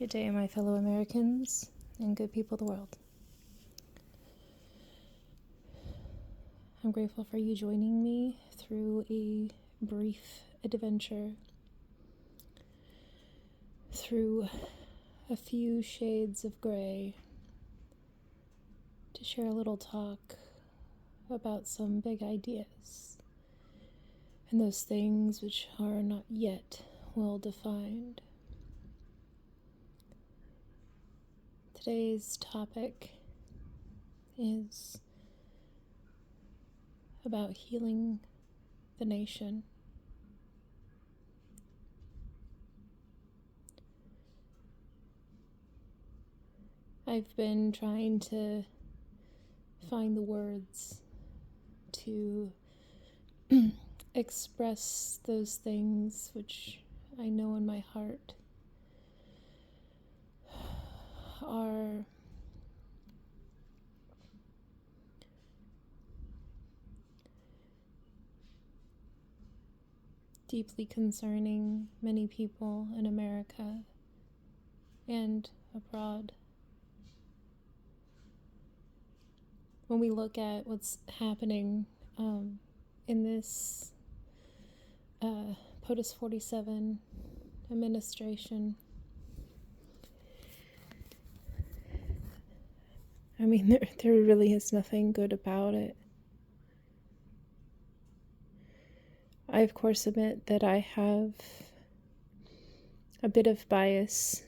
Good day, my fellow Americans and good people of the world. I'm grateful for you joining me through a brief adventure through a few shades of gray to share a little talk about some big ideas and those things which are not yet well defined. Today's topic is about healing the nation. I've been trying to find the words to express those things which I know in my heart are deeply concerning many people in America and abroad. When we look at what's happening in this POTUS 47 administration, I mean, there really is nothing good about it. I, of course, admit that I have a bit of bias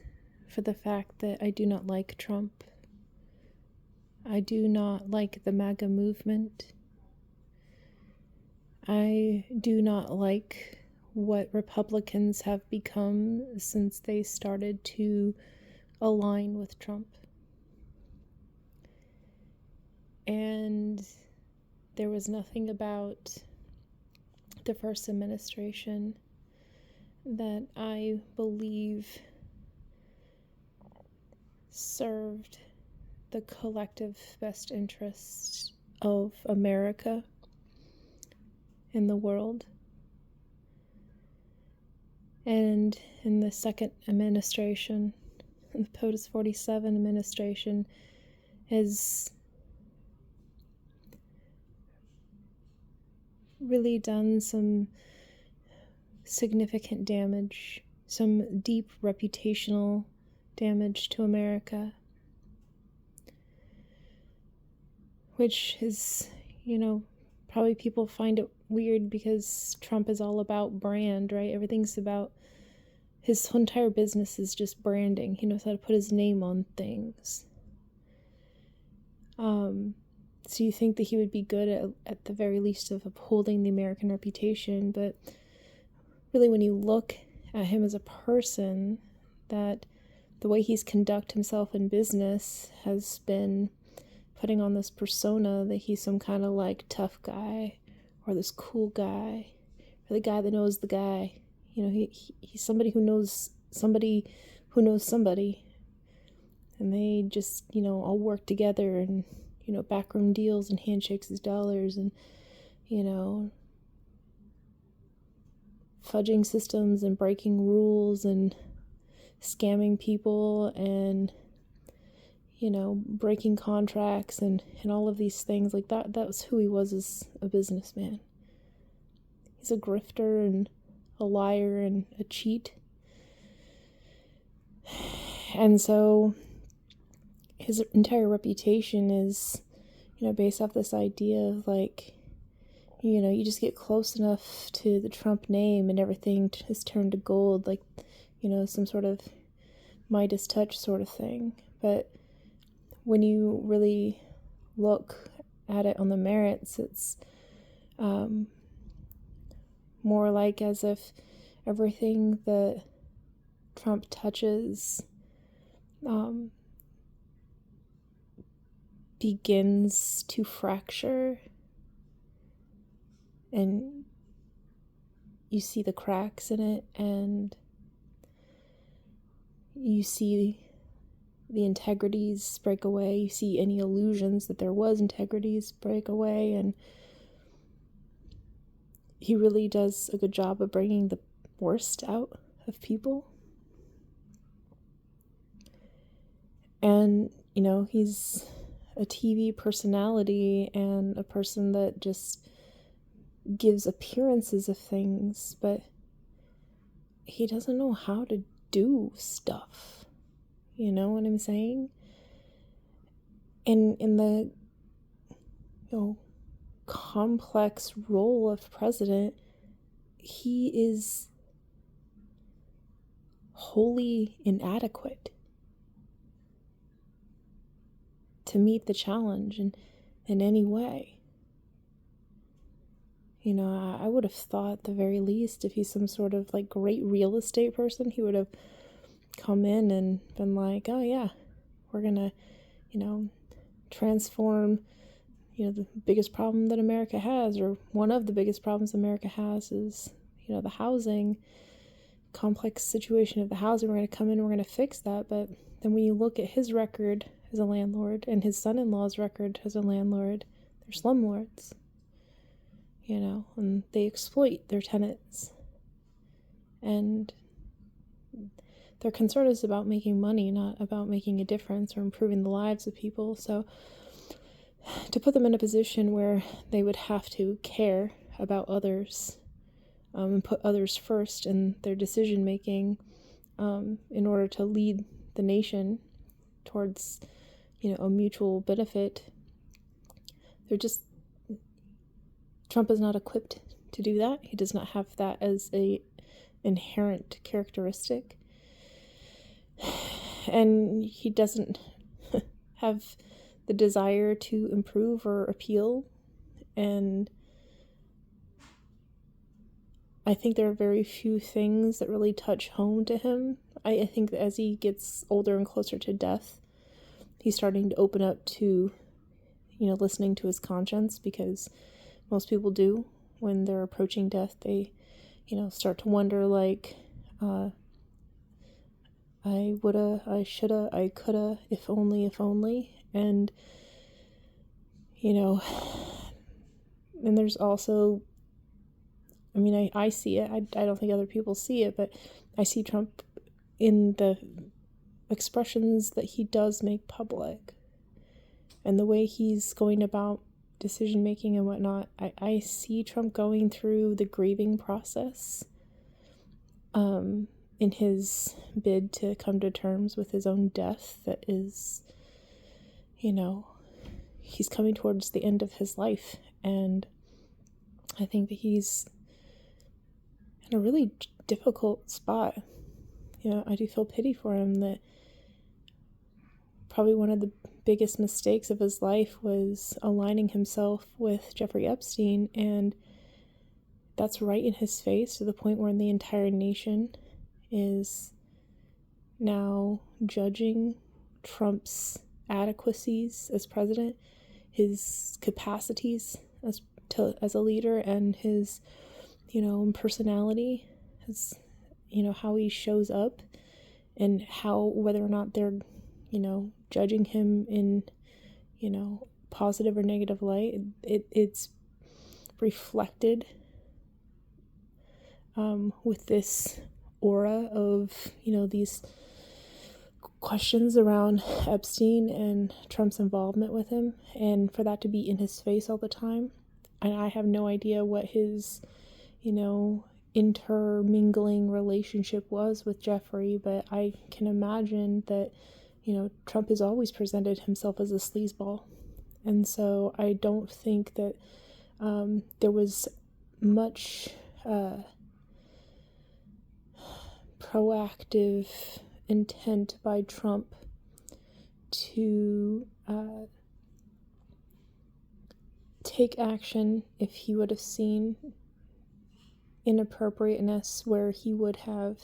for the fact that I do not like Trump. I do not like the MAGA movement. I do not like what Republicans have become since they started to align with Trump. And there was nothing about the first administration that I believe served the collective best interests of America and the world. And in the second administration, the POTUS 47 administration, has really done some significant damage, some deep reputational damage to America, which is, probably people find it weird because Trump is all about brand, right? Everything's about, his entire business is just branding. He knows how to put his name on things. So you think that he would be good at the very least of upholding the American reputation, but really when you look at him as a person, that the way he's conducted himself in business has been putting on this persona that he's some kind of like tough guy or this cool guy or the guy that knows the guy. He's somebody who knows somebody who knows somebody, and they just, all work together and, backroom deals and handshakes as dollars and, fudging systems and breaking rules and scamming people and, breaking contracts and all of these things. Like that was who he was as a businessman. He's a grifter and a liar and a cheat. And so his entire reputation is, based off this idea of like, you just get close enough to the Trump name and everything is turned to gold, like, some sort of Midas touch sort of thing. But when you really look at it on the merits, it's more like as if everything that Trump touches begins to fracture, and you see the cracks in it, and you see the integrities break away, you see any illusions that there was integrities break away, and he really does a good job of bringing the worst out of people. And, he's a TV personality and a person that just gives appearances of things, but he doesn't know how to do stuff. You know what I'm saying? And in the, complex role of president, he is wholly inadequate to meet the challenge in any way. I would have thought at the very least, if he's some sort of like great real estate person, he would have come in and been like, oh yeah, we're gonna, transform, the biggest problem that America has, or one of the biggest problems America has is, the housing, complex situation of the housing. We're going to come in and we're going to fix that. But then when you look at his record as a landlord and his son-in-law's record as a landlord, they're slumlords, and they exploit their tenants. And their concern is about making money, not about making a difference or improving the lives of people. So to put them in a position where they would have to care about others, and put others first in their decision making, in order to lead the nation towards, a mutual benefit, Trump is not equipped to do that. He does not have that as a inherent characteristic, and he doesn't have the desire to improve or appeal. And I think there are very few things that really touch home to him. I think that as he gets older and closer to death, he's starting to open up to, listening to his conscience, because most people do when they're approaching death. They, start to wonder, like, I woulda, I shoulda, I coulda, if only. And, and there's also, I see it. I don't think other people see it, but I see Trump in the expressions that he does make public and the way he's going about decision making and whatnot. I see Trump going through the grieving process, in his bid to come to terms with his own death. That is, he's coming towards the end of his life, and I think that he's in a really difficult spot. I do feel pity for him, that probably one of the biggest mistakes of his life was aligning himself with Jeffrey Epstein, and that's right in his face, to the point where the entire nation is now judging Trump's adequacies as president, his capacities as a leader, and his, personality, his, how he shows up, and whether or not they're, judging him in, positive or negative light. It's reflected with this aura of, these questions around Epstein and Trump's involvement with him, and for that to be in his face all the time. And I have no idea what his, intermingling relationship was with Jeffrey, but I can imagine that, Trump has always presented himself as a sleazeball. And so I don't think that there was much proactive intent by Trump to take action if he would have seen inappropriateness, where he would have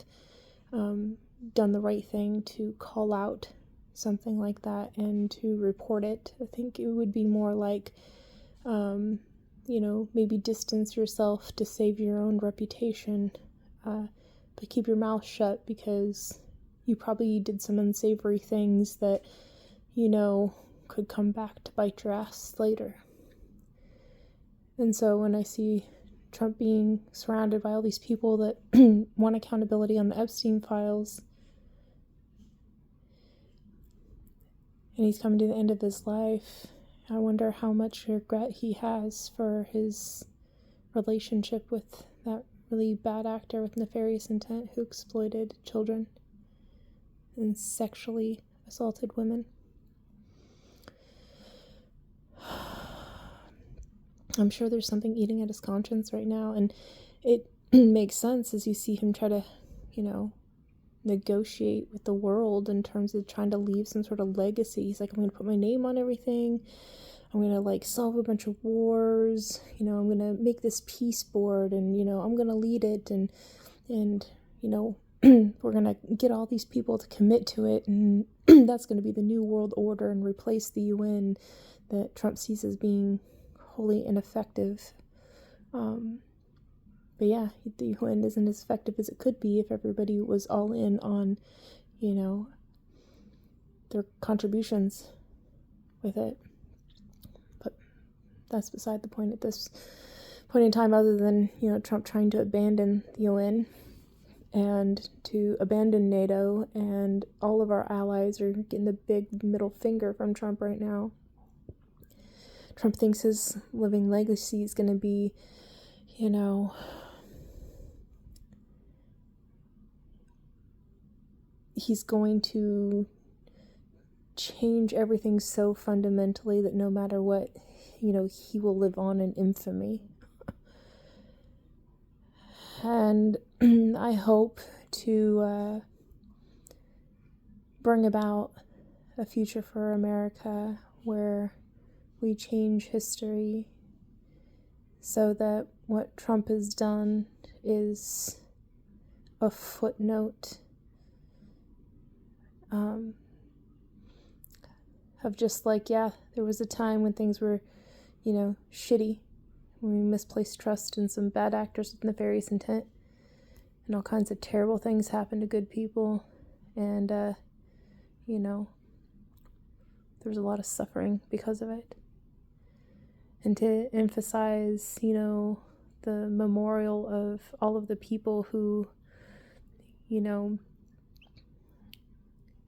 done the right thing to call out something like that and to report it. I think it would be more like, maybe distance yourself to save your own reputation, but keep your mouth shut, because you probably did some unsavory things that, could come back to bite your ass later. And so when I see Trump being surrounded by all these people that want accountability on the Epstein files, and he's coming to the end of his life. I wonder how much regret he has for his relationship with that really bad actor with nefarious intent who exploited children and sexually assaulted women. I'm sure there's something eating at his conscience right now, and it makes sense as you see him try to, negotiate with the world in terms of trying to leave some sort of legacy. He's like, I'm going to put my name on everything. I'm going to solve a bunch of wars. I'm going to make this peace board, and, I'm going to lead it, and we're going to get all these people to commit to it, and that's going to be the new world order and replace the UN that Trump sees as being wholly ineffective. But yeah, the UN isn't as effective as it could be if everybody was all in on, their contributions with it. But that's beside the point at this point in time, other than, Trump trying to abandon the UN and to abandon NATO, and all of our allies are getting the big middle finger from Trump right now. Trump thinks his living legacy is going to be, he's going to change everything so fundamentally that no matter what, he will live on in infamy. And I hope to bring about a future for America where we change history so that what Trump has done is a footnote of just there was a time when things were, shitty, when we misplaced trust in some bad actors with nefarious intent, and all kinds of terrible things happened to good people, and, there was a lot of suffering because of it. And to emphasize, the memorial of all of the people who,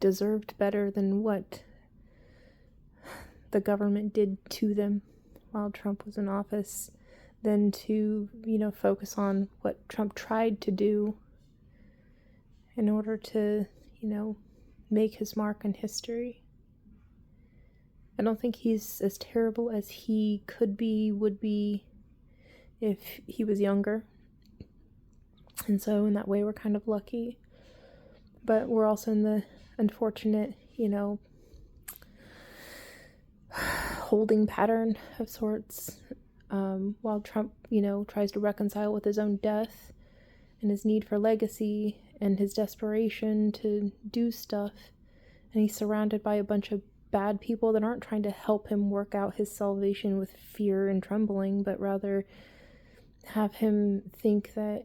deserved better than what the government did to them while Trump was in office, than to, focus on what Trump tried to do in order to, make his mark in history. I don't think he's as terrible as he could be, would be, if he was younger. And so in that way, we're kind of lucky. But we're also in the unfortunate, holding pattern of sorts, while Trump, tries to reconcile with his own death and his need for legacy and his desperation to do stuff. And he's surrounded by a bunch of bad people that aren't trying to help him work out his salvation with fear and trembling, but rather have him think that,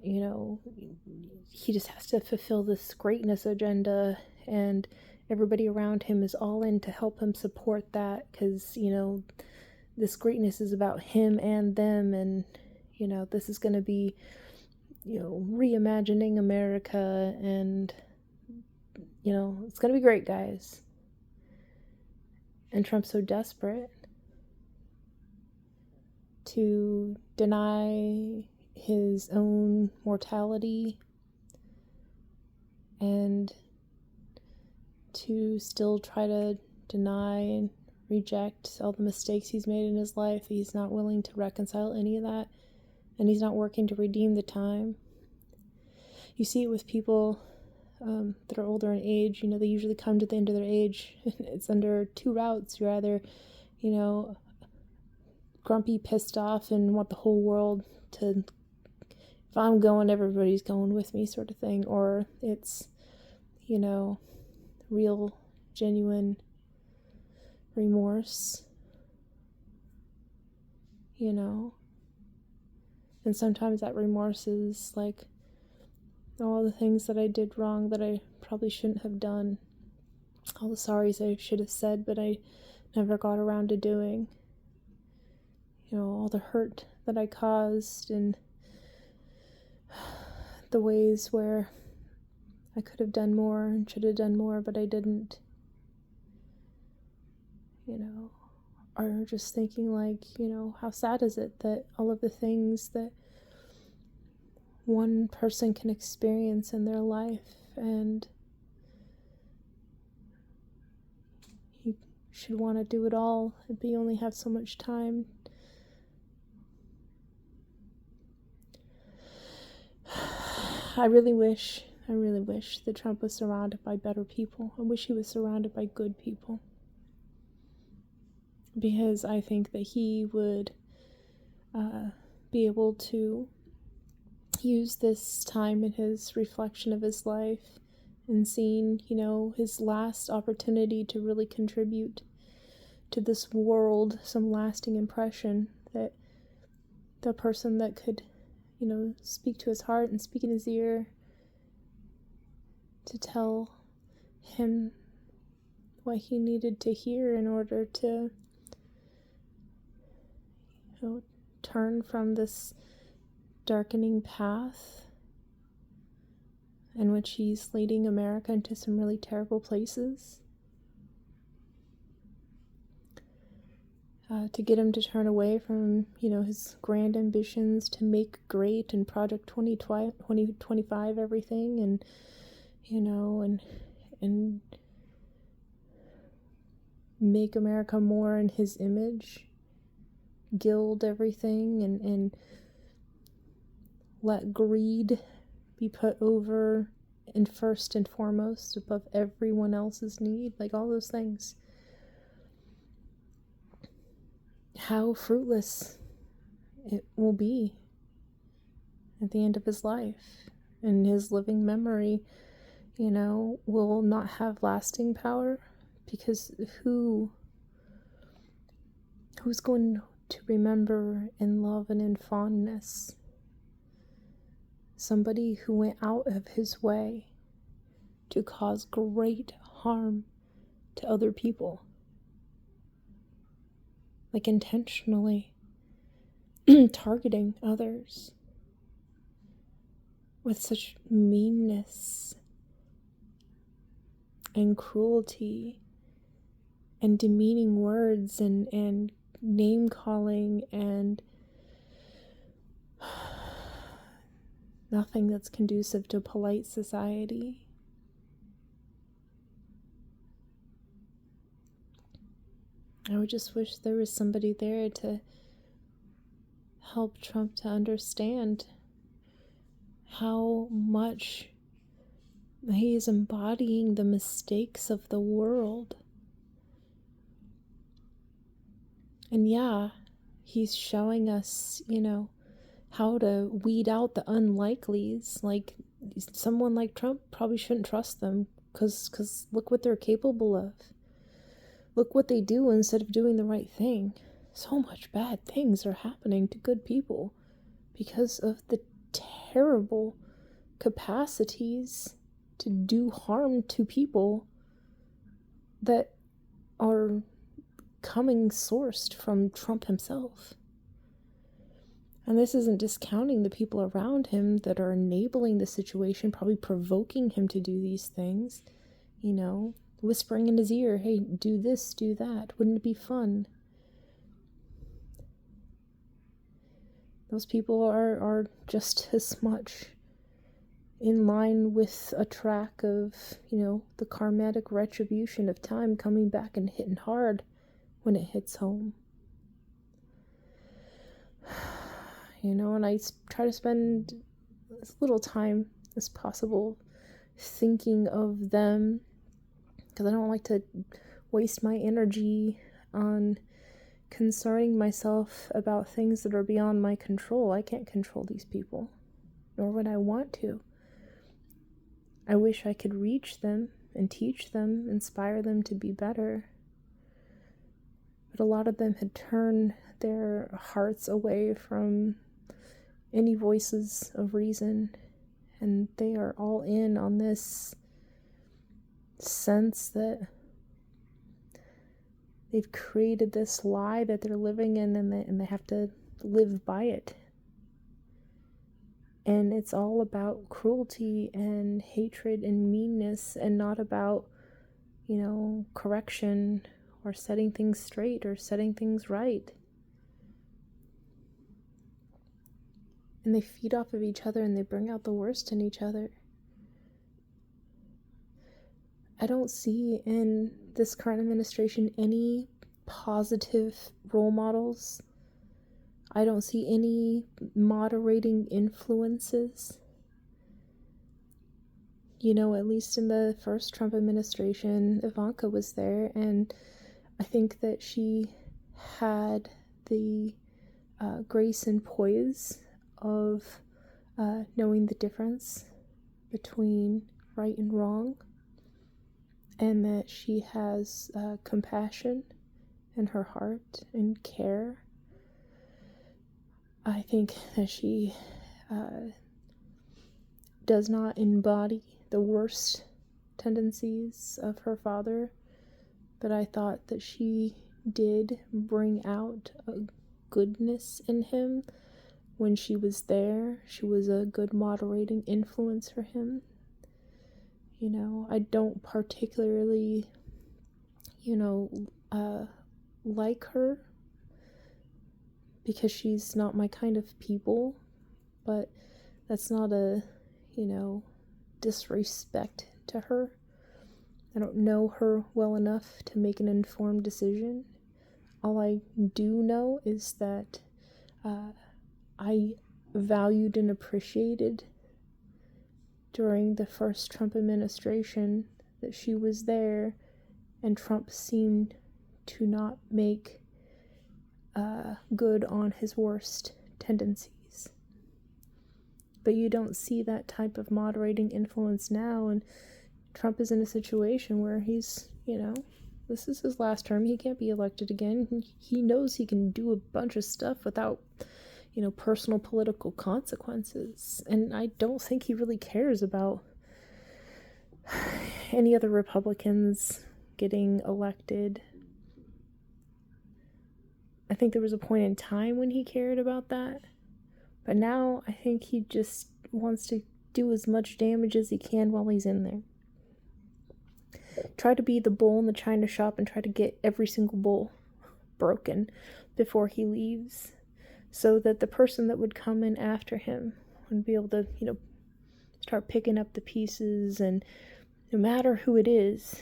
he just has to fulfill this greatness agenda, and everybody around him is all in to help him support that, because, this greatness is about him and them, and, this is going to be, reimagining America, and, it's going to be great, guys. And Trump's so desperate to deny his own mortality and to still try to deny and reject all the mistakes he's made in his life. He's not willing to reconcile any of that, and he's not working to redeem the time. You see it with people that are older in age. They usually come to the end of their age. It's under two routes. You're either, grumpy, pissed off, and want the whole world to, if I'm going, everybody's going with me sort of thing. Or it's, real, genuine remorse, And sometimes that remorse is all the things that I did wrong that I probably shouldn't have done. All the sorries I should have said, but I never got around to doing. All the hurt that I caused, and the ways where I could have done more and should have done more, but I didn't. are just thinking like, how sad is it that all of the things that one person can experience in their life, and you should want to do it all, but you only have so much time. I really wish that Trump was surrounded by better people. I wish he was surrounded by good people. Because I think that he would be able to use this time in his reflection of his life and seeing, his last opportunity to really contribute to this world some lasting impression, that the person that could, speak to his heart and speak in his ear to tell him what he needed to hear in order to turn from this darkening path in which he's leading America into some really terrible places. To get him to turn away from, his grand ambitions to make great and Project 2025 everything, and, and make America more in his image, gild everything, and let greed be put over and first and foremost above everyone else's need, like all those things. How fruitless it will be at the end of his life, and his living memory, will not have lasting power, because who's going to remember in love and in fondness somebody who went out of his way to cause great harm to other people? Like intentionally targeting others with such meanness and cruelty and demeaning words and name calling and nothing that's conducive to polite society. I would just wish there was somebody there to help Trump to understand how much he is embodying the mistakes of the world. And yeah, he's showing us, how to weed out the unlikelies. Like, someone like Trump, probably shouldn't trust them, because look what they're capable of. Look what they do instead of doing the right thing. So much bad things are happening to good people because of the terrible capacities to do harm to people that are coming sourced from Trump himself. And this isn't discounting the people around him that are enabling the situation, probably provoking him to do these things, whispering in his ear, hey, do this, do that. Wouldn't it be fun? Those people are just as much in line with a track of, the karmatic retribution of time coming back and hitting hard when it hits home. And I try to spend as little time as possible thinking of them, because I don't like to waste my energy on concerning myself about things that are beyond my control. I can't control these people, nor would I want to. I wish I could reach them and teach them, inspire them to be better. But a lot of them had turned their hearts away from any voices of reason, and they are all in on this sense that they've created this lie that they're living in, and they have to live by it. And it's all about cruelty and hatred and meanness, and not about, correction are setting things straight or setting things right. And they feed off of each other and they bring out the worst in each other. I don't see in this current administration any positive role models. I don't see any moderating influences. You know, at least in the first Trump administration, Ivanka was there, and I think that she had the grace and poise of knowing the difference between right and wrong, and that she has compassion in her heart and care. I think that she does not embody the worst tendencies of her father, but I thought that she did bring out a goodness in him when she was there. She was a good moderating influence for him. You know, I don't particularly, like her because she's not my kind of people, but that's not a, disrespect to her. I don't know her well enough to make an informed decision. All I do know is that I valued and appreciated during the first Trump administration that she was there, and Trump seemed to not make good on his worst tendencies. But you don't see that type of moderating influence now, and Trump is in a situation where he's, this is his last term. He can't be elected again. He knows he can do a bunch of stuff without, personal political consequences. And I don't think he really cares about any other Republicans getting elected. I think there was a point in time when he cared about that. But now I think he just wants to do as much damage as he can while he's in there. Try to be the bull in the china shop and try to get every single bull broken before he leaves, so that the person that would come in after him would be able to, start picking up the pieces, and no matter who it is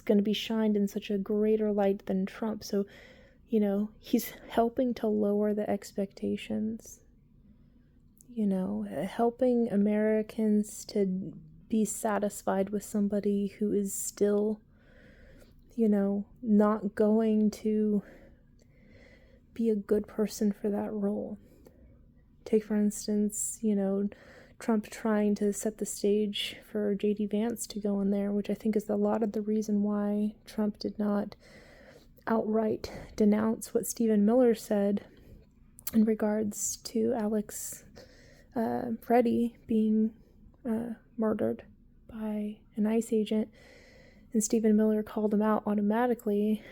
going to be shined in such a greater light than Trump. So, he's helping to lower the expectations, helping Americans to be satisfied with somebody who is still, not going to be a good person for that role. Take, for instance, Trump trying to set the stage for J.D. Vance to go in there, which I think is a lot of the reason why Trump did not outright denounce what Stephen Miller said in regards to Alex Freddie being murdered by an ICE agent. And Stephen Miller called him out automatically,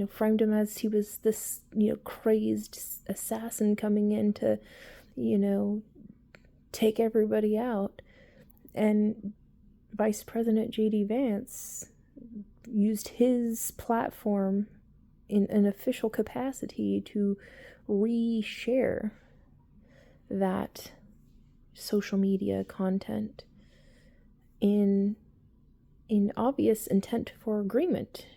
framed him as he was this, crazed assassin coming in to, take everybody out. And Vice President J.D. Vance used his platform in an official capacity to re-share that social media content in obvious intent for agreement.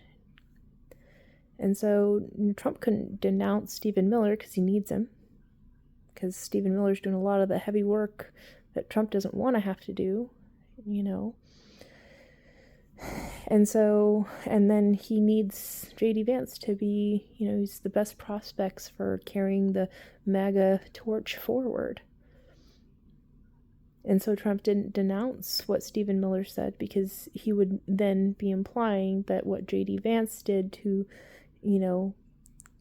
And so Trump couldn't denounce Stephen Miller because he needs him, because Stephen Miller's doing a lot of the heavy work that Trump doesn't want to have to do, And then he needs J.D. Vance to be, he's the best prospects for carrying the MAGA torch forward. And so Trump didn't denounce what Stephen Miller said, because he would then be implying that what J.D. Vance did to,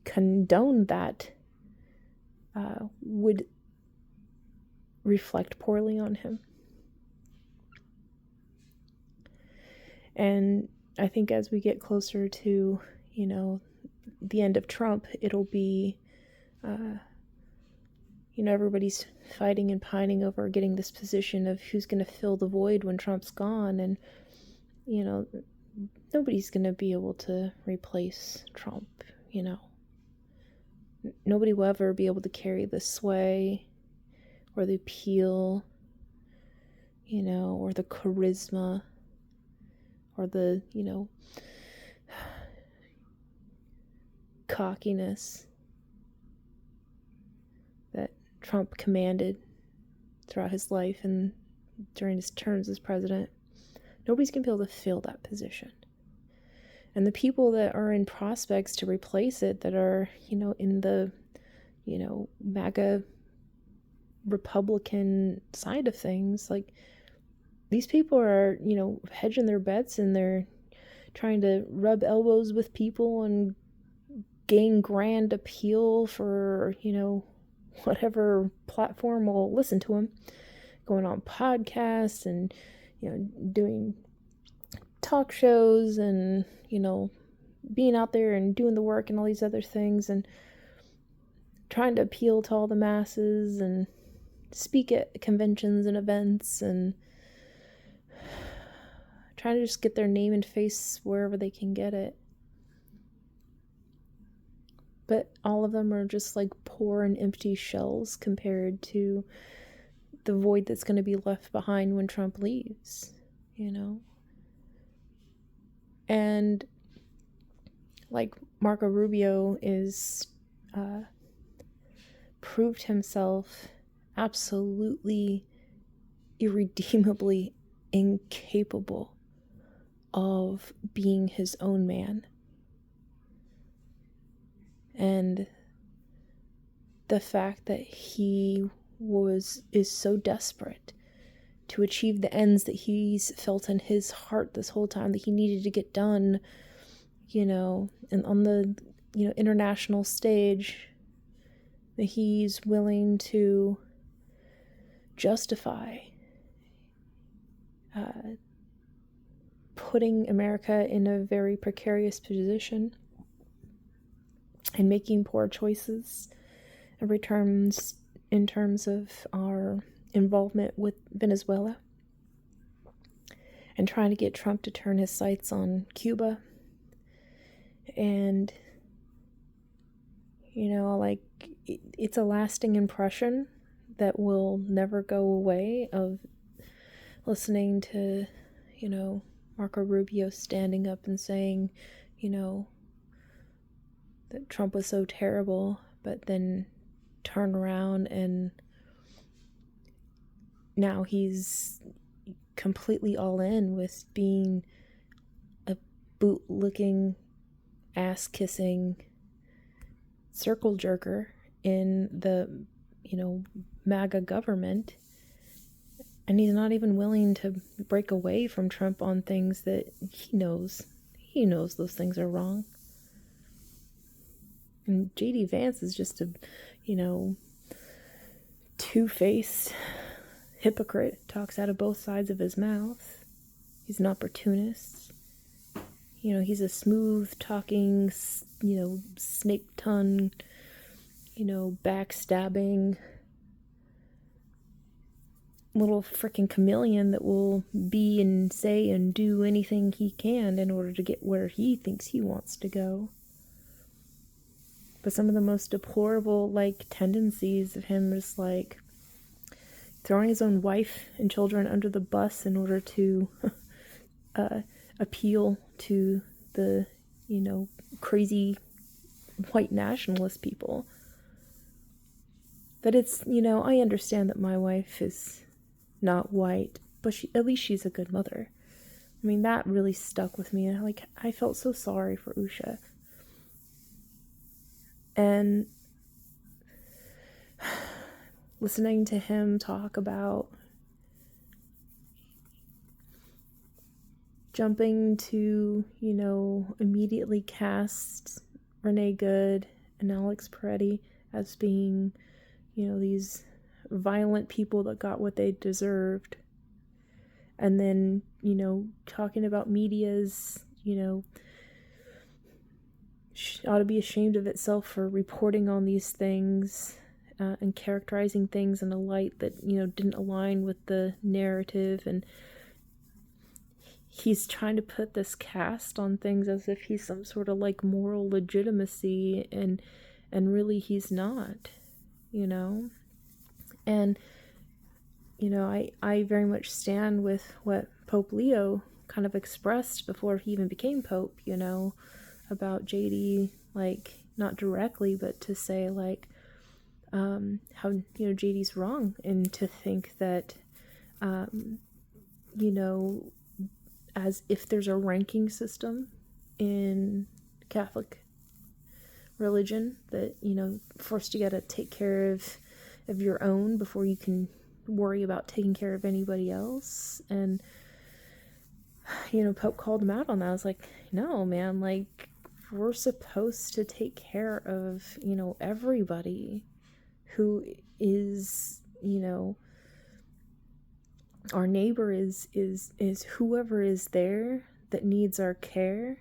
condone that would reflect poorly on him. And I think as we get closer to, the end of Trump, it'll be, everybody's fighting and pining over getting this position of who's going to fill the void when Trump's gone. And, nobody's going to be able to replace Trump, you know. Nobody will ever be able to carry the sway or the appeal, you know, or the charisma or the, you know, cockiness that Trump commanded throughout his life and during his terms as president. Nobody's going to be able to fill that position. And the people that are in prospects to replace it, that are, you know, in the, you know, MAGA Republican side of things, like, these people are, you know, hedging their bets, and they're trying to rub elbows with people and gain grand appeal for, you know, whatever platform will listen to them, going on podcasts and, you know, doing talk shows and, you know, being out there and doing the work and all these other things, and trying to appeal to all the masses and speak at conventions and events and trying to just get their name and face wherever they can get it. But all of them are just like poor and empty shells compared to the void that's going to be left behind when Trump leaves, you know? And like Marco Rubio is proved himself absolutely irredeemably incapable of being his own man. And the fact that he is so desperate to achieve the ends that he's felt in his heart this whole time that he needed to get done, you know, and on the, you know, international stage, that he's willing to justify putting America in a very precarious position and making poor choices in terms of our involvement with Venezuela, and trying to get Trump to turn his sights on Cuba. And, you know, like, it's a lasting impression that will never go away, of listening to, you know, Marco Rubio standing up and saying, you know, that Trump was so terrible, but then turn around and now he's completely all in with being a boot-licking, ass-kissing circle jerker in the, you know, MAGA government. And he's not even willing to break away from Trump on things that he knows those things are wrong. And J.D. Vance is just a, you know, two-faced hypocrite. Talks out of both sides of his mouth. He's an opportunist. You know, he's a smooth-talking, you know, snake-tongue, you know, backstabbing little freaking chameleon that will be and say and do anything he can in order to get where he thinks he wants to go. But some of the most deplorable, like, tendencies of him is, like, throwing his own wife and children under the bus in order to appeal to the, you know, crazy white nationalist people. That it's, you know, I understand that my wife is not white, but at least she's a good mother. I mean, that really stuck with me. Like, I felt so sorry for Usha. And listening to him talk about jumping to, you know, immediately cast Renee Good and Alex Peretti as being, you know, these violent people that got what they deserved. And then, you know, talking about media's, you know, ought to be ashamed of itself for reporting on these things and characterizing things in a light that, you know, didn't align with the narrative. And he's trying to put this cast on things as if he's some sort of like moral legitimacy, and really he's not, you know. And I very much stand with what Pope Leo kind of expressed before he even became Pope, about JD, like, not directly, but to say, like, how, JD's wrong, and to think that, as if there's a ranking system in Catholic religion that, first you got to take care of your own before you can worry about taking care of anybody else. And Pope called him out on that. I was like, no, man, like, we're supposed to take care of everybody who is our neighbor, is whoever is there that needs our care.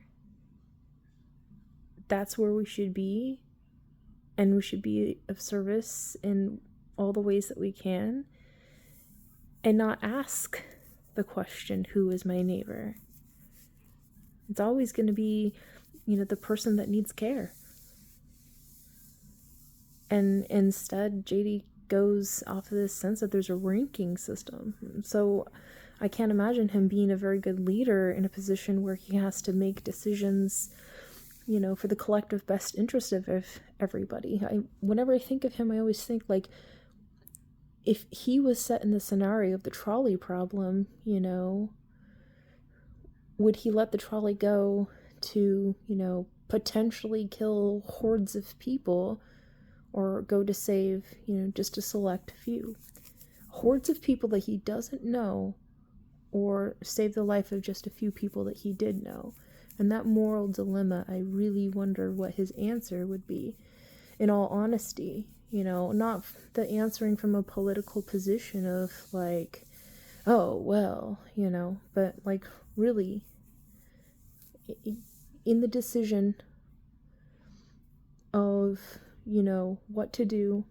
That's where we should be, and we should be of service in all the ways that we can, and not ask the question, who is my neighbor? It's always going to be, the person that needs care. And instead, JD goes off of this sense that there's a ranking system. So I can't imagine him being a very good leader in a position where he has to make decisions, for the collective best interest of everybody. Whenever I think of him, I always think, like, if he was set in the scenario of the trolley problem, would he let the trolley go to, potentially kill hordes of people, or go to save, just a select few? Hordes of people that he doesn't know, or save the life of just a few people that he did know? And that moral dilemma, I really wonder what his answer would be, in all honesty. Not the answering from a political position of, like, oh, well, but, like, really, in the decision of, what to do,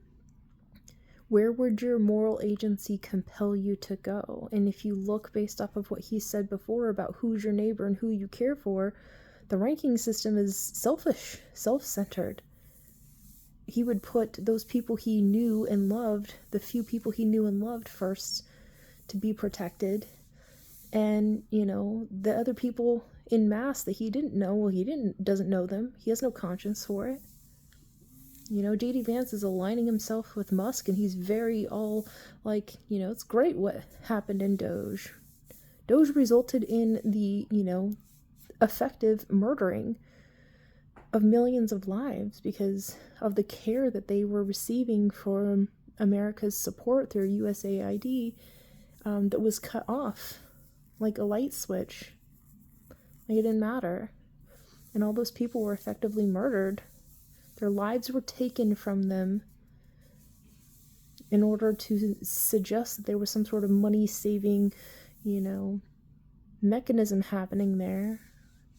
where would your moral agency compel you to go? And if you look based off of what he said before about who's your neighbor and who you care for, the ranking system is selfish, self-centered. He would put those people he knew and loved, the few people he knew and loved, first to be protected. And, the other people in mass that he didn't know, well, doesn't know them. He has no conscience for it. J.D. Vance is aligning himself with Musk, and he's very all like, it's great what happened in Doge. Doge resulted in the, effective murdering of millions of lives because of the care that they were receiving from America's support through USAID, that was cut off like a light switch. Like, it didn't matter. And all those people were effectively murdered. Their lives were taken from them in order to suggest that there was some sort of money-saving, mechanism happening there.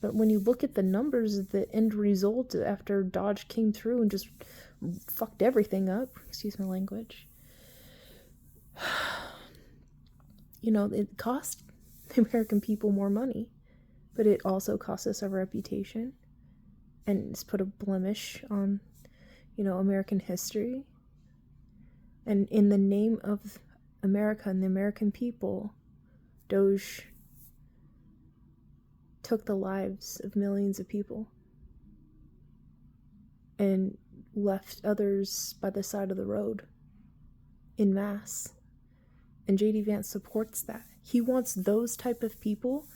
But when you look at the numbers, the end result after Dodge came through and just fucked everything up, excuse my language, it cost the American people more money, but it also cost us our reputation, and it's put a blemish on, American history. And in the name of America and the American people, Doge took the lives of millions of people and left others by the side of the road in mass. And J.D. Vance supports that. He wants those type of people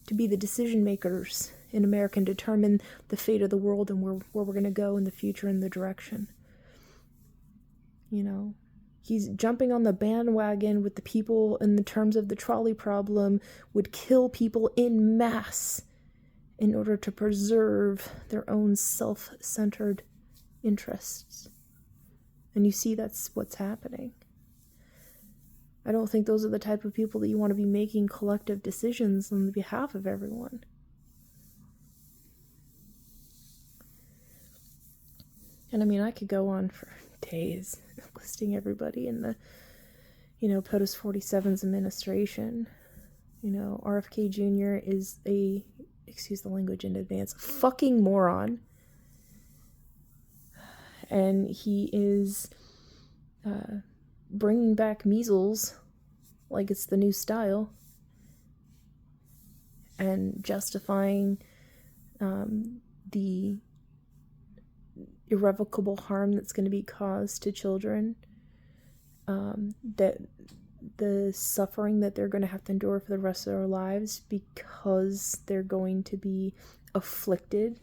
to be the decision makers in America and determine the fate of the world and where we're going to go in the future and the direction. He's jumping on the bandwagon with the people in the terms of the trolley problem, would kill people in mass in order to preserve their own self-centered interests. And you see that's what's happening. I don't think those are the type of people that you want to be making collective decisions on the behalf of everyone. And I mean, I could go on for days listing everybody in the, POTUS 47's administration, RFK Jr. is a, excuse the language in advance, fucking moron. And he is bringing back measles like it's the new style, and justifying the irrevocable harm that's going to be caused to children, that the suffering that they're going to have to endure for the rest of their lives because they're going to be afflicted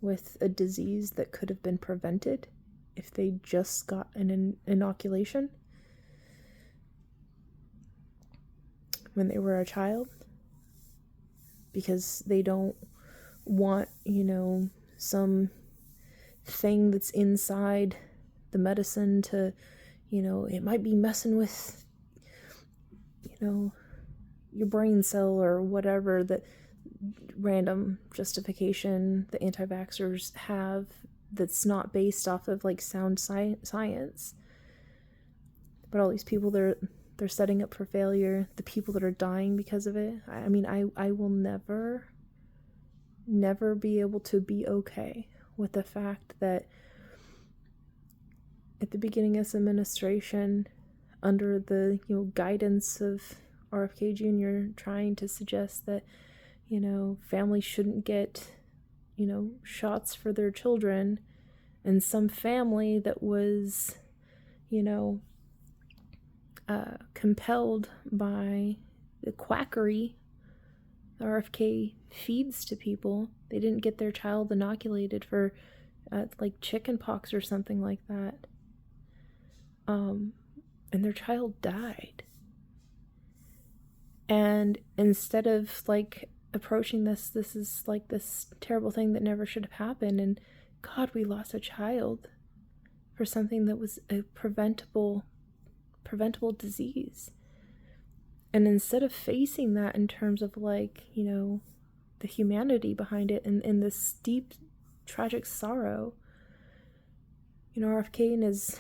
with a disease that could have been prevented if they just got an inoculation when they were a child, because they don't want, some thing that's inside the medicine to, it might be messing with, your brain cell or whatever, that random justification the anti-vaxxers have that's not based off of like sound science. But all these people, they're setting up for failure. The people that are dying because of it. I mean, I will never be able to be okay with the fact that at the beginning of this administration, under the guidance of RFK Jr., trying to suggest that families shouldn't get shots for their children, and some family that was compelled by the quackery RFK feeds to people, they didn't get their child inoculated for like chicken pox or something like that, and their child died. And instead of like approaching this is like this terrible thing that never should have happened, and God, we lost a child for something that was a preventable disease. And instead of facing that in terms of like, the humanity behind it and this deep, tragic sorrow, RFK and his,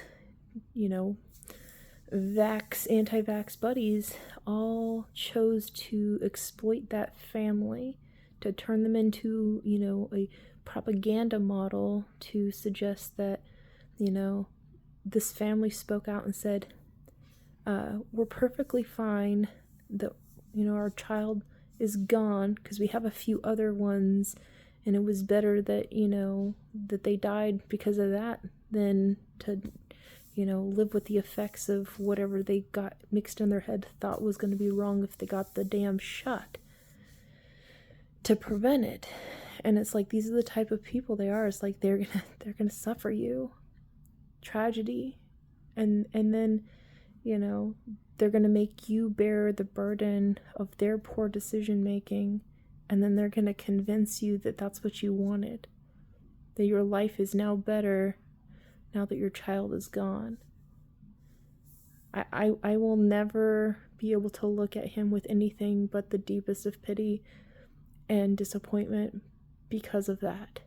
anti-vax buddies all chose to exploit that family, to turn them into, a propaganda model to suggest that, this family spoke out and said, we're perfectly fine that, our child is gone because we have a few other ones, and it was better that, that they died because of that than to, live with the effects of whatever they got mixed in their head, thought was going to be wrong if they got the damn shot to prevent it. And it's like, these are the type of people they are. It's like they're gonna suffer you tragedy, and then they're going to make you bear the burden of their poor decision making, and then they're going to convince you that that's what you wanted, that your life is now better now that your child is gone. I will never be able to look at him with anything but the deepest of pity and disappointment because of that.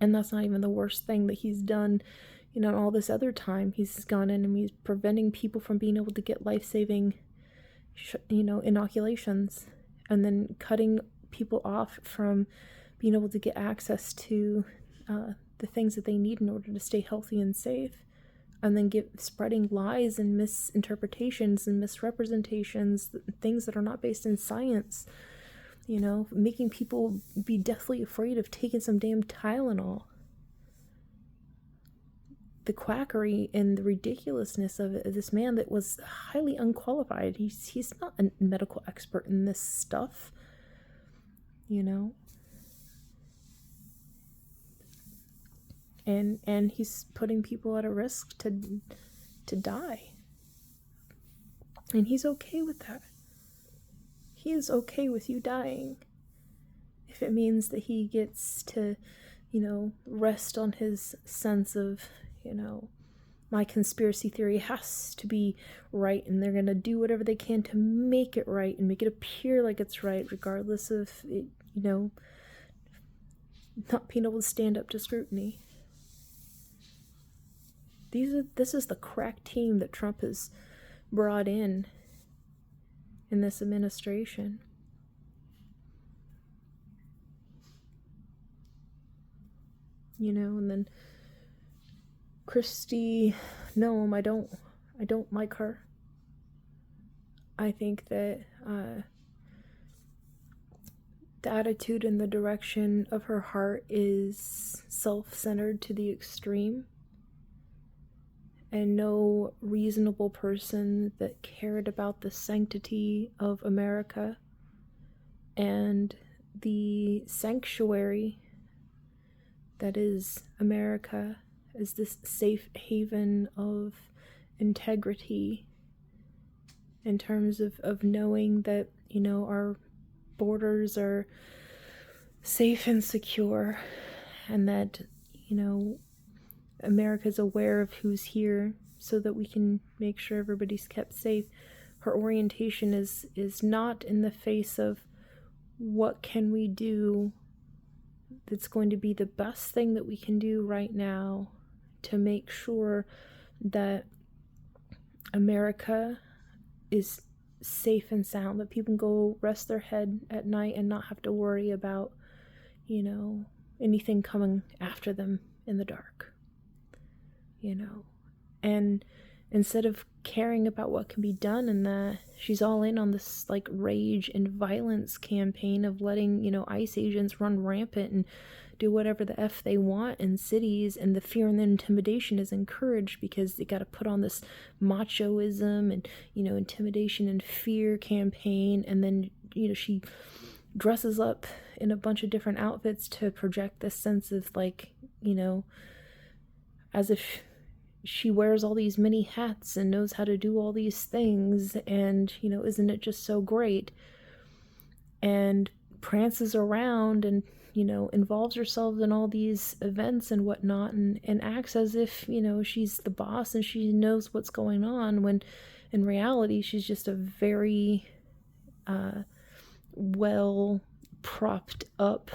And that's not even the worst thing that he's done. All this other time he's gone in and he's preventing people from being able to get life-saving, inoculations, and then cutting people off from being able to get access to the things that they need in order to stay healthy and safe, and then spreading lies and misinterpretations and misrepresentations, things that are not based in science, making people be deathly afraid of taking some damn Tylenol. The quackery and the ridiculousness of this man that was highly unqualified. He's not a medical expert in this stuff, and he's putting people at a risk to die, and he's okay with that. He is okay with you dying if it means that he gets to rest on his sense of, my conspiracy theory has to be right, and they're going to do whatever they can to make it right and make it appear like it's right, regardless of it, not being able to stand up to scrutiny. This is the crack team that Trump has brought in. in this administration. And then Kristi Noem, I don't like her. I think that the attitude and the direction of her heart is self-centered to the extreme, and no reasonable person that cared about the sanctity of America and the sanctuary that is America, as this safe haven of integrity, in terms of knowing that, our borders are safe and secure, and that, America's aware of who's here so that we can make sure everybody's kept safe. Her orientation is not in the face of what can we do that's going to be the best thing that we can do right now to make sure that America is safe and sound, that people can go rest their head at night and not have to worry about, anything coming after them in the dark, and instead of caring about what can be done in that, she's all in on this rage and violence campaign of letting, ICE agents run rampant and do whatever the F they want in cities, and the fear and the intimidation is encouraged because they got to put on this machoism and, intimidation and fear campaign, and then, she dresses up in a bunch of different outfits to project this sense of as if she wears all these many hats and knows how to do all these things, and, isn't it just so great? And prances around and, involves herself in all these events and whatnot, and acts as if, she's the boss and she knows what's going on, when in reality she's just a very well propped up,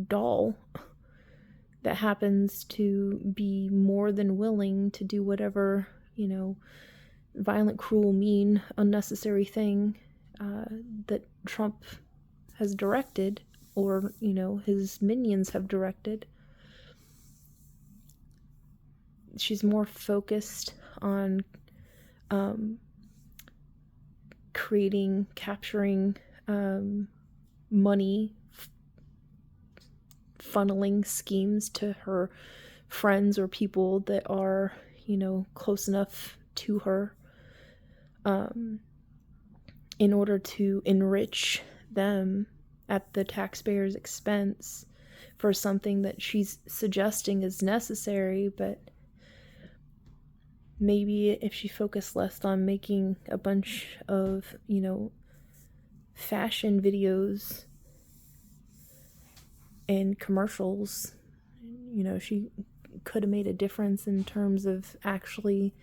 doll that happens to be more than willing to do whatever, violent, cruel, mean, unnecessary thing that Trump has directed, or, his minions have directed. She's more focused on capturing money, funneling schemes to her friends or people that are, close enough to her, in order to enrich them at the taxpayers' expense for something that she's suggesting is necessary. But maybe if she focused less on making a bunch of, fashion videos and commercials, she could have made a difference in terms of actually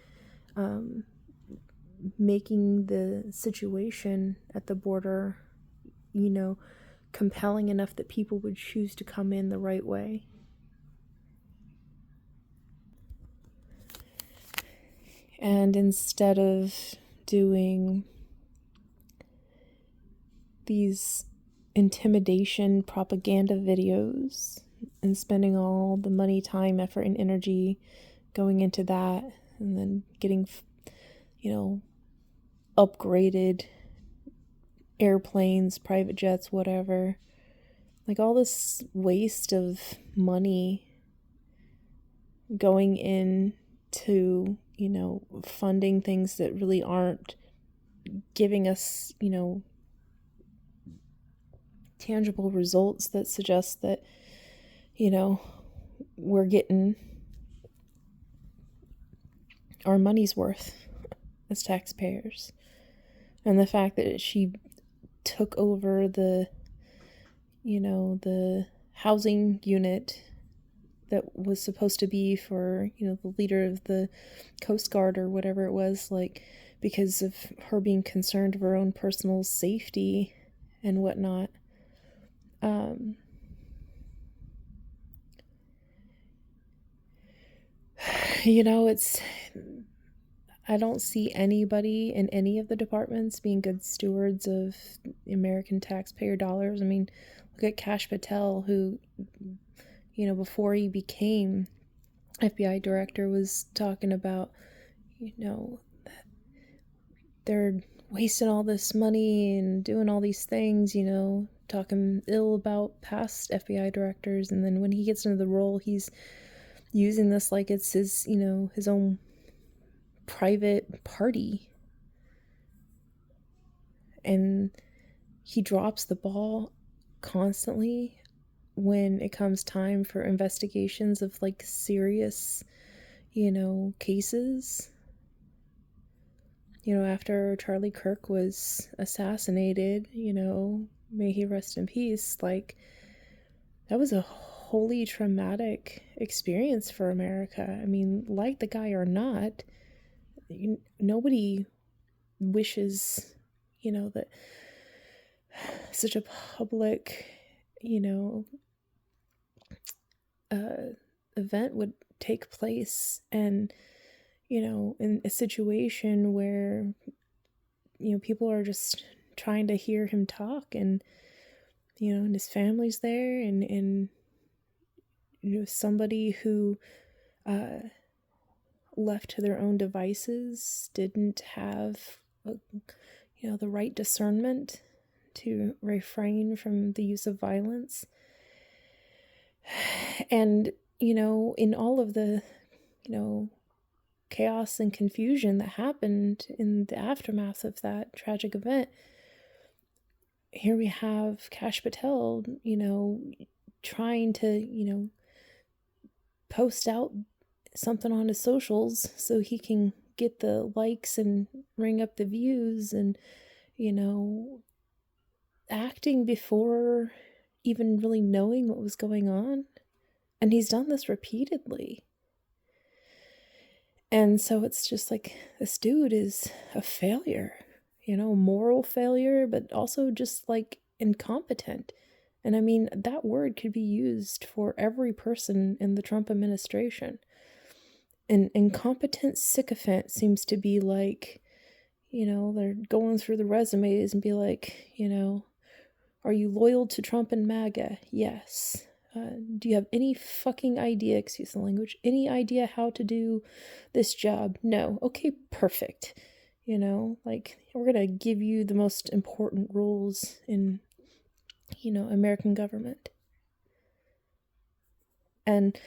making the situation at the border, compelling enough that people would choose to come in the right way. And instead of doing these intimidation propaganda videos and spending all the money, time, effort, and energy going into that, and then getting, upgraded airplanes, private jets, whatever, all this waste of money going into, funding things that really aren't giving us, tangible results that suggest that, we're getting our money's worth as taxpayers. And the fact that she took over the housing unit that was supposed to be for, the leader of the Coast Guard or whatever it was, because of her being concerned of her own personal safety and whatnot. I don't see anybody in any of the departments being good stewards of American taxpayer dollars. I mean, look at Kash Patel, who, before he became FBI director, was talking about, they're wasting all this money and doing all these things, talking ill about past FBI directors. And then when he gets into the role, he's using this like it's his, his own private party. And he drops the ball constantly when it comes time for investigations of like serious, cases. After Charlie Kirk was assassinated, may he rest in peace, like, that was a wholly traumatic experience for America. I mean, like the guy or not, nobody wishes, that such a public, event would take place. And in a situation where, people are just trying to hear him talk, and, and his family's there, and somebody who, left to their own devices didn't have, the right discernment to refrain from the use of violence. And, in all of the, chaos and confusion that happened in the aftermath of that tragic event, here we have Kash Patel, trying to, post out something on his socials so he can get the likes and ring up the views, and, acting before even really knowing what was going on. And he's done this repeatedly. And so it's just like, this dude is a failure, moral failure, but also just like incompetent. And I mean, that word could be used for every person in the Trump administration. An incompetent sycophant seems to be like, they're going through the resumes and be like, are you loyal to Trump and MAGA? Yes. Do you have any fucking idea, excuse the language, any idea how to do this job? No. Okay, perfect. Like, we're gonna give you the most important roles in, American government. And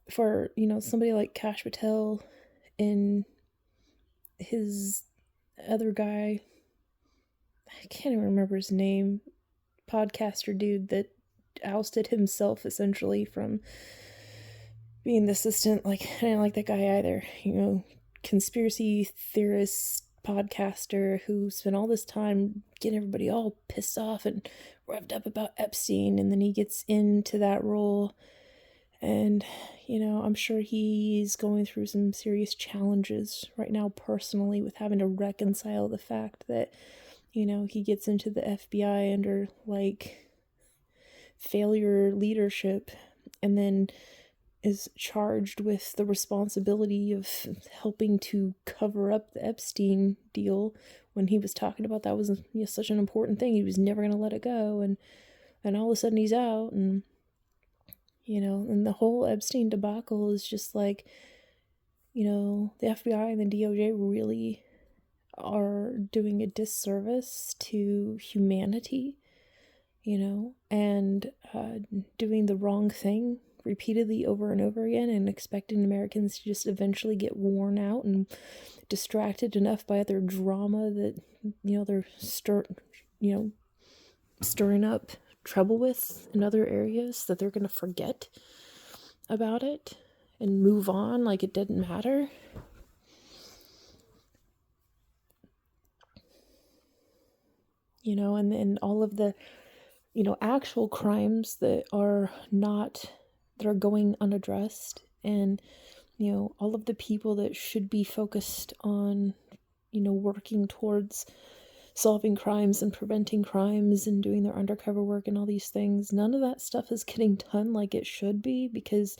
for, somebody like Kash Patel and his other guy, I can't even remember his name, podcaster dude that ousted himself essentially from being the assistant. Like, I didn't like that guy either. Conspiracy theorist podcaster who spent all this time getting everybody all pissed off and revved up about Epstein, and then he gets into that role, and I'm sure he's going through some serious challenges right now personally with having to reconcile the fact that he gets into the FBI under like failure leadership, and then is charged with the responsibility of helping to cover up the Epstein deal, when he was talking about that was such an important thing. He was never going to let it go, and all of a sudden he's out, and and the whole Epstein debacle is just like, the FBI and the DOJ really are doing a disservice to humanity, and doing the wrong thing repeatedly over and over again, and expecting Americans to just eventually get worn out and distracted enough by other drama that, they're stirring up trouble with in other areas, that they're going to forget about it and move on like it didn't matter. And all of the, actual crimes that are going unaddressed, and, all of the people that should be focused on, working towards solving crimes and preventing crimes and doing their undercover work and all these things. None of that stuff is getting done like it should be, because,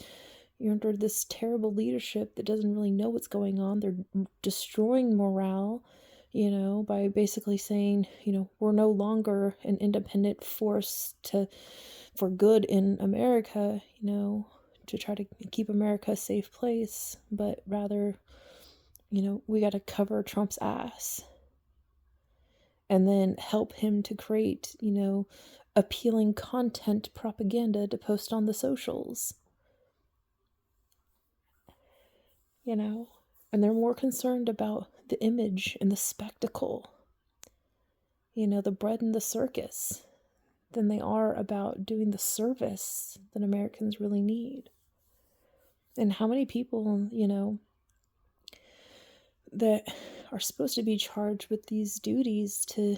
You're under this terrible leadership that doesn't really know what's going on. They're destroying morale, by basically saying, we're no longer an independent force for good in America, to try to keep America a safe place, but rather, we got to cover Trump's ass and then help him to create, appealing content propaganda to post on the socials, and they're more concerned about the image and the spectacle, the bread and the circus, than they are about doing the service that Americans really need. And how many people, that are supposed to be charged with these duties to,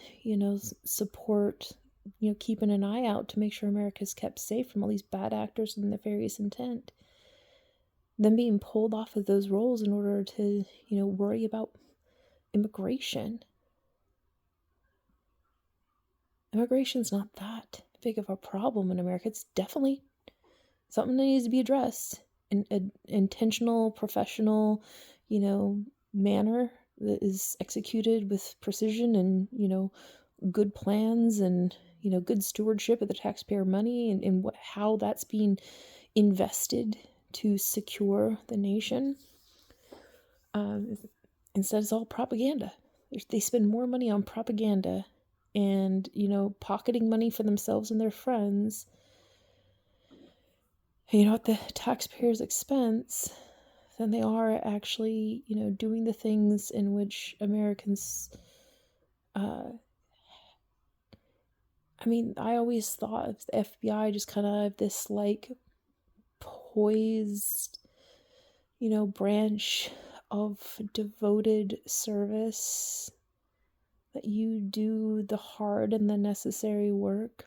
support, keeping an eye out to make sure America's kept safe from all these bad actors and nefarious intent, them being pulled off of those roles in order to, worry about immigration. Immigration's not that big of a problem in America. It's definitely something that needs to be addressed in an intentional, professional, manner that is executed with precision and, good plans and, good stewardship of the taxpayer money and how that's being invested to secure the nation. Instead, it's all propaganda. They spend more money on propaganda and, pocketing money for themselves and their friends, at the taxpayers' expense, than they are actually, doing the things in which Americans, I always thought of the FBI just kind of this, poised, branch of devoted service that you do the hard and the necessary work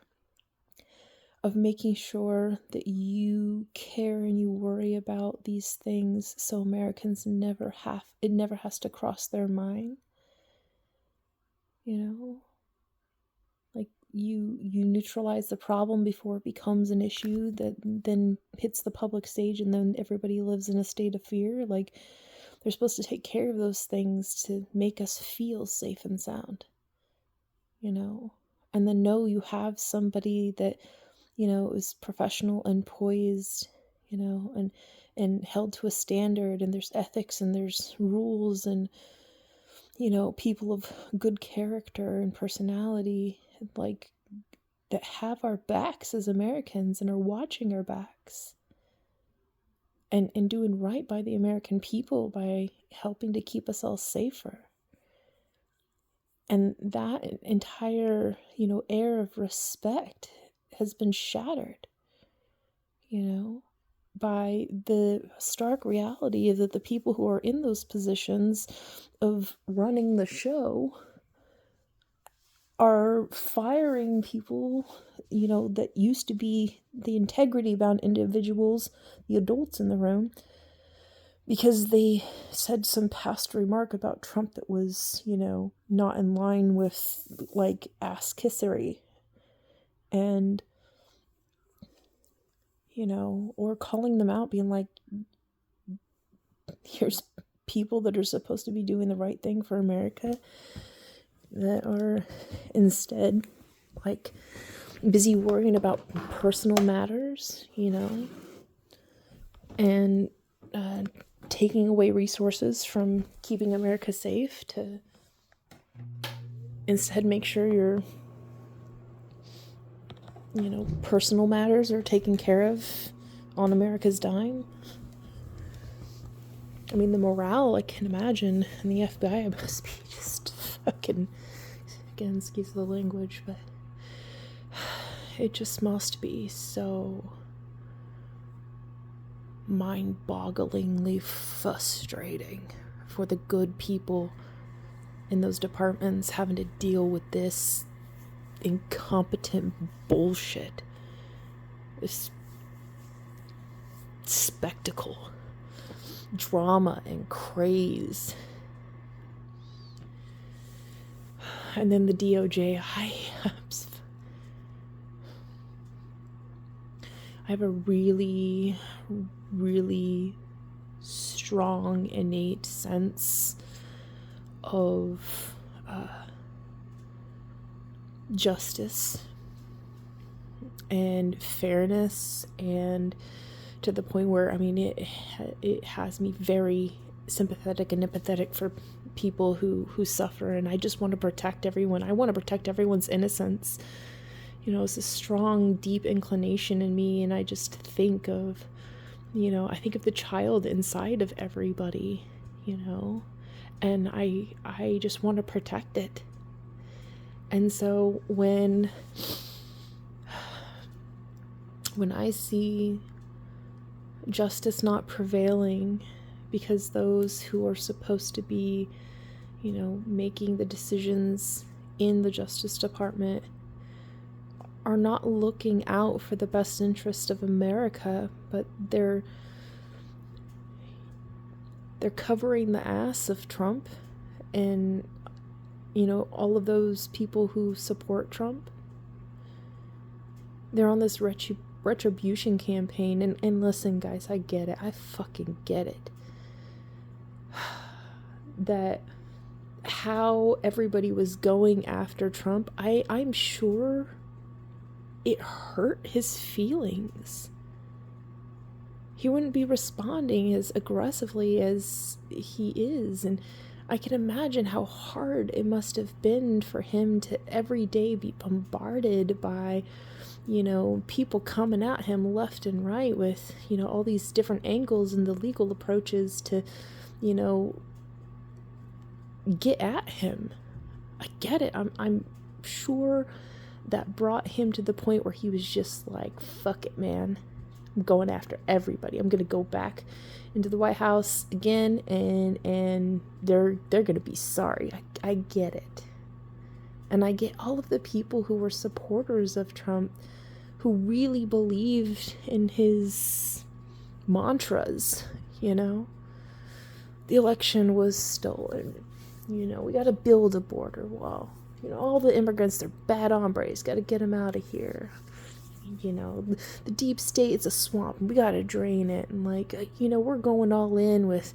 of making sure that you care and you worry about these things so Americans never has to cross their mind. You neutralize the problem before it becomes an issue that then hits the public stage and then everybody lives in a state of fear. They're supposed to take care of those things to make us feel safe and sound, and then know you have somebody that, is professional and poised, and held to a standard, and there's ethics and there's rules and, people of good character and personality, that have our backs as Americans and are watching our backs and doing right by the American people by helping to keep us all safer. And that entire, air of respect has been shattered, by the stark reality that the people who are in those positions of running the show are firing people, that used to be the integrity-bound individuals, the adults in the room, because they said some past remark about Trump that was, not in line with, ass kissery. And, or calling them out, being like, here's people that are supposed to be doing the right thing for America that are instead, busy worrying about personal matters, and taking away resources from keeping America safe to instead make sure your, personal matters are taken care of on America's dime. The morale, I can imagine, in the FBI must be just fucking, again, excuse the language, but it just must be so mind-bogglingly frustrating for the good people in those departments having to deal with this incompetent bullshit, this spectacle, drama and craze. And then the DOJ, I have a really, really strong, innate sense of justice and fairness, and to the point where, I mean, it has me very sympathetic and empathetic for people who suffer, and I just want to protect everyone. I want to protect everyone's innocence. You know, it's a strong, deep inclination in me, and I just think of, you know, I think of the child inside of everybody, you know, and I just want to protect it. And so when I see justice not prevailing because those who are supposed to be, you know, making the decisions in the Justice Department are not looking out for the best interest of America, but they're covering the ass of Trump and, you know, all of those people who support Trump. They're on this retribution campaign, and listen, guys, I get it. I fucking get it. That how everybody was going after Trump, I'm sure it hurt his feelings. He wouldn't be responding as aggressively as he is, and I can imagine how hard it must have been for him to every day be bombarded by, you know, people coming at him left and right with, you know, all these different angles and the legal approaches to, you know, get at him. I get it. I'm sure that brought him to the point where he was just like, fuck it, man. I'm going after everybody. I'm going to go back into the White House again, and they're going to be sorry. I get it. And I get all of the people who were supporters of Trump, who really believed in his mantras, you know. The election was stolen. You know, we got to build a border wall. You know, all the immigrants, they're bad hombres. Got to get them out of here. You know, the deep state, it's a swamp. We got to drain it. And, like, you know, we're going all in with,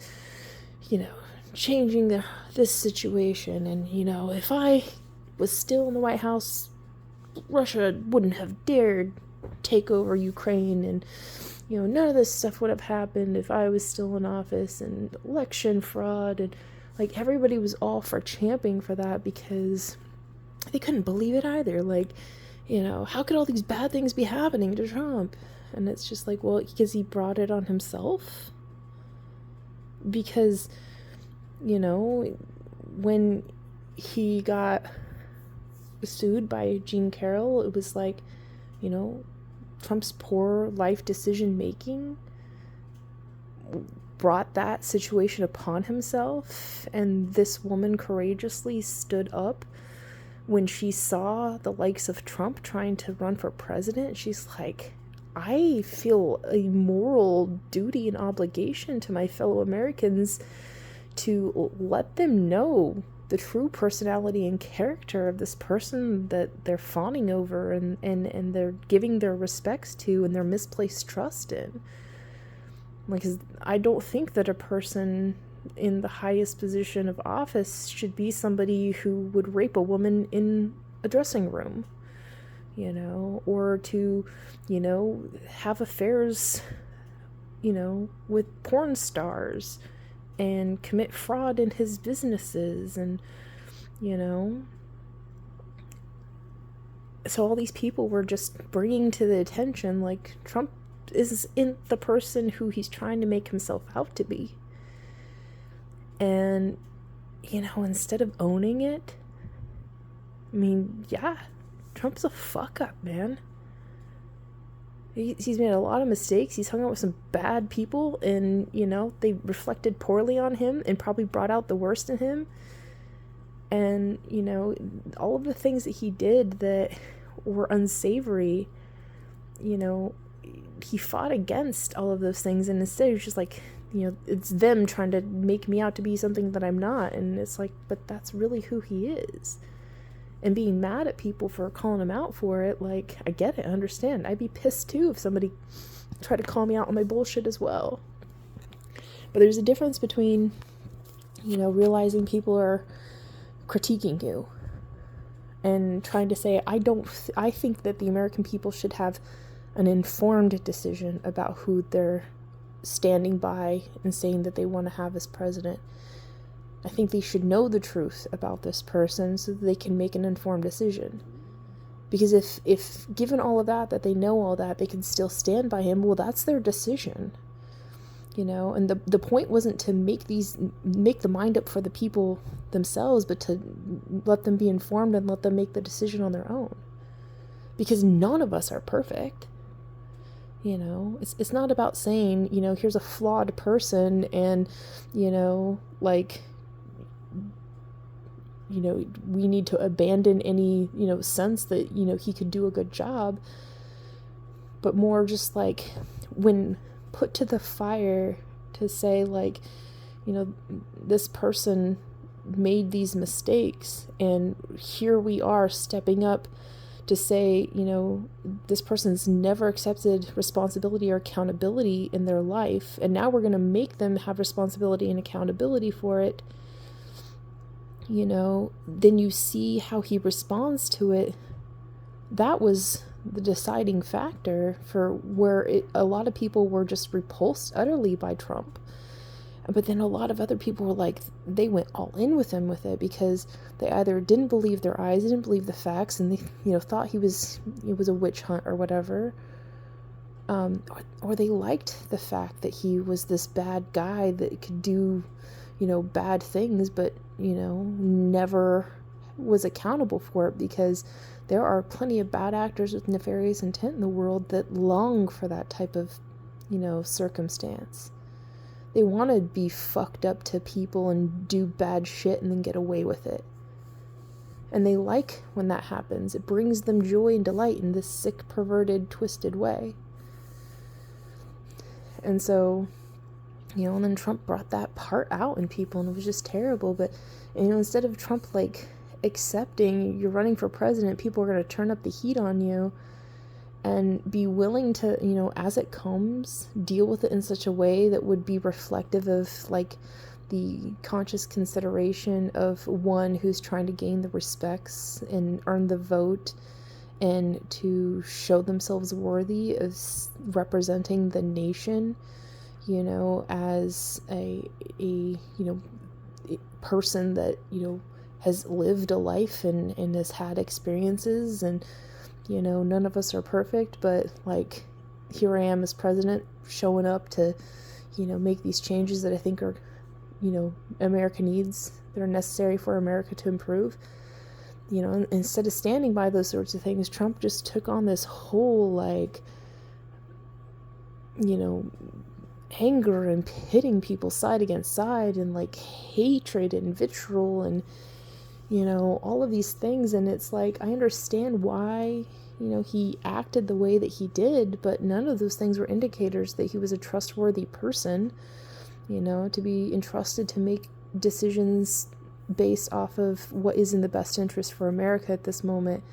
you know, changing this situation. And, you know, if I was still in the White House, Russia wouldn't have dared take over Ukraine. And, you know, none of this stuff would have happened if I was still in office. And election fraud. And, like, everybody was all for championing for that because they couldn't believe it either. Like, you know, how could all these bad things be happening to Trump? And it's just like, well, because he brought it on himself. Because, you know, when he got sued by Jean Carroll, it was like, you know, Trump's poor life decision making brought that situation upon himself, and this woman courageously stood up when she saw the likes of Trump trying to run for president. She's like, I feel a moral duty and obligation to my fellow Americans to let them know the true personality and character of this person that they're fawning over and they're giving their respects to and their misplaced trust in. Like, I don't think that a person in the highest position of office should be somebody who would rape a woman in a dressing room, you know, or to, you know, have affairs, you know, with porn stars and commit fraud in his businesses. And, you know, so all these people were just bringing to the attention, like, Trump isn't the person who he's trying to make himself out to be. And, you know, instead of owning it, I mean, yeah, Trump's a fuck up, man. He's made a lot of mistakes. He's hung out with some bad people, and, you know, they reflected poorly on him and probably brought out the worst in him. And, you know, all of the things that he did that were unsavory, you know, he fought against all of those things, and instead he was just like, you know, it's them trying to make me out to be something that I'm not. And it's like, but that's really who he is. and being mad at people for calling him out for it. Like, I get it, I understand. I'd be pissed too if somebody tried to call me out on my bullshit as well. But there's a difference between, realizing people are critiquing you and trying to say, I think that the American people should have an informed decision about who they're standing by and saying that they want to have as president. I think they should know the truth about this person so that they can make an informed decision. Because if given all of that they know all that, they can still stand by him, well, that's their decision. And the point wasn't to make the mind up for the people themselves, but to let them be informed and let them make the decision on their own. Because none of us are perfect. It's not about saying, here's a flawed person and, we need to abandon any, sense that, he could do a good job. But more just like when put to the fire to say, like, this person made these mistakes and here we are stepping up to say, this person's never accepted responsibility or accountability in their life, and now we're going to make them have responsibility and accountability for it. Then you see how he responds to it. That was the deciding factor for where a lot of people were just repulsed utterly by Trump. But then a lot of other people were like, they went all in with him with it because they either didn't believe their eyes, didn't believe the facts, and they, thought it was a witch hunt or whatever. Or they liked the fact that he was this bad guy that could do, bad things, but, never was accountable for it, because there are plenty of bad actors with nefarious intent in the world that long for that type of, circumstance. They want to be fucked up to people and do bad shit and then get away with it. And they like when that happens. It brings them joy and delight in this sick, perverted, twisted way. And so, and then Trump brought that part out in people, and it was just terrible. But, instead of Trump, like, accepting you're running for president, people are going to turn up the heat on you and be willing to, as it comes, deal with it in such a way that would be reflective of, like, the conscious consideration of one who's trying to gain the respects and earn the vote and to show themselves worthy of representing the nation, as a person that, has lived a life and has had experiences, and, none of us are perfect, but, like, here I am as president showing up to, make these changes that I think are, America needs, that are necessary for America to improve. Instead of standing by those sorts of things, Trump just took on this whole, like, anger and pitting people side against side, and, like, hatred and vitriol and, all of these things. And it's like, I understand why, he acted the way that he did, but none of those things were indicators that he was a trustworthy person, to be entrusted to make decisions based off of what is in the best interest for America at this moment,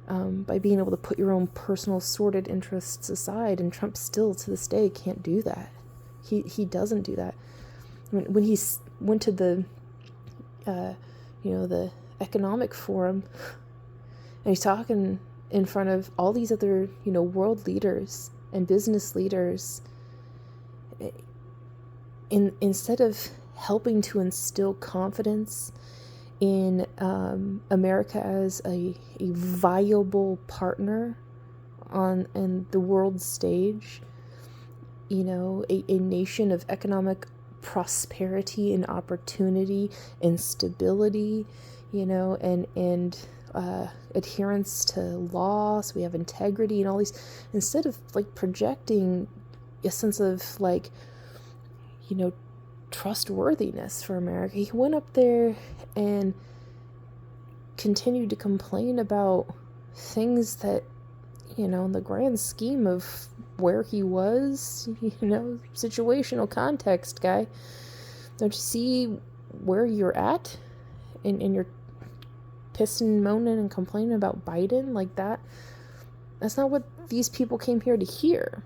by being able to put your own personal sordid interests aside. And Trump still to this day can't do that. He doesn't do that. When he went to the the economic forum, and he's talking in front of all these other world leaders and business leaders, instead of helping to instill confidence in America as a viable partner in the world stage, a nation of economic prosperity and opportunity and stability, and adherence to law, so we have integrity and all these, instead of, like, projecting a sense of, like, trustworthiness for America, he went up there and continued to complain about things that, in the grand scheme of where he was, situational context, guy. Don't you see where you're at in your pissing and moaning and complaining about Biden like that. That's not what these people came here to hear.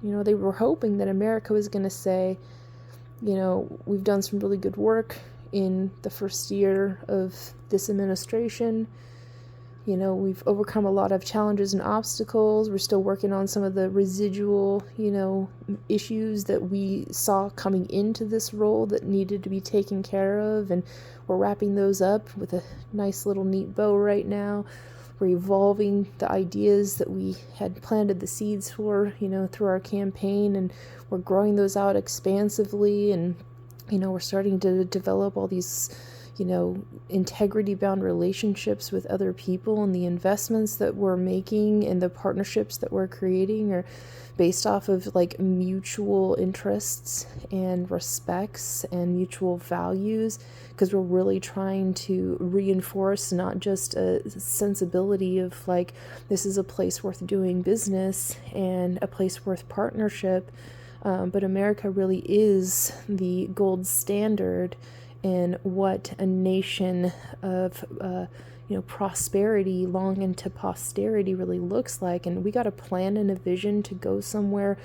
They were hoping that America was going to say, we've done some really good work in the first year of this administration. We've overcome a lot of challenges and obstacles. We're still working on some of the residual, issues that we saw coming into this role that needed to be taken care of. And we're wrapping those up with a nice little neat bow right now. We're evolving the ideas that we had planted the seeds for, through our campaign, and we're growing those out expansively. And, we're starting to develop all these, integrity-bound relationships with other people, and the investments that we're making and the partnerships that we're creating are based off of like mutual interests and respects and mutual values, because we're really trying to reinforce not just a sensibility of like, this is a place worth doing business and a place worth partnership, but America really is the gold standard in what a nation of prosperity long into posterity really looks like. And we got a plan and a vision to go somewhere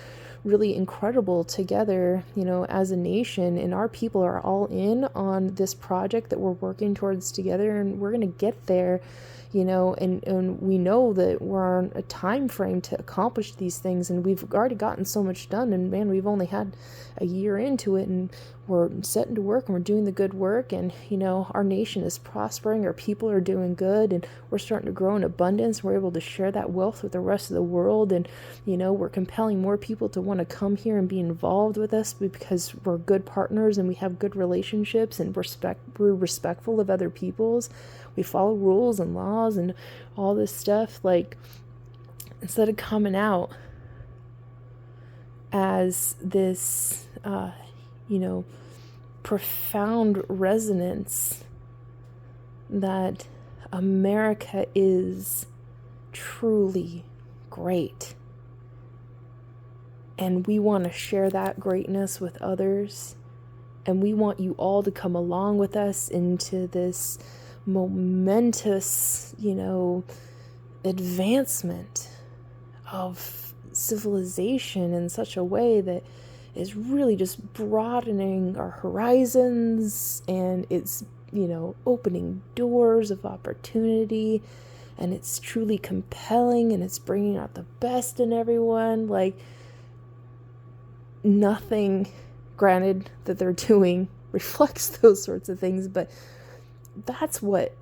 really incredible together, as a nation, and our people are all in on this project that we're working towards together, and we're going to get there, and we know that we're on a time frame to accomplish these things, and we've already gotten so much done, and man, we've only had a year into it, and we're setting to work, and we're doing the good work, and our nation is prospering, our people are doing good, and we're starting to grow in abundance. We're able to share that wealth with the rest of the world, and we're compelling more people to want to come here and be involved with us because we're good partners and we have good relationships, and we're respectful of other people's. We follow rules and laws and all this stuff. Like, instead of coming out as this profound resonance that America is truly great, and we want to share that greatness with others, and we want you all to come along with us into this momentous, advancement of civilization in such a way that is really just broadening our horizons, and it's, opening doors of opportunity, and it's truly compelling, and it's bringing out the best in everyone. Like, nothing, granted, that they're doing reflects those sorts of things, but that's what,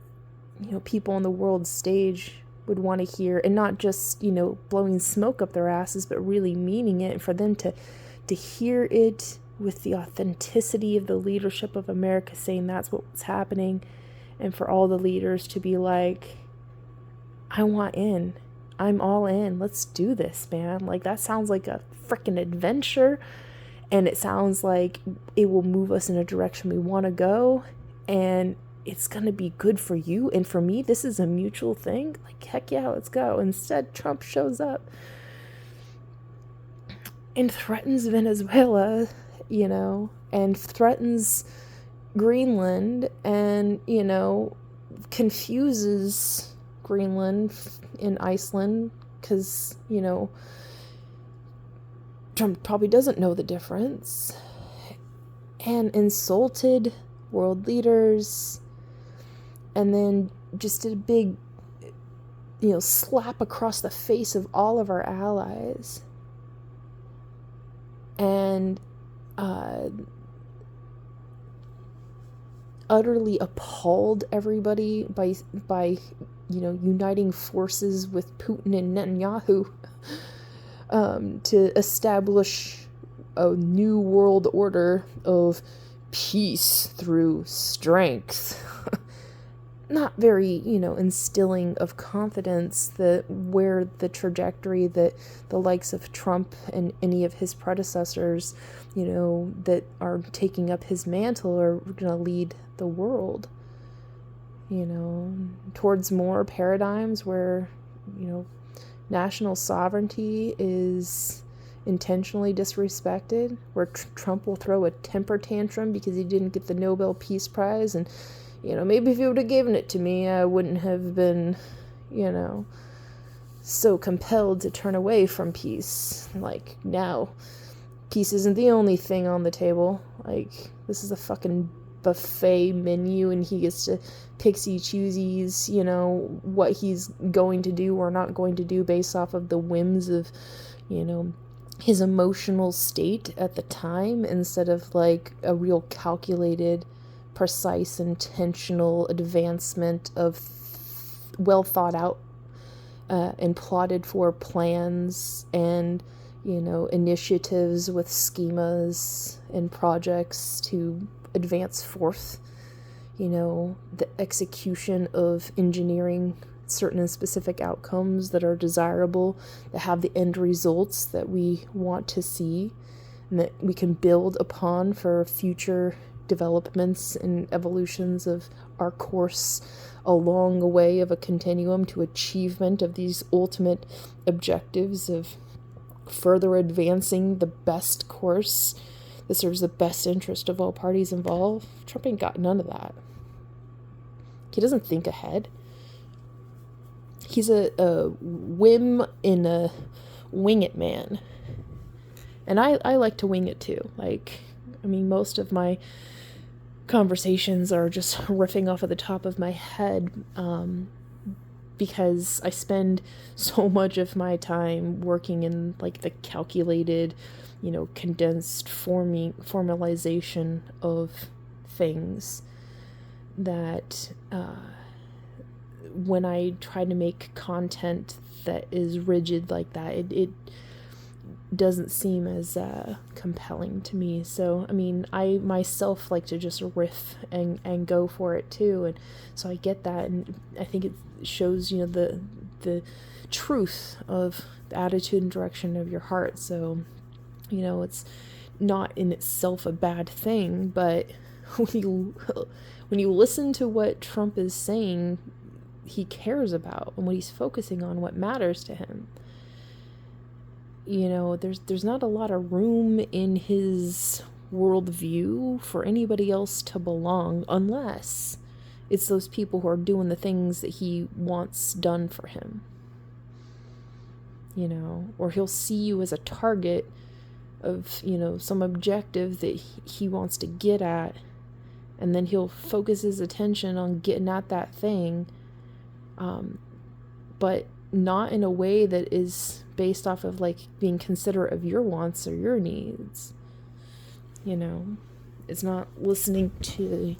people on the world stage would want to hear, and not just, blowing smoke up their asses, but really meaning it, and for them to hear it with the authenticity of the leadership of America saying that's what's happening, and for all the leaders to be like, I want in, I'm all in, let's do this, man. Like, that sounds like a freaking adventure, and it sounds like it will move us in a direction we want to go, and it's going to be good for you and for me. This is a mutual thing. Like, heck yeah, let's go. Instead, Trump shows up and threatens Venezuela, and threatens Greenland, and, confuses Greenland and Iceland, because, Trump probably doesn't know the difference, and insulted world leaders, and then just did a big, slap across the face of all of our allies, and utterly appalled everybody by uniting forces with Putin and Netanyahu to establish a new world order of peace through strength. Not very, instilling of confidence that where the trajectory that the likes of Trump and any of his predecessors, that are taking up his mantle are going to lead the world, towards more paradigms where, national sovereignty is intentionally disrespected, where Trump will throw a temper tantrum because he didn't get the Nobel Peace Prize, and Maybe if you would have given it to me, I wouldn't have been, so compelled to turn away from peace. Like, now, peace isn't the only thing on the table. Like, this is a fucking buffet menu, and he gets to picksy-choosies, what he's going to do or not going to do based off of the whims of, his emotional state at the time, instead of, like, a real calculated, precise, intentional advancement of well thought out and plotted for plans and, initiatives with schemas and projects to advance forth, the execution of engineering certain and specific outcomes that are desirable, that have the end results that we want to see, and that we can build upon for future developments and evolutions of our course along the way of a continuum to achievement of these ultimate objectives of further advancing the best course that serves the best interest of all parties involved. Trump ain't got none of that. He doesn't think ahead. He's a whim in a wing it man. And I like to wing it too. Most of my conversations are just riffing off of the top of my head, because I spend so much of my time working in the calculated, condensed formalization of things, that when I try to make content that is rigid like that, it doesn't seem as compelling to me. So, I myself like to just riff and go for it too. And so I get that. And I think it shows, the truth of the attitude and direction of your heart. So, it's not in itself a bad thing, but when you listen to what Trump is saying he cares about and what he's focusing on, what matters to him, there's not a lot of room in his worldview for anybody else to belong, unless it's those people who are doing the things that he wants done for him. Or he'll see you as a target of, some objective that he wants to get at, and then he'll focus his attention on getting at that thing, but not in a way that is based off of being considerate of your wants or your needs. It's not listening to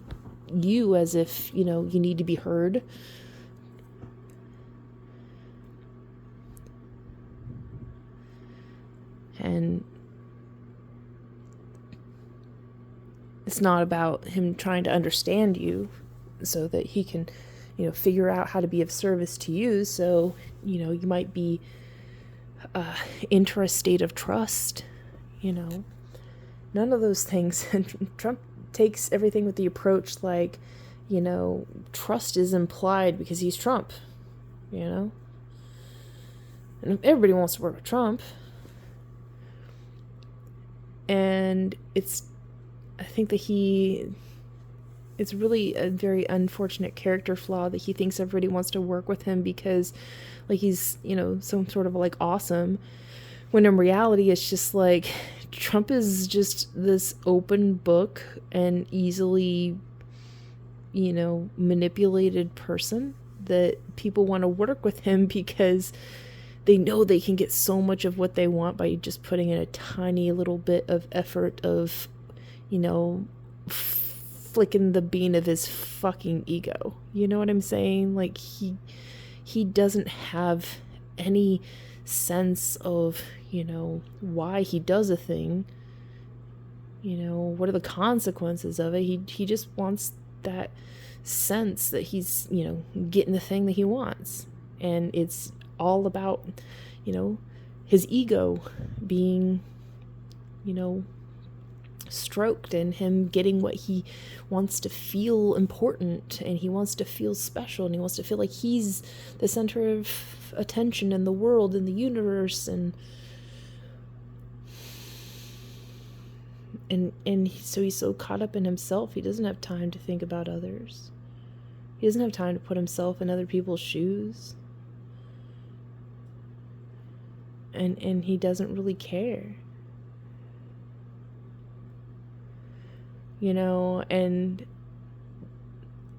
you as if, you need to be heard. And it's not about him trying to understand you so that he can, figure out how to be of service to you. So, you might be enter a state of trust, none of those things. And Trump takes everything with the approach trust is implied because he's Trump, and everybody wants to work with Trump. And I think that it's really a very unfortunate character flaw that he thinks everybody wants to work with him because he's, some sort of awesome, when in reality it's just Trump is just this open book and easily, manipulated person that people want to work with him because they know they can get so much of what they want by just putting in a tiny little bit of effort of, flicking the bean of his fucking ego. You know what I'm saying? He doesn't have any sense of, why he does a thing. What are the consequences of it? He just wants that sense that he's, getting the thing that he wants. And it's all about, his ego being, stroked, and him getting what he wants to feel important, and he wants to feel special, and he wants to feel like he's the center of attention in the world, in the universe, and so he's so caught up in himself, he doesn't have time to think about others. He doesn't have time to put himself in other people's shoes. And he doesn't really care. And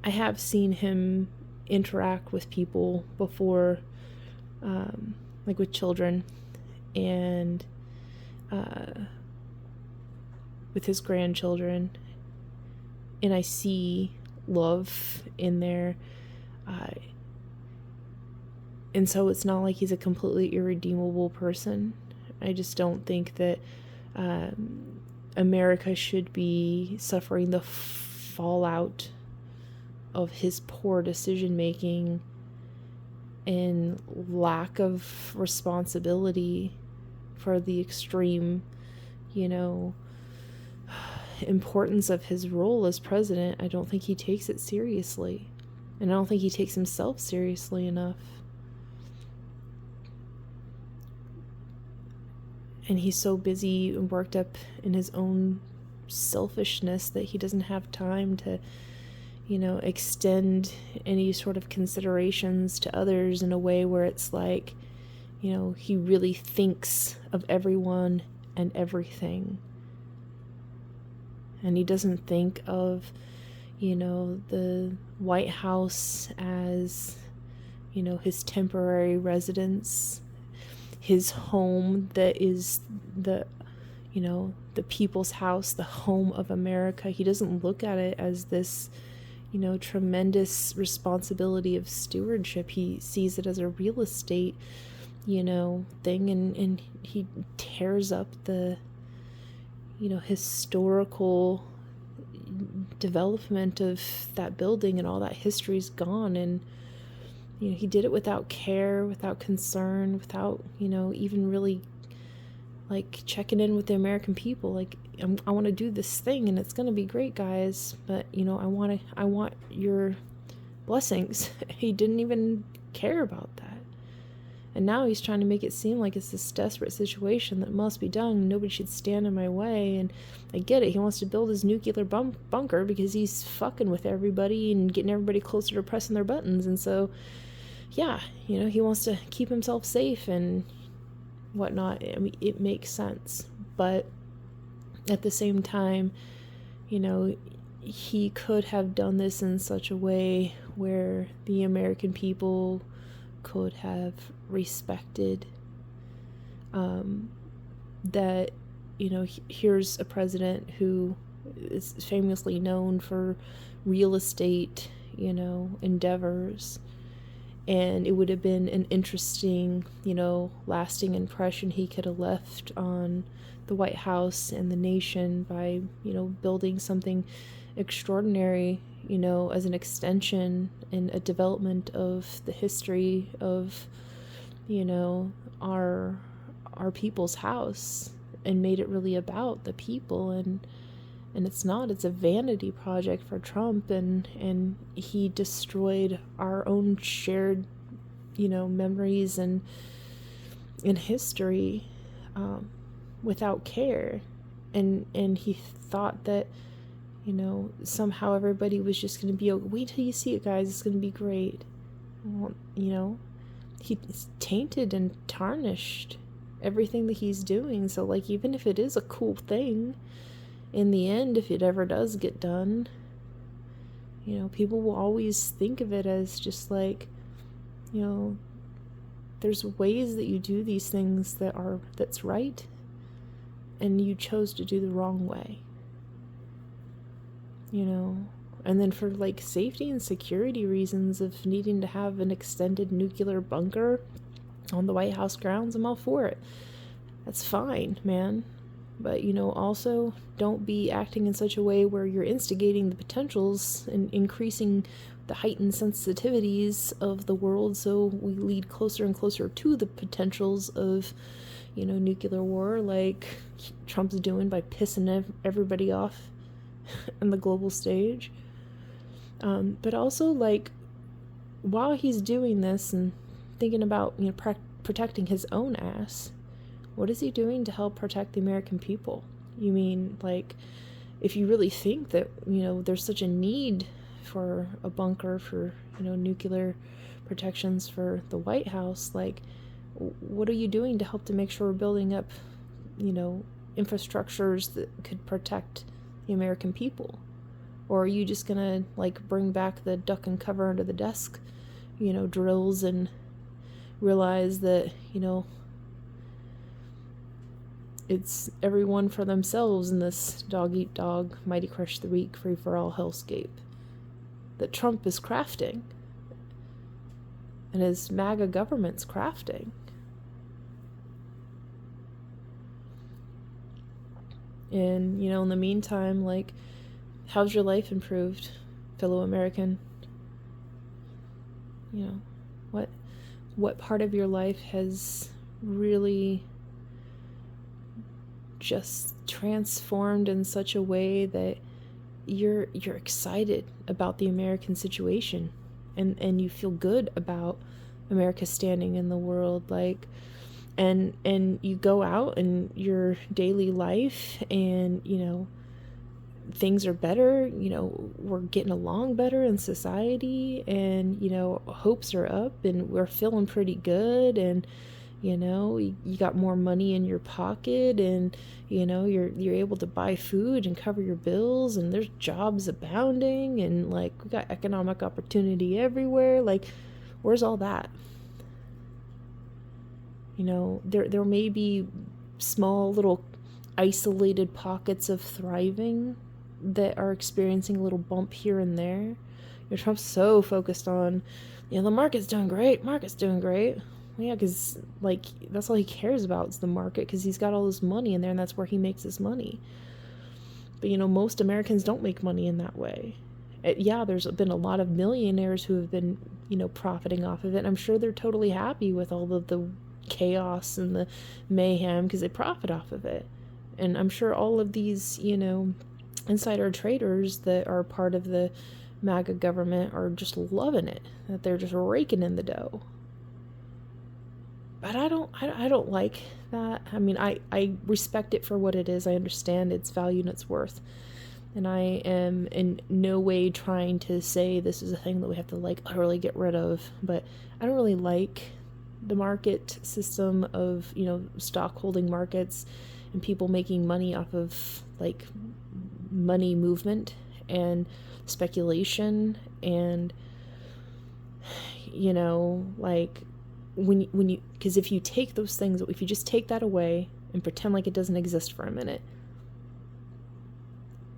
I have seen him interact with people before, like with children, and with his grandchildren, and I see love in there, and so it's not like he's a completely irredeemable person. I just don't think that America should be suffering the fallout of his poor decision making and lack of responsibility for the extreme, importance of his role as president. I don't think he takes it seriously, and I don't think he takes himself seriously enough. And he's so busy and worked up in his own selfishness that he doesn't have time to, extend any sort of considerations to others in a way where it's like, he really thinks of everyone and everything. And he doesn't think of, the White House as, his temporary residence, his home that is the people's house, the home of America. He doesn't look at it as this, tremendous responsibility of stewardship. He sees it as a real estate, thing, and he tears up the, historical development of that building, and all that history's gone. And he did it without care, without concern, without, even really like checking in with the American people. Like, I want to do this thing and it's going to be great, guys, but I want your blessings. He didn't even care about that. And now he's trying to make it seem like it's this desperate situation that must be done. Nobody should stand in my way. And I get it. He wants to build his nuclear bunker because he's fucking with everybody and getting everybody closer to pressing their buttons. And so, yeah, he wants to keep himself safe and whatnot. I mean, it makes sense. But at the same time, he could have done this in such a way where the American people could have respected that, here's a president who is famously known for real estate, endeavors. And it would have been an interesting, lasting impression he could have left on the White House and the nation by, building something extraordinary, as an extension and a development of the history of, our people's house, and made it really about the people. And it's not, it's a vanity project for Trump, and he destroyed our own shared, memories and history, without care. And he thought that, somehow everybody was just going to be, wait till you see it, guys, it's going to be great. Well, he's tainted and tarnished everything that he's doing. So, like, even if it is a cool thing, in the end, if it ever does get done, people will always think of it as just like, there's ways that you do these things that's right, and you chose to do the wrong way. And then for like safety and security reasons of needing to have an extended nuclear bunker on the White House grounds, I'm all for it. That's fine, man. But, also don't be acting in such a way where you're instigating the potentials and increasing the heightened sensitivities of the world, so we lead closer and closer to the potentials of, nuclear war, like Trump's doing by pissing everybody off on the global stage. But also, like, while he's doing this and thinking about, protecting his own ass, what is he doing to help protect the American people? You mean, like, if you really think that, there's such a need for a bunker for, nuclear protections for the White House. Like, what are you doing to help to make sure we're building up, infrastructures that could protect the American people? Or are you just gonna like bring back the duck and cover under the desk, drills, and realize that, it's everyone for themselves in this dog eat dog, mighty crush the weak, free for all hellscape that Trump is crafting and his MAGA government's crafting? And, in the meantime, like, how's your life improved, fellow American? What part of your life has really just transformed in such a way that you're excited about the American situation, and you feel good about America's standing in the world, like, and you go out in your daily life and things are better, we're getting along better in society, and hopes are up and we're feeling pretty good, and you got more money in your pocket, and you're able to buy food and cover your bills, and there's jobs abounding, and like we got economic opportunity everywhere. Like, where's all that? There may be small little isolated pockets of thriving that are experiencing a little bump here and there. Trump's so focused on, the market's doing great. Well, yeah, because, like, that's all he cares about is the market, because he's got all this money in there, and that's where he makes his money. But, most Americans don't make money in that way. Yeah, there's been a lot of millionaires who have been, profiting off of it. I'm sure they're totally happy with all of the chaos and the mayhem because they profit off of it. And I'm sure all of these, insider traders that are part of the MAGA government are just loving it, that they're just raking in the dough. But I don't like that. I mean, I respect it for what it is. I understand its value and its worth. And I am in no way trying to say this is a thing that we have to, like, utterly get rid of. But I don't really like the market system of, stock holding markets and people making money off of, like, money movement and speculation. And, like, when you, because if you take those things, if you just take that away and pretend like it doesn't exist for a minute,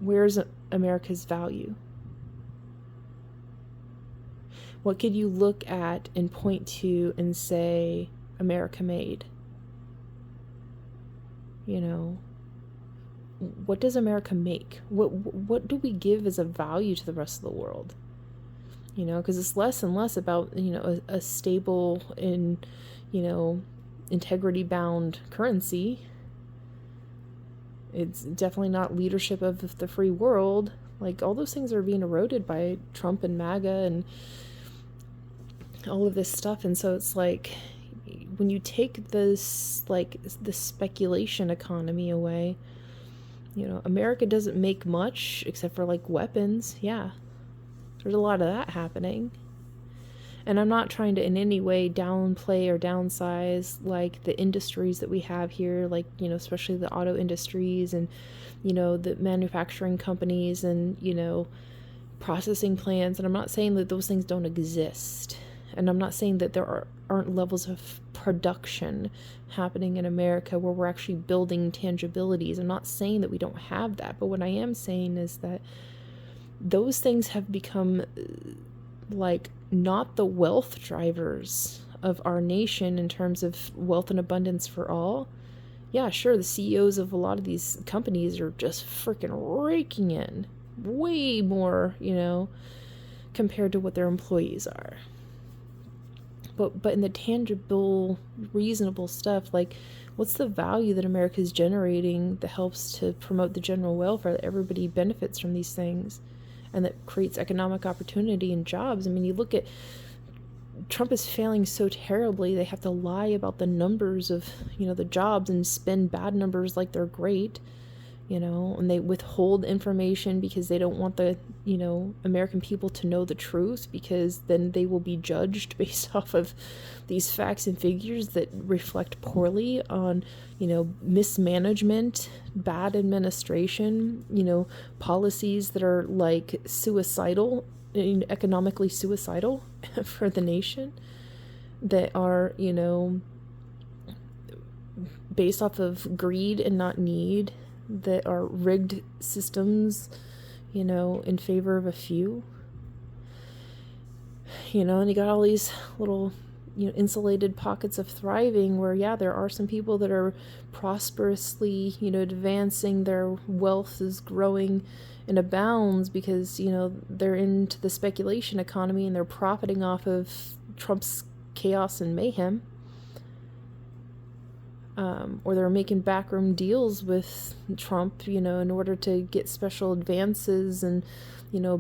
where's America's value? What could you look at and point to and say America made? What does America make? What do we give as a value to the rest of the world? Because it's less and less about, a stable and, integrity-bound currency. It's definitely not leadership of the free world. Like, all those things are being eroded by Trump and MAGA and all of this stuff. And so it's like, when you take this, like, the speculation economy away, America doesn't make much except for, like, weapons. Yeah. There's a lot of that happening. And I'm not trying to in any way downplay or downsize, like, the industries that we have here, like, especially the auto industries and, the manufacturing companies and, processing plants. And I'm not saying that those things don't exist. And I'm not saying that there aren't levels of production happening in America where we're actually building tangibilities. I'm not saying that we don't have that. But what I am saying is that those things have become, like, not the wealth drivers of our nation in terms of wealth and abundance for all. Yeah, sure, the CEOs of a lot of these companies are just freaking raking in way more, compared to what their employees are. But in the tangible, reasonable stuff, like, what's the value that America is generating that helps to promote the general welfare, that everybody benefits from these things, and that creates economic opportunity and jobs? I mean, you look at Trump is failing so terribly, they have to lie about the numbers of, the jobs and spin bad numbers like they're great. And they withhold information because they don't want the, American people to know the truth, because then they will be judged based off of these facts and figures that reflect poorly on, mismanagement, bad administration, policies that are like suicidal, economically suicidal for the nation, that are, based off of greed and not need, that are rigged systems, in favor of a few. And you got all these little, insulated pockets of thriving where, yeah, there are some people that are prosperously, advancing, their wealth is growing and abounds because, they're into the speculation economy and they're profiting off of Trump's chaos and mayhem. Or they're making backroom deals with Trump, in order to get special advances and,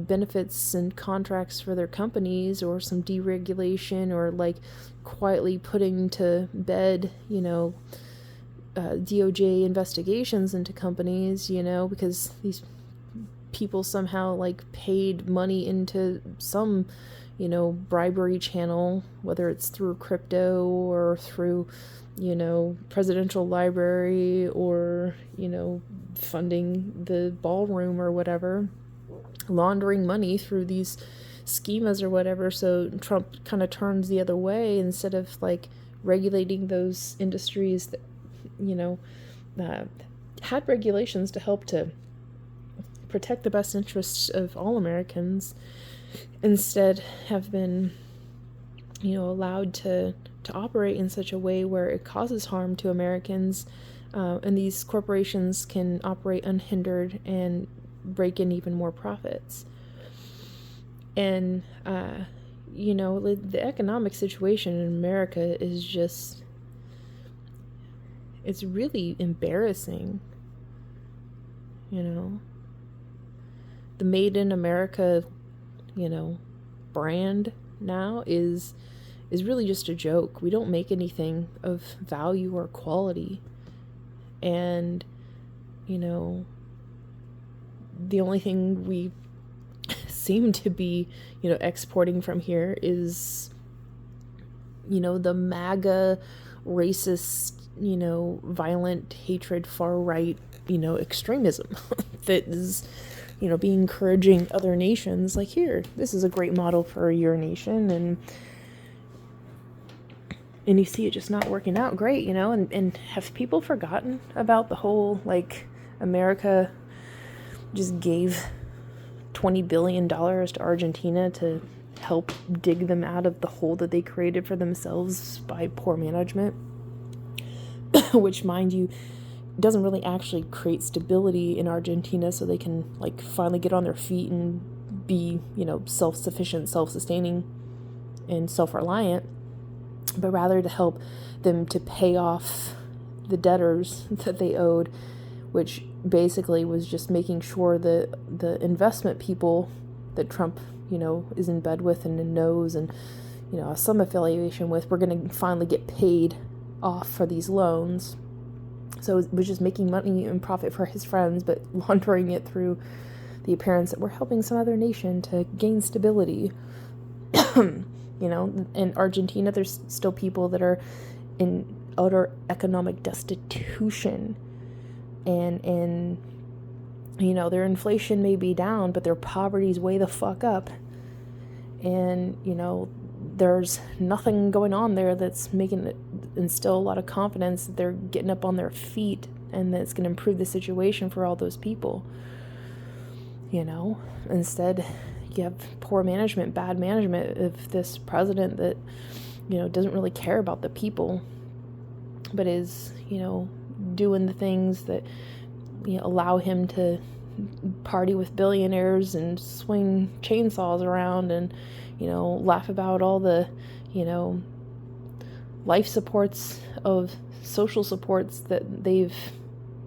benefits and contracts for their companies, or some deregulation, or like quietly putting to bed, DOJ investigations into companies, because these people somehow like paid money into some, bribery channel, whether it's through crypto or through, presidential library, or, funding the ballroom or whatever, laundering money through these schemas or whatever. So Trump kind of turns the other way, instead of like regulating those industries that, had regulations to help to protect the best interests of all Americans, instead have been, allowed to operate in such a way where it causes harm to Americans, and these corporations can operate unhindered and rake in even more profits. And, the economic situation in America is just, it's really embarrassing, The Made in America, brand now is really just a joke. We don't make anything of value or quality. And, the only thing we seem to be, exporting from here is, the MAGA racist, violent hatred, far right, extremism that is, be encouraging other nations like, here, this is a great model for your nation, and you see it just not working out great, and have people forgotten about the whole, like, America just gave $20 billion to Argentina to help dig them out of the hole that they created for themselves by poor management, which, mind you, doesn't really actually create stability in Argentina so they can, like, finally get on their feet and be, self-sufficient, self-sustaining, and self-reliant, but rather to help them to pay off the debtors that they owed, which basically was just making sure that the investment people that Trump, is in bed with and knows and, has some affiliation with, were going to finally get paid off for these loans. So it was just making money and profit for his friends, but laundering it through the appearance that we're helping some other nation to gain stability. In Argentina, there's still people that are in utter economic destitution, and their inflation may be down, but their poverty's way the fuck up, and there's nothing going on there that's making it instill a lot of confidence that they're getting up on their feet and that it's going to improve the situation for all those people. Instead, you have poor management, bad management of this president that, doesn't really care about the people, but is, doing the things that, allow him to party with billionaires and swing chainsaws around and, laugh about all the, life supports of social supports that they've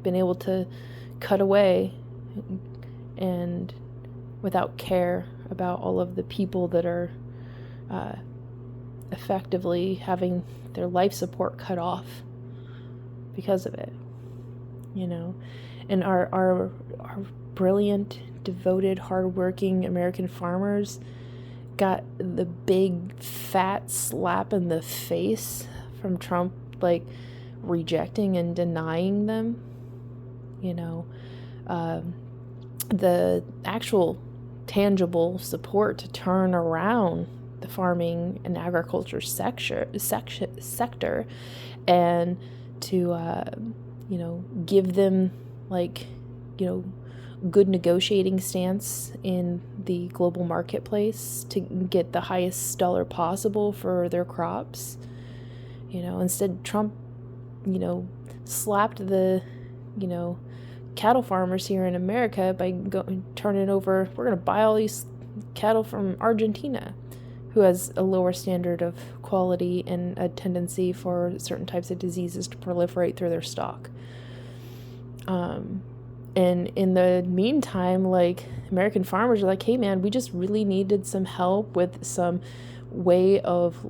been able to cut away, and without care about all of the people that are effectively having their life support cut off because of it. and our brilliant, devoted, hardworking American farmers got the big fat slap in the face from Trump, like rejecting and denying them. The actual tangible support to turn around the farming and agriculture sector and to give them good negotiating stance in the global marketplace to get the highest dollar possible for their crops. Instead Trump slapped the cattle farmers here in America by turning over, we're going to buy all these cattle from Argentina, who has a lower standard of quality and a tendency for certain types of diseases to proliferate through their stock. And in the meantime, American farmers are like, hey man, we just really needed some help with some way of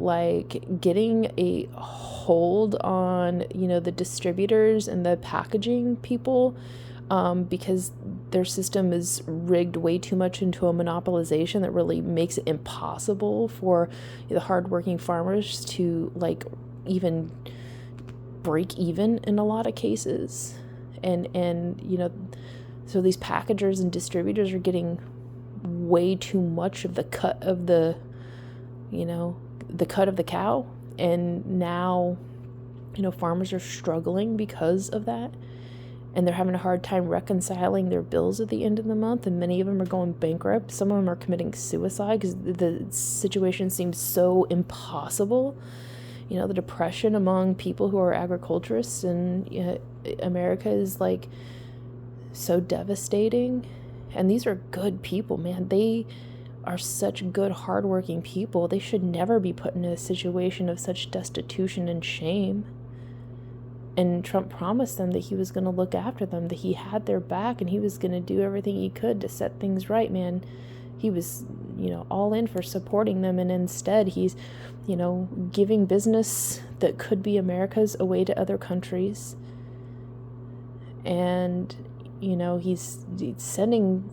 getting a hold on, the distributors and the packaging people, because their system is rigged way too much into a monopolization that really makes it impossible for the hardworking farmers to even break even in a lot of cases. And so these packagers and distributors are getting way too much of the cut of the cut of the cow, and now farmers are struggling because of that, and they're having a hard time reconciling their bills at the end of the month, and many of them are going bankrupt. Some of them are committing suicide because the situation seems so impossible. The depression among people who are agriculturists in America is so devastating. And these are good people, man. They are such good, hardworking people. They should never be put in a situation of such destitution and shame. And Trump promised them that he was going to look after them, that he had their back, and he was going to do everything he could to set things right, man. He was, all in for supporting them, and instead he's, giving business that could be America's away to other countries. And, he's sending,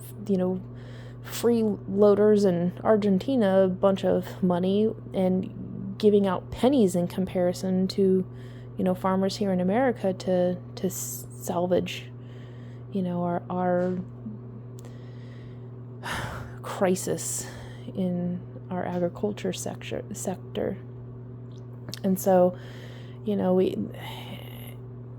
freeloaders in Argentina a bunch of money and giving out pennies in comparison to, farmers here in America to salvage, our crisis in our agriculture sector. And so,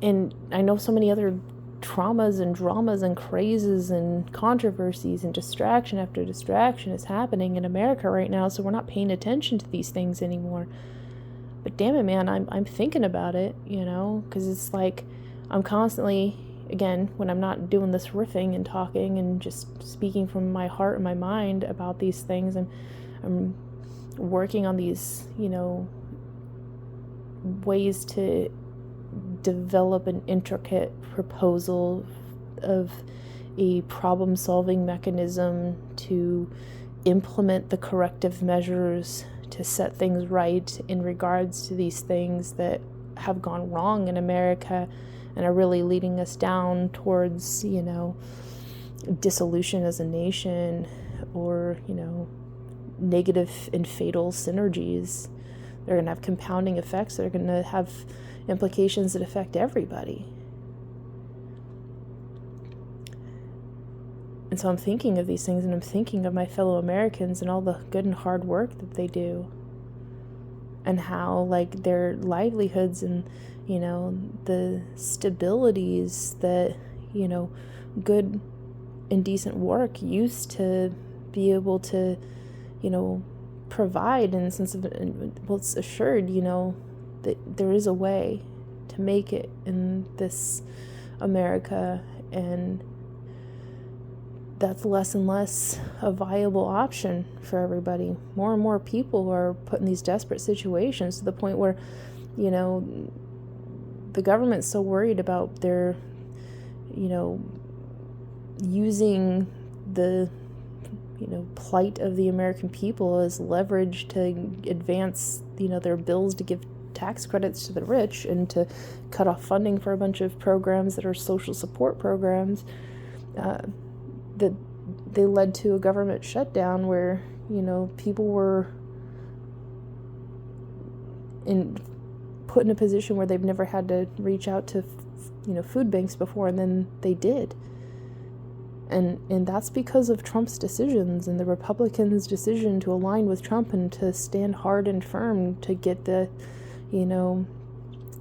and I know so many other traumas and dramas and crazes and controversies and distraction after distraction is happening in America right now, so we're not paying attention to these things anymore. But damn it, man, I'm thinking about it, because it's I'm constantly, again, when I'm not doing this riffing and talking and just speaking from my heart and my mind about these things, I'm working on these, ways to develop an intricate proposal of a problem-solving mechanism to implement the corrective measures to set things right in regards to these things that have gone wrong in America and are really leading us down towards, dissolution as a nation, or, negative and fatal synergies. They're going to have compounding effects that are going to have implications that affect everybody. And so I'm thinking of these things, and I'm thinking of my fellow Americans and all the good and hard work that they do, and how their livelihoods and the stabilities that good and decent work used to be able to provide, in a sense of, well, it's assured that there is a way to make it in this America, and that's less and less a viable option for everybody. More and more people are put in these desperate situations to the point where, the government's so worried about their, using the, plight of the American people as leverage to advance, their bills to give tax credits to the rich and to cut off funding for a bunch of programs that are social support programs, that they led to a government shutdown where, people were put in a position where they've never had to reach out to, food banks before, and then they did. And that's because of Trump's decisions and the Republicans' decision to align with Trump and to stand hard and firm to get the,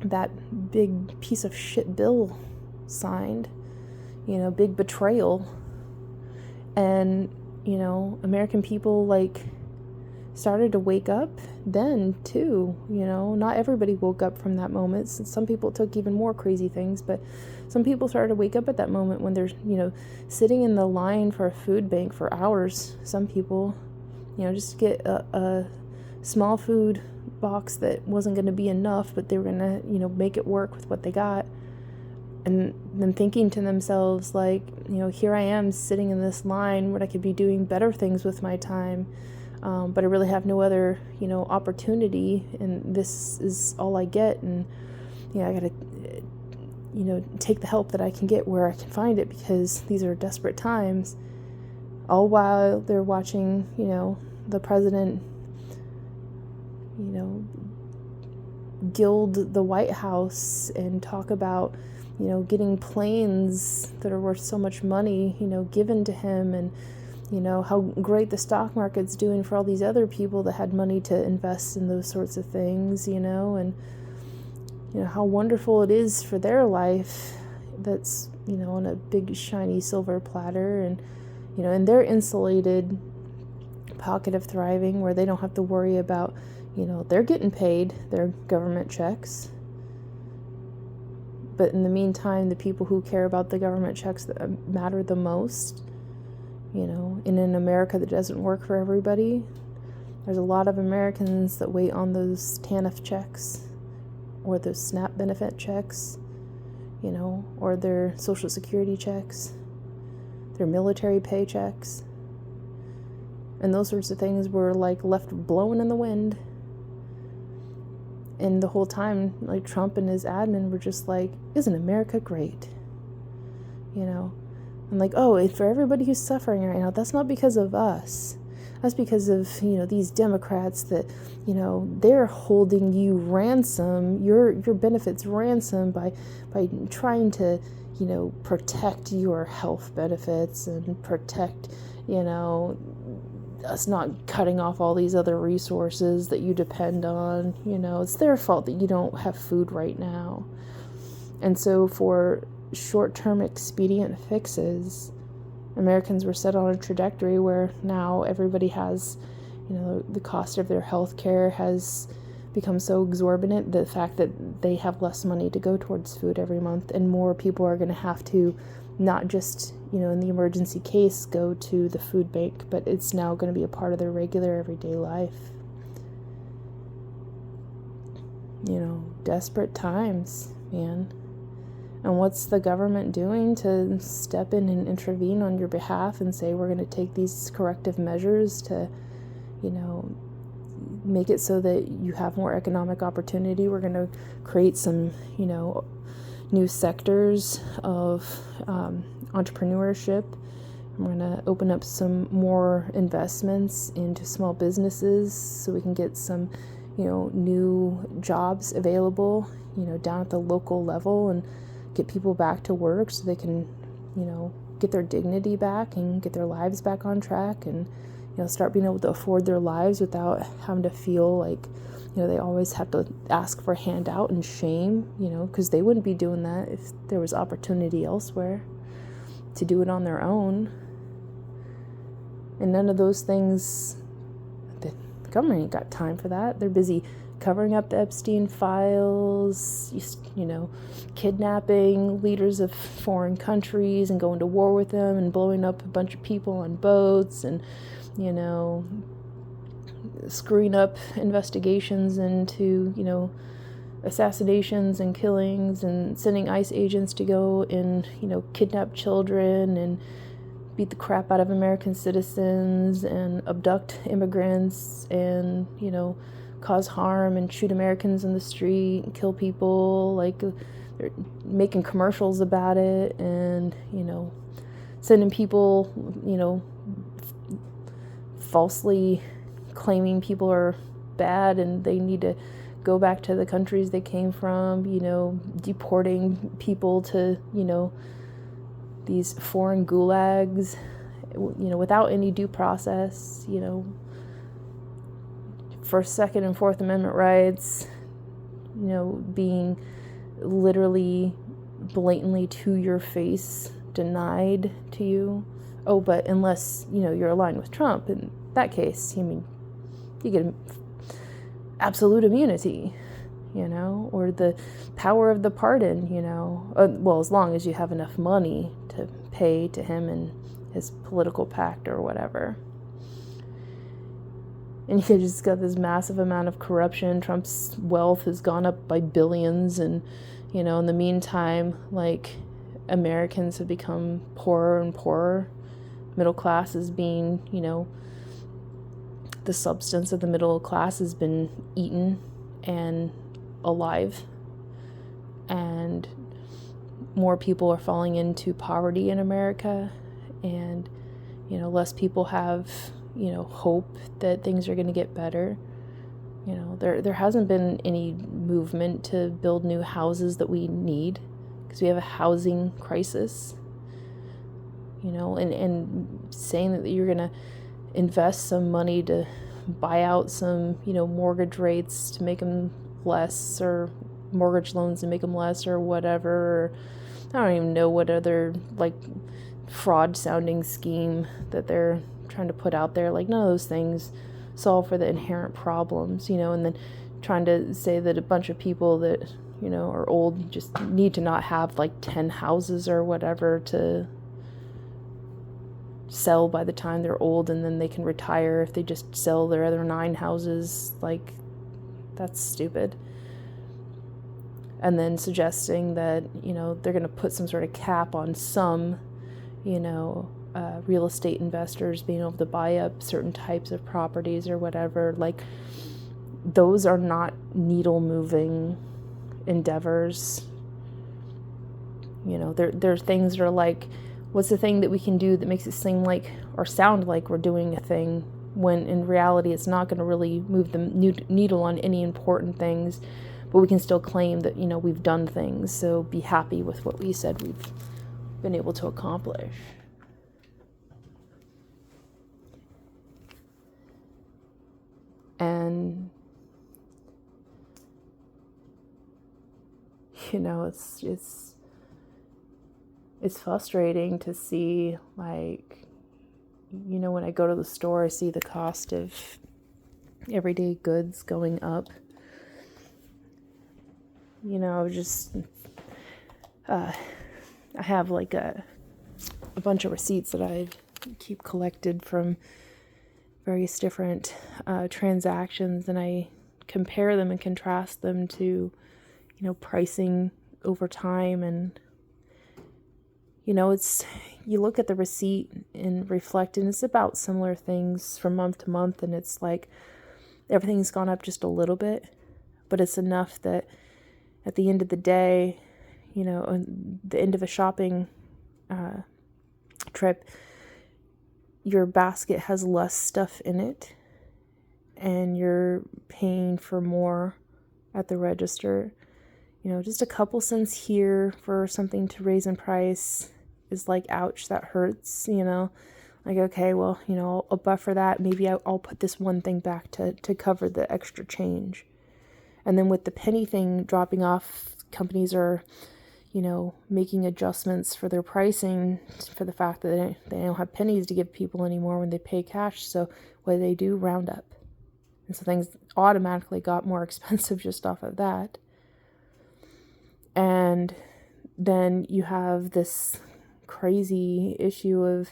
that big piece of shit bill signed, big betrayal. And, American people, started to wake up then, too. Not everybody woke up from that moment. Some people took even more crazy things, but some people started to wake up at that moment when they're, sitting in the line for a food bank for hours. Some people, just to get a small food box that wasn't going to be enough, but they were going to, make it work with what they got. And then thinking to themselves, here I am sitting in this line where I could be doing better things with my time. But I really have no other, opportunity, and this is all I get, and, I gotta, take the help that I can get where I can find it, because these are desperate times, all while they're watching, the president, gild the White House and talk about, getting planes that are worth so much money, given to him, and how great the stock market's doing for all these other people that had money to invest in those sorts of things, and, how wonderful it is for their life that's, on a big shiny silver platter, and, in their insulated pocket of thriving where they don't have to worry about, they're getting paid their government checks. But in the meantime, the people who care about the government checks that matter the most, in an America that doesn't work for everybody, there's a lot of Americans that wait on those TANF checks or those SNAP benefit checks, or their Social Security checks, their military paychecks. And those sorts of things were left blowing in the wind. And the whole time, Trump and his admin were just isn't America great? And for everybody who's suffering right now, that's not because of us. That's because of, these Democrats that, they're holding you ransom, your benefits ransom by trying to, protect your health benefits and protect, us not cutting off all these other resources that you depend on. It's their fault that you don't have food right now. And so for short-term expedient fixes, Americans were set on a trajectory where now everybody has, the cost of their health care has become so exorbitant, the fact that they have less money to go towards food every month, and more people are going to have to not just, in the emergency case, go to the food bank, but it's now going to be a part of their regular everyday life. Desperate times, man. And what's the government doing to step in and intervene on your behalf and say, we're going to take these corrective measures to, make it so that you have more economic opportunity. We're going to create some, new sectors of entrepreneurship. We're going to open up some more investments into small businesses so we can get some, new jobs available, down at the local level, and get people back to work so they can, get their dignity back and get their lives back on track, and, start being able to afford their lives without having to feel they always have to ask for a handout and shame, because they wouldn't be doing that if there was opportunity elsewhere to do it on their own. And none of those things, the government ain't got time for that. They're busy covering up the Epstein files, kidnapping leaders of foreign countries and going to war with them and blowing up a bunch of people on boats and, screwing up investigations into, assassinations and killings, and sending ICE agents to go and, kidnap children and beat the crap out of American citizens and abduct immigrants and, cause harm and shoot Americans in the street and kill people. Like, they're making commercials about it, and, sending people, falsely claiming people are bad and they need to go back to the countries they came from, deporting people to, these foreign gulags, without any due process, First, Second, and Fourth Amendment rights, being literally blatantly to your face denied to you. Oh, but unless, you're aligned with Trump, in that case, you get absolute immunity, or the power of the pardon, well, as long as you have enough money to pay to him and his political pact or whatever. And you just got this massive amount of corruption. Trump's wealth has gone up by billions, and, in the meantime, like, Americans have become poorer and poorer. Middle class is being, the substance of the middle class has been eaten and alive. And more people are falling into poverty in America. And, less people have, hope that things are going to get better. There hasn't been any movement to build new houses that we need, because we have a housing crisis. And saying that you're going to invest some money to buy out some, mortgage rates to make them less, or mortgage loans to make them less, or whatever. Or I don't even know what other, like, fraud sounding scheme that they're trying to put out there. Like, none of those things solve for the inherent problems, and then trying to say that a bunch of people that, are old just need to not have like 10 houses or whatever to sell by the time they're old, and then they can retire if they just sell their other 9 houses. Like, that's stupid. And then suggesting that, they're going to put some sort of cap on some, real estate investors being able to buy up certain types of properties or whatever. Like, those are not needle moving endeavors. There are things that are like, what's the thing that we can do that makes it seem like or sound like we're doing a thing, when in reality it's not going to really move the needle on any important things, but we can still claim that, we've done things. So be happy with what we said we've been able to accomplish. And, it's frustrating to see, like, when I go to the store, I see the cost of everyday goods going up. I have like a bunch of receipts that I keep collected from various different transactions, and I compare them and contrast them to, pricing over time. And, you look at the receipt and reflect, and it's about similar things from month to month, and it's like everything's gone up just a little bit, but it's enough that at the end of the day, at the end of a shopping trip, your basket has less stuff in it, and you're paying for more at the register. Just a couple cents here for something to raise in price is like, ouch, that hurts, like, okay, well, I'll buffer that. Maybe I'll put this one thing back to cover the extra change. And then with the penny thing dropping off, companies are, making adjustments for their pricing for the fact that they don't have pennies to give people anymore when they pay cash. So what do? Round up. And so things automatically got more expensive just off of that. And then you have this crazy issue of,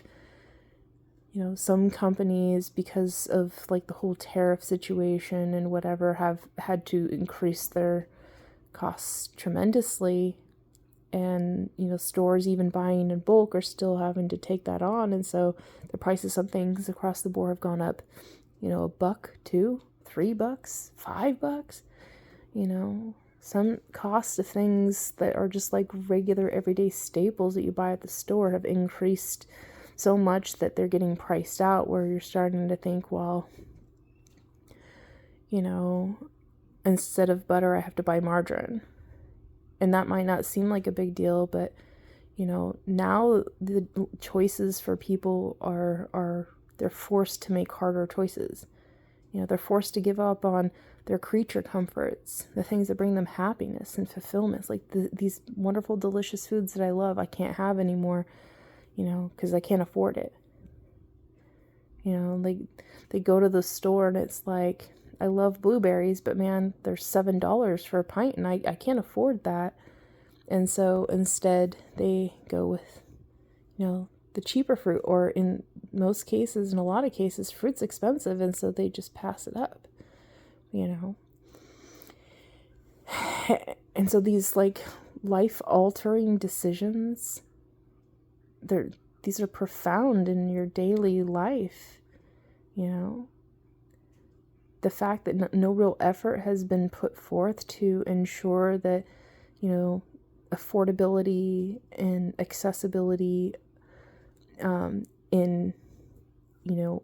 some companies, because of like the whole tariff situation and whatever, have had to increase their costs tremendously. And, stores even buying in bulk are still having to take that on. And so the prices of things across the board have gone up, $1, $2, $3, $5, some cost of things that are just like regular everyday staples that you buy at the store have increased so much that they're getting priced out, where you're starting to think, well, instead of butter, I have to buy margarine. And that might not seem like a big deal, but, now the choices for people are they're forced to make harder choices. They're forced to give up on their creature comforts, the things that bring them happiness and fulfillment. Like these wonderful, delicious foods that I love, I can't have anymore, because I can't afford it. Like they go to the store and it's like, I love blueberries, but man, they're $7 for a pint and I can't afford that. And so instead they go with, the cheaper fruit, or in most cases, in a lot of cases, fruit's expensive. And so they just pass it up, And so these like life altering decisions, these are profound in your daily life, The fact that no real effort has been put forth to ensure that, affordability and accessibility in,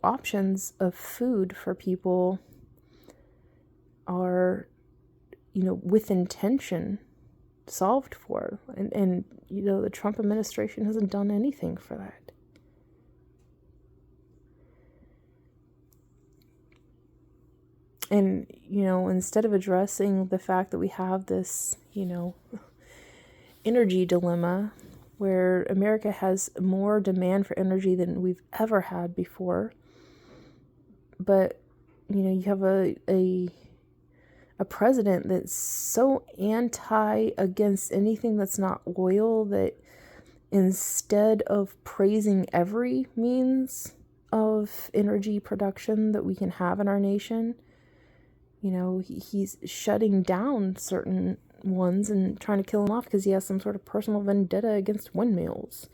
options of food for people are, with intention solved for. And the Trump administration hasn't done anything for that. And, instead of addressing the fact that we have this, energy dilemma where America has more demand for energy than we've ever had before, but, you have a president that's so against anything that's not oil, that instead of praising every means of energy production that we can have in our nation, he's shutting down certain ones and trying to kill them off because he has some sort of personal vendetta against windmills,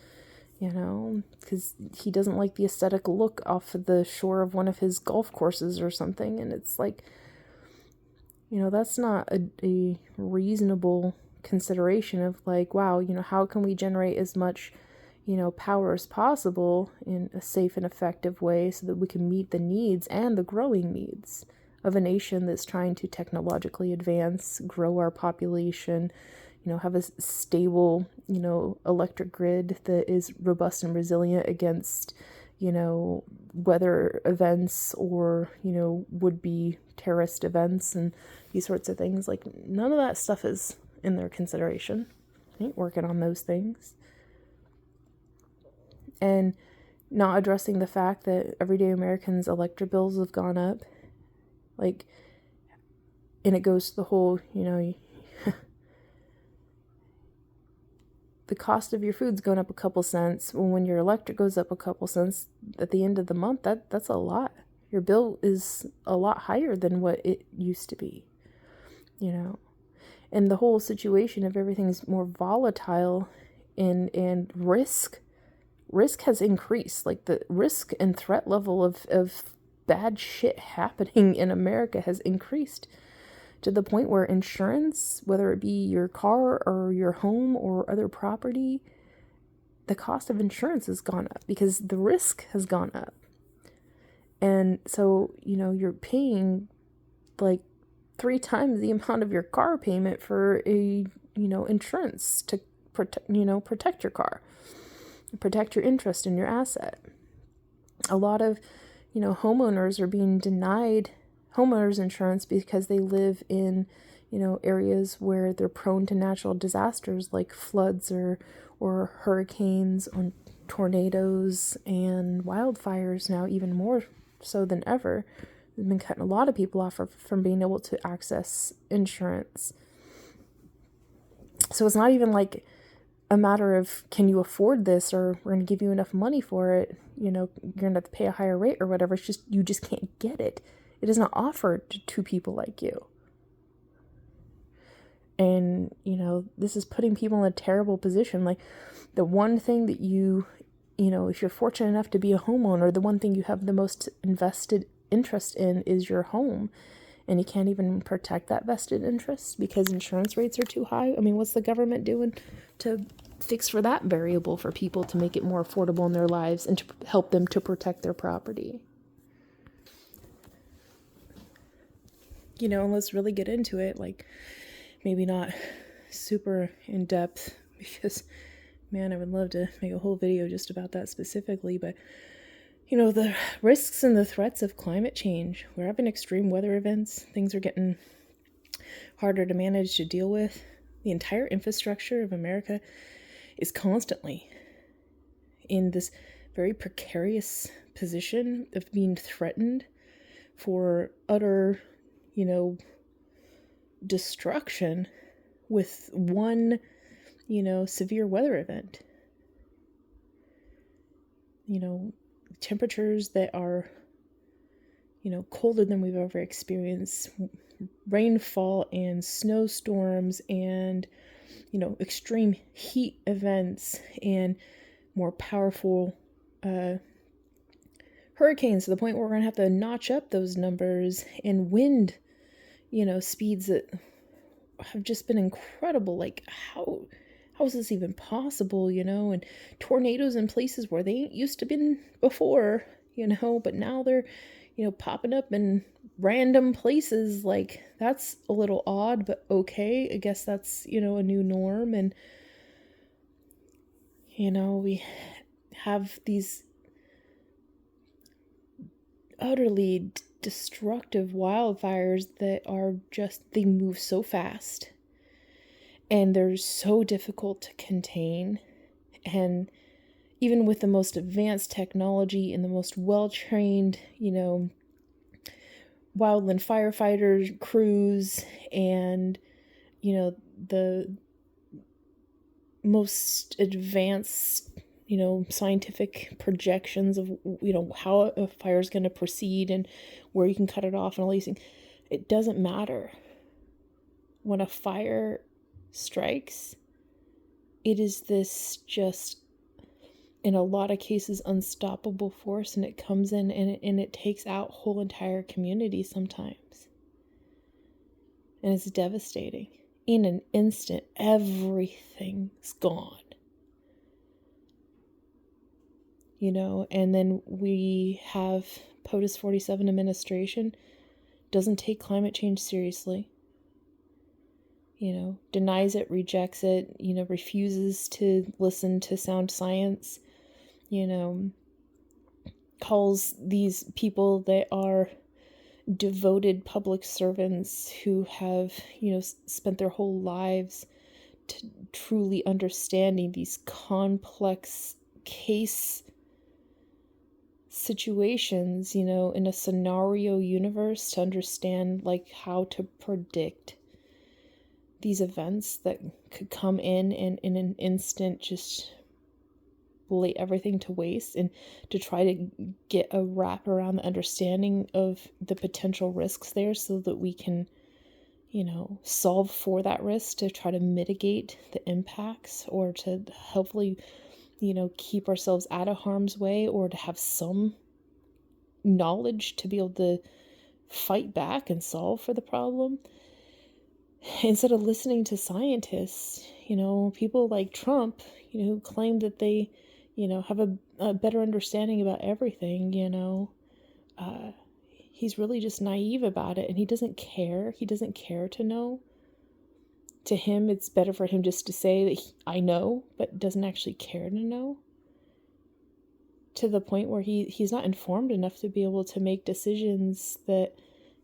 because he doesn't like the aesthetic look off of the shore of one of his golf courses or something. And it's like, that's not a reasonable consideration of like, wow, how can we generate as much, power as possible in a safe and effective way so that we can meet the needs and the growing needs of a nation that's trying to technologically advance, grow our population, have a stable, electric grid that is robust and resilient against, weather events or, would-be terrorist events and these sorts of things. Like, none of that stuff is in their consideration. I ain't working on those things. And not addressing the fact that everyday Americans' electric bills have gone up. Like, and it goes to the whole, the cost of your food's going up a couple cents. Well, when your electric goes up a couple cents at the end of the month, that's a lot. Your bill is a lot higher than what it used to be, And the whole situation of everything's more volatile and risk has increased. Like, the risk and threat level of bad shit happening in America has increased to the point where insurance, whether it be your car or your home or other property, the cost of insurance has gone up because the risk has gone up. And so, you're paying like 3 times the amount of your car payment for a, insurance to protect your car, protect your interest in your asset. A lot of homeowners are being denied homeowners insurance because they live in, areas where they're prone to natural disasters like floods or hurricanes or tornadoes and wildfires now, even more so than ever. They've been cutting a lot of people off from being able to access insurance. So it's not even like a matter of, can you afford this, or we're going to give you enough money for it, you're going to have to pay a higher rate or whatever. It's just, you just can't get it. It is not offered to people like you. And, this is putting people in a terrible position. Like, the one thing that if you're fortunate enough to be a homeowner, the one thing you have the most invested interest in is your home. and you can't even protect that vested interest because insurance rates are too high. I mean, what's the government doing to fix for that variable for people to make it more affordable in their lives and to help them to protect their property? You know, and let's really get into it, like maybe not super in depth because, man, I would love to make a whole video just about that specifically, but you know, the risks and the threats of climate change. We're having extreme weather events. Things are getting harder to manage, to deal with. The entire infrastructure of America is constantly in this very precarious position of being threatened for utter, you know, destruction with one, you know, severe weather event. You know, temperatures that are, you know, colder than we've ever experienced, rainfall and snowstorms and, you know, extreme heat events and more powerful hurricanes to the point where we're going to have to notch up those numbers, and wind, you know, speeds that have just been incredible. Like, how is this even possible, you know? And tornadoes in places where they ain't used to been before, you know, but now they're, you know, popping up in random places. Like, that's a little odd, but okay. I guess that's, you know, a new norm. And, you know, we have these utterly destructive wildfires that are just, they move so fast and they're so difficult to contain. And even with the most advanced technology and the most well-trained, you know, wildland firefighter crews and, you know, the most advanced, you know, scientific projections of, you know, how a fire is going to proceed and where you can cut it off and all these things. It doesn't matter. When a fire strikes, it is this just, in a lot of cases, unstoppable force, and it comes in and it takes out whole entire communities sometimes. And it's devastating. In an instant, everything's gone. You know, and then we have POTUS 47 administration doesn't take climate change seriously. You know, denies it, rejects it, you know, refuses to listen to sound science, you know, calls these people that are devoted public servants who have, you know, spent their whole lives to truly understanding these complex case situations, you know, in a scenario universe, to understand like how to predict these events that could come in and in an instant just lay everything to waste, and to try to get a wrap around the understanding of the potential risks there so that we can, you know, solve for that risk, to try to mitigate the impacts, or to hopefully, you know, keep ourselves out of harm's way, or to have some knowledge to be able to fight back and solve for the problem. Instead of listening to scientists, you know, people like Trump, you know, who claim that they, you know, have a better understanding about everything, you know, he's really just naive about it, and he doesn't care. He doesn't care to know. To him, it's better for him just to say that I know, but doesn't actually care to know. To the point where he's not informed enough to be able to make decisions that,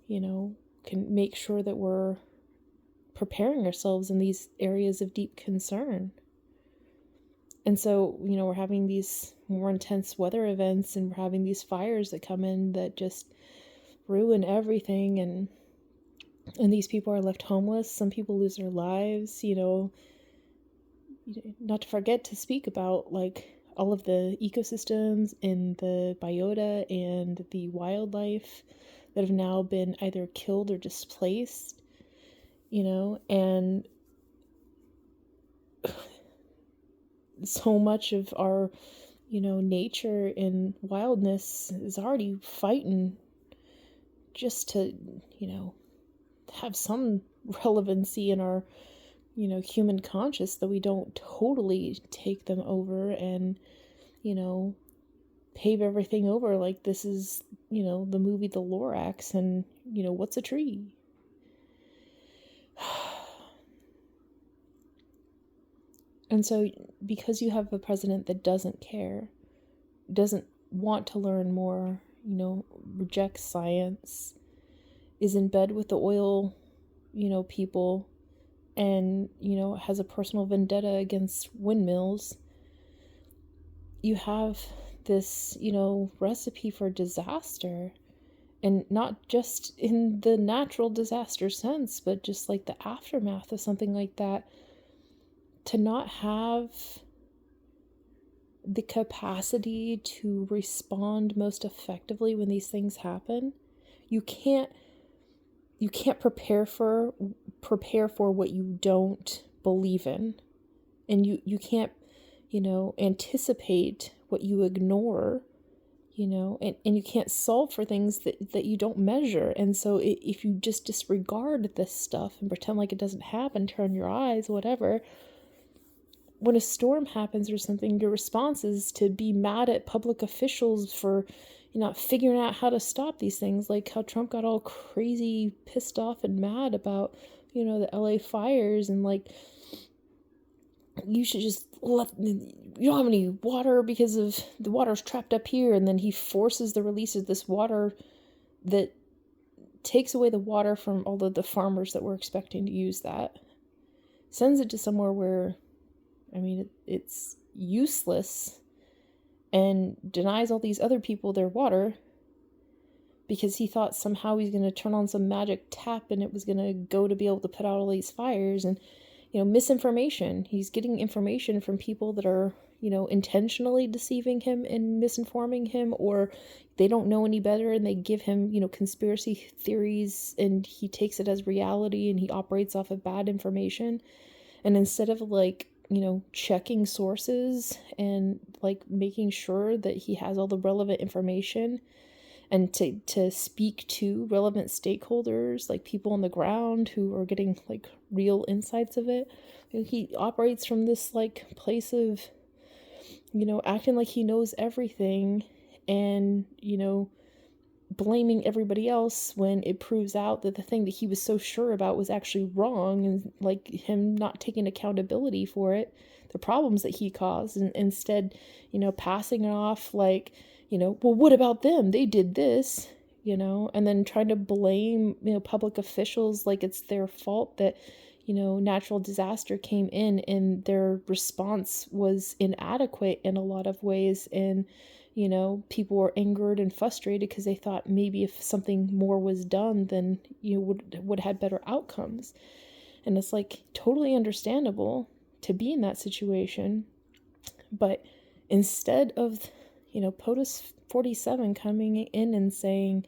you know, can make sure that we're preparing ourselves in these areas of deep concern. And so, you know, we're having these more intense weather events, and we're having these fires that come in that just ruin everything, and these people are left homeless. Some people lose their lives, you know, not to forget to speak about like all of the ecosystems in the biota and the wildlife that have now been either killed or displaced, you know, and so much of our, you know, nature and wildness is already fighting just to, you know, have some relevancy in our, human conscious, that we don't totally take them over and, pave everything over like this is, the movie The Lorax, and, what's a tree? And so, because you have a president that doesn't care, doesn't want to learn more, rejects science, is in bed with the oil, people, and, has a personal vendetta against windmills, you have this, recipe for disaster. And not just in the natural disaster sense, but just like the aftermath of something like that. To not have the capacity to respond most effectively when these things happen, you can't prepare for what you don't believe in, and you can't anticipate what you ignore, and you can't solve for things that you don't measure. And so if you just disregard this stuff and pretend like it doesn't happen, turn your eyes, whatever, when a storm happens or something, your response is to be mad at public officials for not figuring out how to stop these things, like how Trump got all crazy pissed off and mad about, the LA fires, and like, you should just you don't have any water because of the water's trapped up here, and then he forces the release of this water that takes away the water from all of the farmers that were expecting to use that, sends it to somewhere where, it's useless, and denies all these other people their water because he thought somehow he's going to turn on some magic tap and it was going to go to be able to put out all these fires. And misinformation. He's getting information from people that are, intentionally deceiving him and misinforming him, or they don't know any better and they give him, conspiracy theories, and he takes it as reality and he operates off of bad information. And instead of checking sources and making sure that he has all the relevant information, and to speak to relevant stakeholders, like people on the ground who are getting real insights of it, he operates from this place of, acting like he knows everything, and, blaming everybody else when it proves out that the thing that he was so sure about was actually wrong, and him not taking accountability for it, the problems that he caused, and instead, passing it off well, what about them? They did this, and then trying to blame, public officials like it's their fault that, natural disaster came in and their response was inadequate in a lot of ways. And, people were angered and frustrated because they thought maybe if something more was done, then, would have better outcomes. And it's totally understandable to be in that situation. But instead of, POTUS 47 coming in and saying,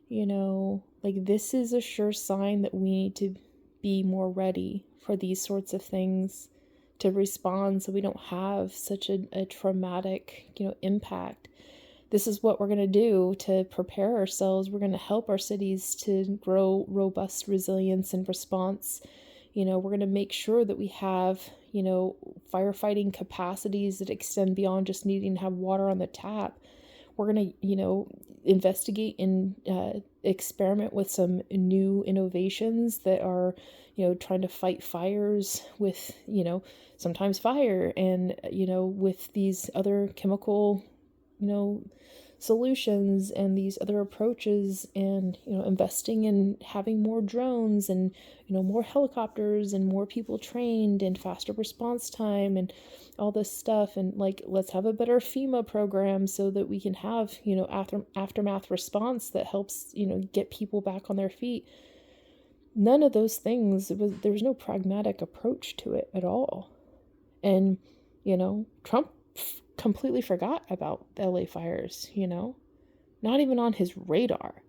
this is a sure sign that we need to be more ready for these sorts of things, to respond so we don't have such a traumatic, impact. This is what we're going to do to prepare ourselves. We're going to help our cities to grow robust resilience and response. We're going to make sure that we have, firefighting capacities that extend beyond just needing to have water on the tap. We're going to, investigate and experiment with some new innovations that are, trying to fight fires with, sometimes fire, and, with these other chemical, solutions and these other approaches, and, investing in having more drones and, more helicopters and more people trained and faster response time and all this stuff. And let's have a better FEMA program so that we can have, aftermath response that helps, get people back on their feet. None of those things, there was no pragmatic approach to it at all. And, Trump completely forgot about the LA fires, not even on his radar.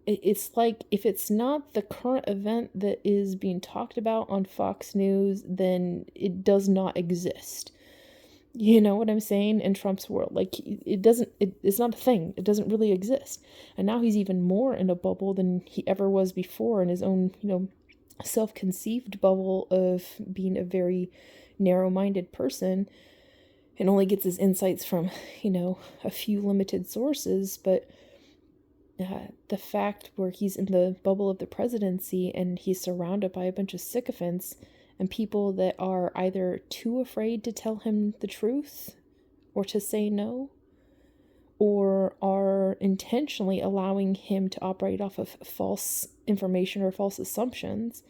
It's if it's not the current event that is being talked about on Fox News, then it does not exist. You know what I'm saying? In Trump's world, like it's not a thing. It doesn't really exist. And now he's even more in a bubble than he ever was before, in his own, self-conceived bubble of being a very narrow-minded person, and only gets his insights from, a few limited sources. But the fact where he's in the bubble of the presidency and he's surrounded by a bunch of sycophants and people that are either too afraid to tell him the truth or to say no, or are intentionally allowing him to operate off of false information or false assumptions,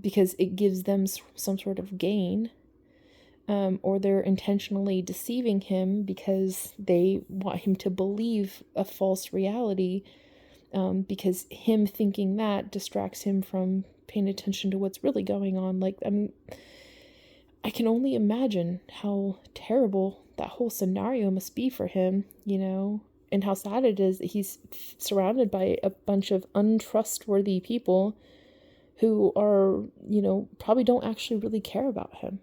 because it gives them some sort of gain, or they're intentionally deceiving him because they want him to believe a false reality, because him thinking that distracts him from paying attention to what's really going on. Like, I mean, I can only imagine how terrible that whole scenario must be for him, and how sad it is that he's surrounded by a bunch of untrustworthy people who are, probably don't actually really care about him.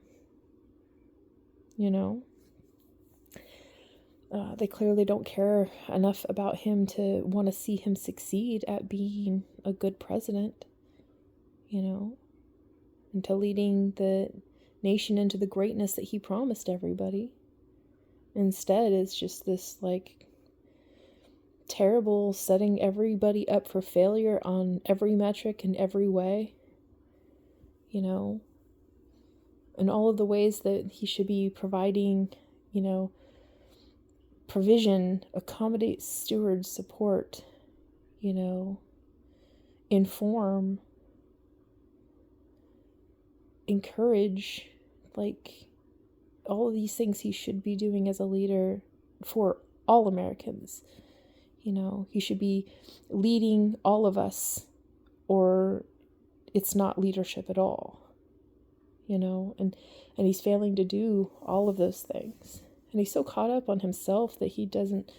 They clearly don't care enough about him to want to see him succeed at being a good president, and to leading the nation into the greatness that he promised everybody. Instead, it's just this, like, terrible setting everybody up for failure on every metric in every way, and all of the ways that he should be providing, provision, accommodate, steward, support, inform, encourage, like, all of these things he should be doing as a leader for all Americans. He should be leading all of us, or it's not leadership at all, and he's failing to do all of those things. And he's so caught up on himself that he doesn't,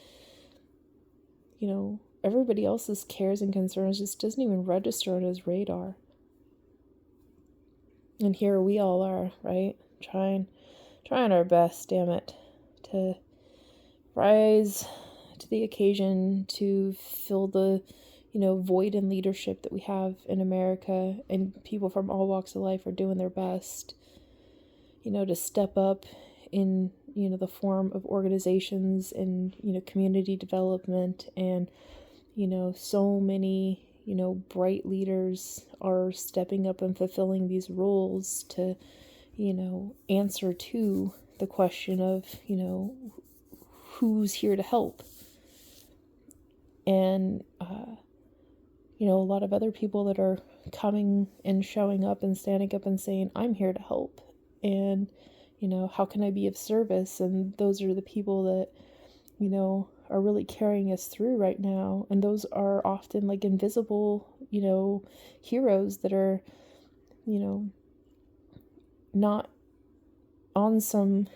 everybody else's cares and concerns just doesn't even register on his radar. And here we all are, right? Trying our best, damn it, to rise to the occasion, to fill the, void in leadership that we have in America. And people from all walks of life are doing their best, to step up in, the form of organizations and, community development. And, so many, bright leaders are stepping up and fulfilling these roles to, answer to the question of, who's here to help. And, a lot of other people that are coming and showing up and standing up and saying, I'm here to help. And, how can I be of service? And those are the people that, are really carrying us through right now. And those are often like invisible, heroes that are, not on some,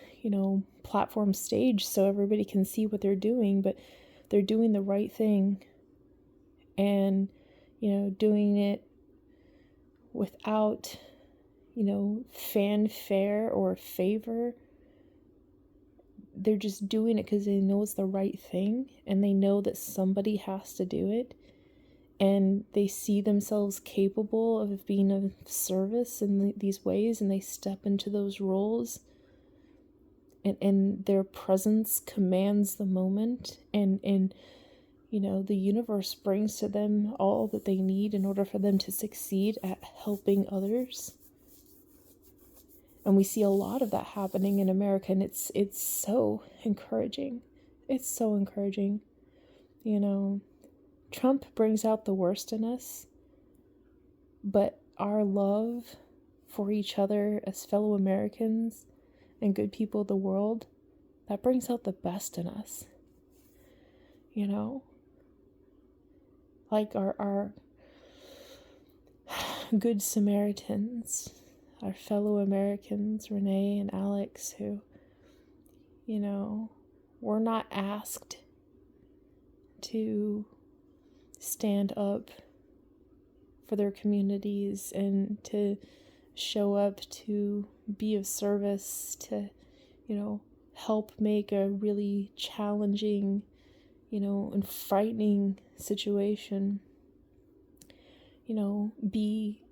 platform stage so everybody can see what they're doing, but they're doing the right thing, and, doing it without, fanfare or favor. They're just doing it because they know it's the right thing, and they know that somebody has to do it, and they see themselves capable of being of service in these ways, and they step into those roles, and their presence commands the moment, and the universe brings to them all that they need in order for them to succeed at helping others. And we see a lot of that happening in America, and it's so encouraging. It's so encouraging. Trump brings out the worst in us, but our love for each other as fellow Americans and good people of the world, that brings out the best in us. Like our good Samaritans, our fellow Americans, Renee and Alex, who, were not asked to stand up for their communities and to show up to be of service to, help make a really challenging, and frightening situation, be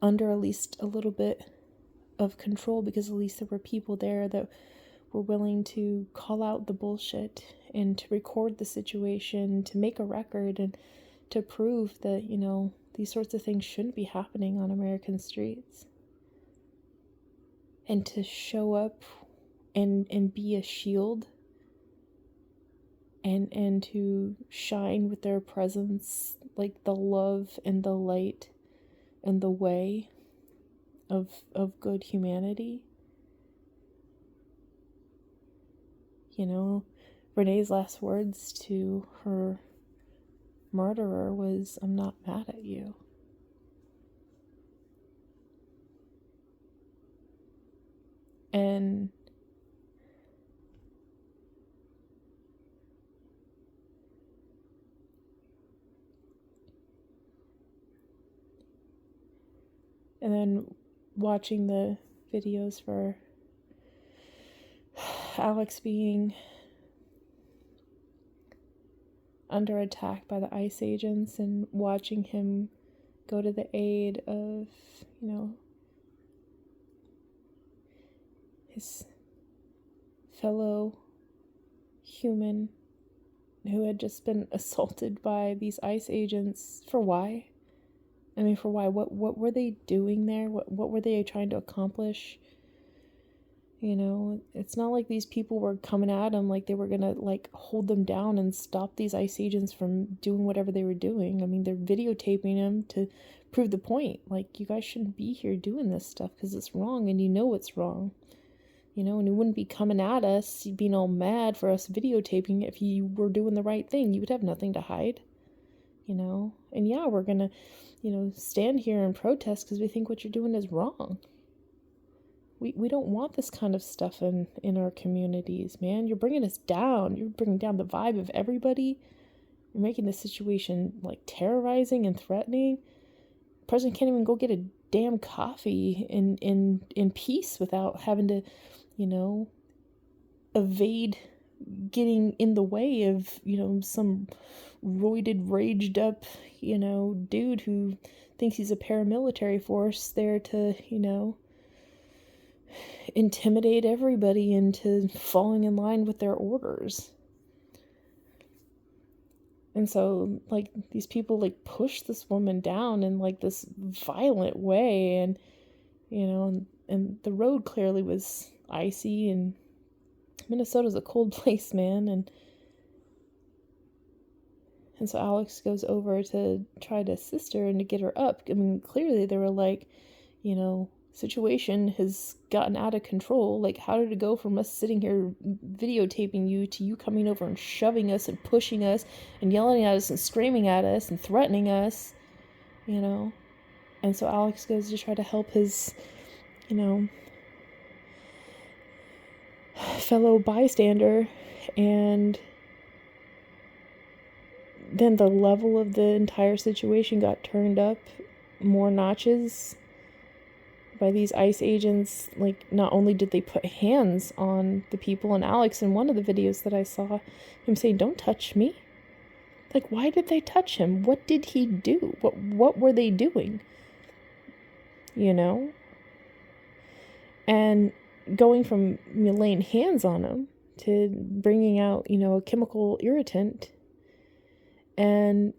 under at least a little bit of control, because at least there were people there that were willing to call out the bullshit and to record the situation, to make a record, and to prove that, these sorts of things shouldn't be happening on American streets. And to show up and be a shield and to shine with their presence, like the love and the light and the way of good humanity. Renee's last words to her murderer was, "I'm not mad at you." And then watching the videos for Alex being under attack by the ICE agents, and watching him go to the aid of, his fellow human who had just been assaulted by these ICE agents. For why? For why? What were they doing there? What were they trying to accomplish? It's not like these people were coming at him like they were gonna hold them down and stop these ICE agents from doing whatever they were doing. They're videotaping him to prove the point. You guys shouldn't be here doing this stuff because it's wrong, and it's wrong. And you wouldn't be coming at us being all mad for us videotaping it if you were doing the right thing. You would have nothing to hide. And yeah, we're gonna, stand here and protest because we think what you're doing is wrong. We don't want this kind of stuff in our communities, man. You're bringing us down. You're bringing down the vibe of everybody. You're making the situation terrorizing and threatening. The person can't even go get a damn coffee in peace without having to, evade getting in the way of, some roided, raged up, dude who thinks he's a paramilitary force there to, intimidate everybody into falling in line with their orders. And so, these people, push this woman down in, this violent way, and, and the road clearly was icy, and Minnesota's a cold place, man, and so Alex goes over to try to assist her and to get her up. Clearly they were situation has gotten out of control. How did it go from us sitting here videotaping you to you coming over and shoving us and pushing us and yelling at us and screaming at us and threatening us, And so Alex goes to try to help his, fellow bystander, and then the level of the entire situation got turned up more notches by these ICE agents. Not only did they put hands on the people, and Alex, in one of the videos that I saw him say, "Don't touch me." Why did they touch him? What did he do? What were they doing? And going from laying hands on him to bringing out, a chemical irritant, and,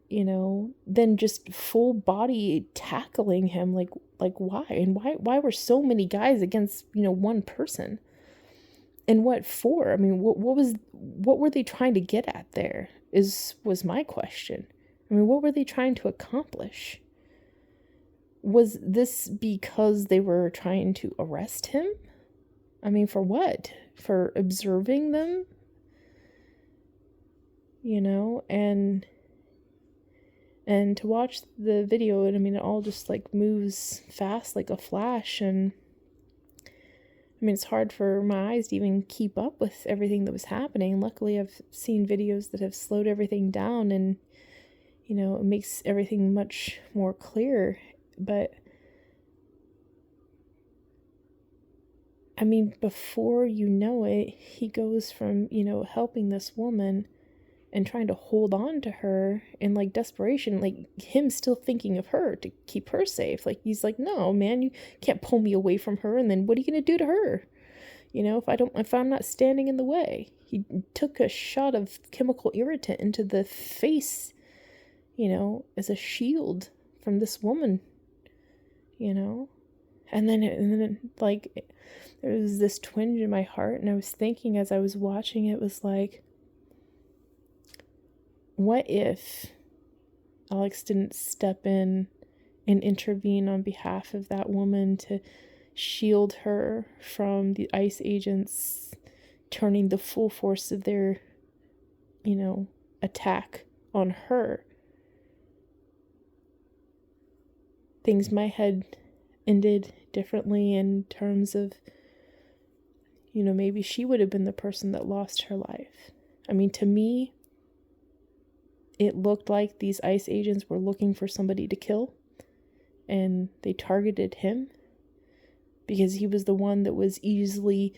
then just full body tackling him, why? And why were so many guys against, one person? And what for? What were they trying to get at there was my question. What were they trying to accomplish? Was this because they were trying to arrest him? For what? For observing them? And to watch the video, and it all just moves fast like a flash, and it's hard for my eyes to even keep up with everything that was happening. Luckily, I've seen videos that have slowed everything down, and it makes everything much more clear. But I mean, before you know it, he goes from, helping this woman and trying to hold on to her in like desperation, like him still thinking of her to keep her safe. Like he's like, no, man, you can't pull me away from her. And then what are you going to do to her? If I'm not standing in the way. He took a shot of chemical irritant into the face, as a shield from this woman, and then like there was this twinge in my heart, and I was thinking as I was watching it, was like, what if Alex didn't step in and intervene on behalf of that woman to shield her from the ICE agents turning the full force of their, attack on her? Things might have ended differently in terms of, maybe she would have been the person that lost her life. I mean, to me, it looked like these ICE agents were looking for somebody to kill, and they targeted him because he was the one that was easily,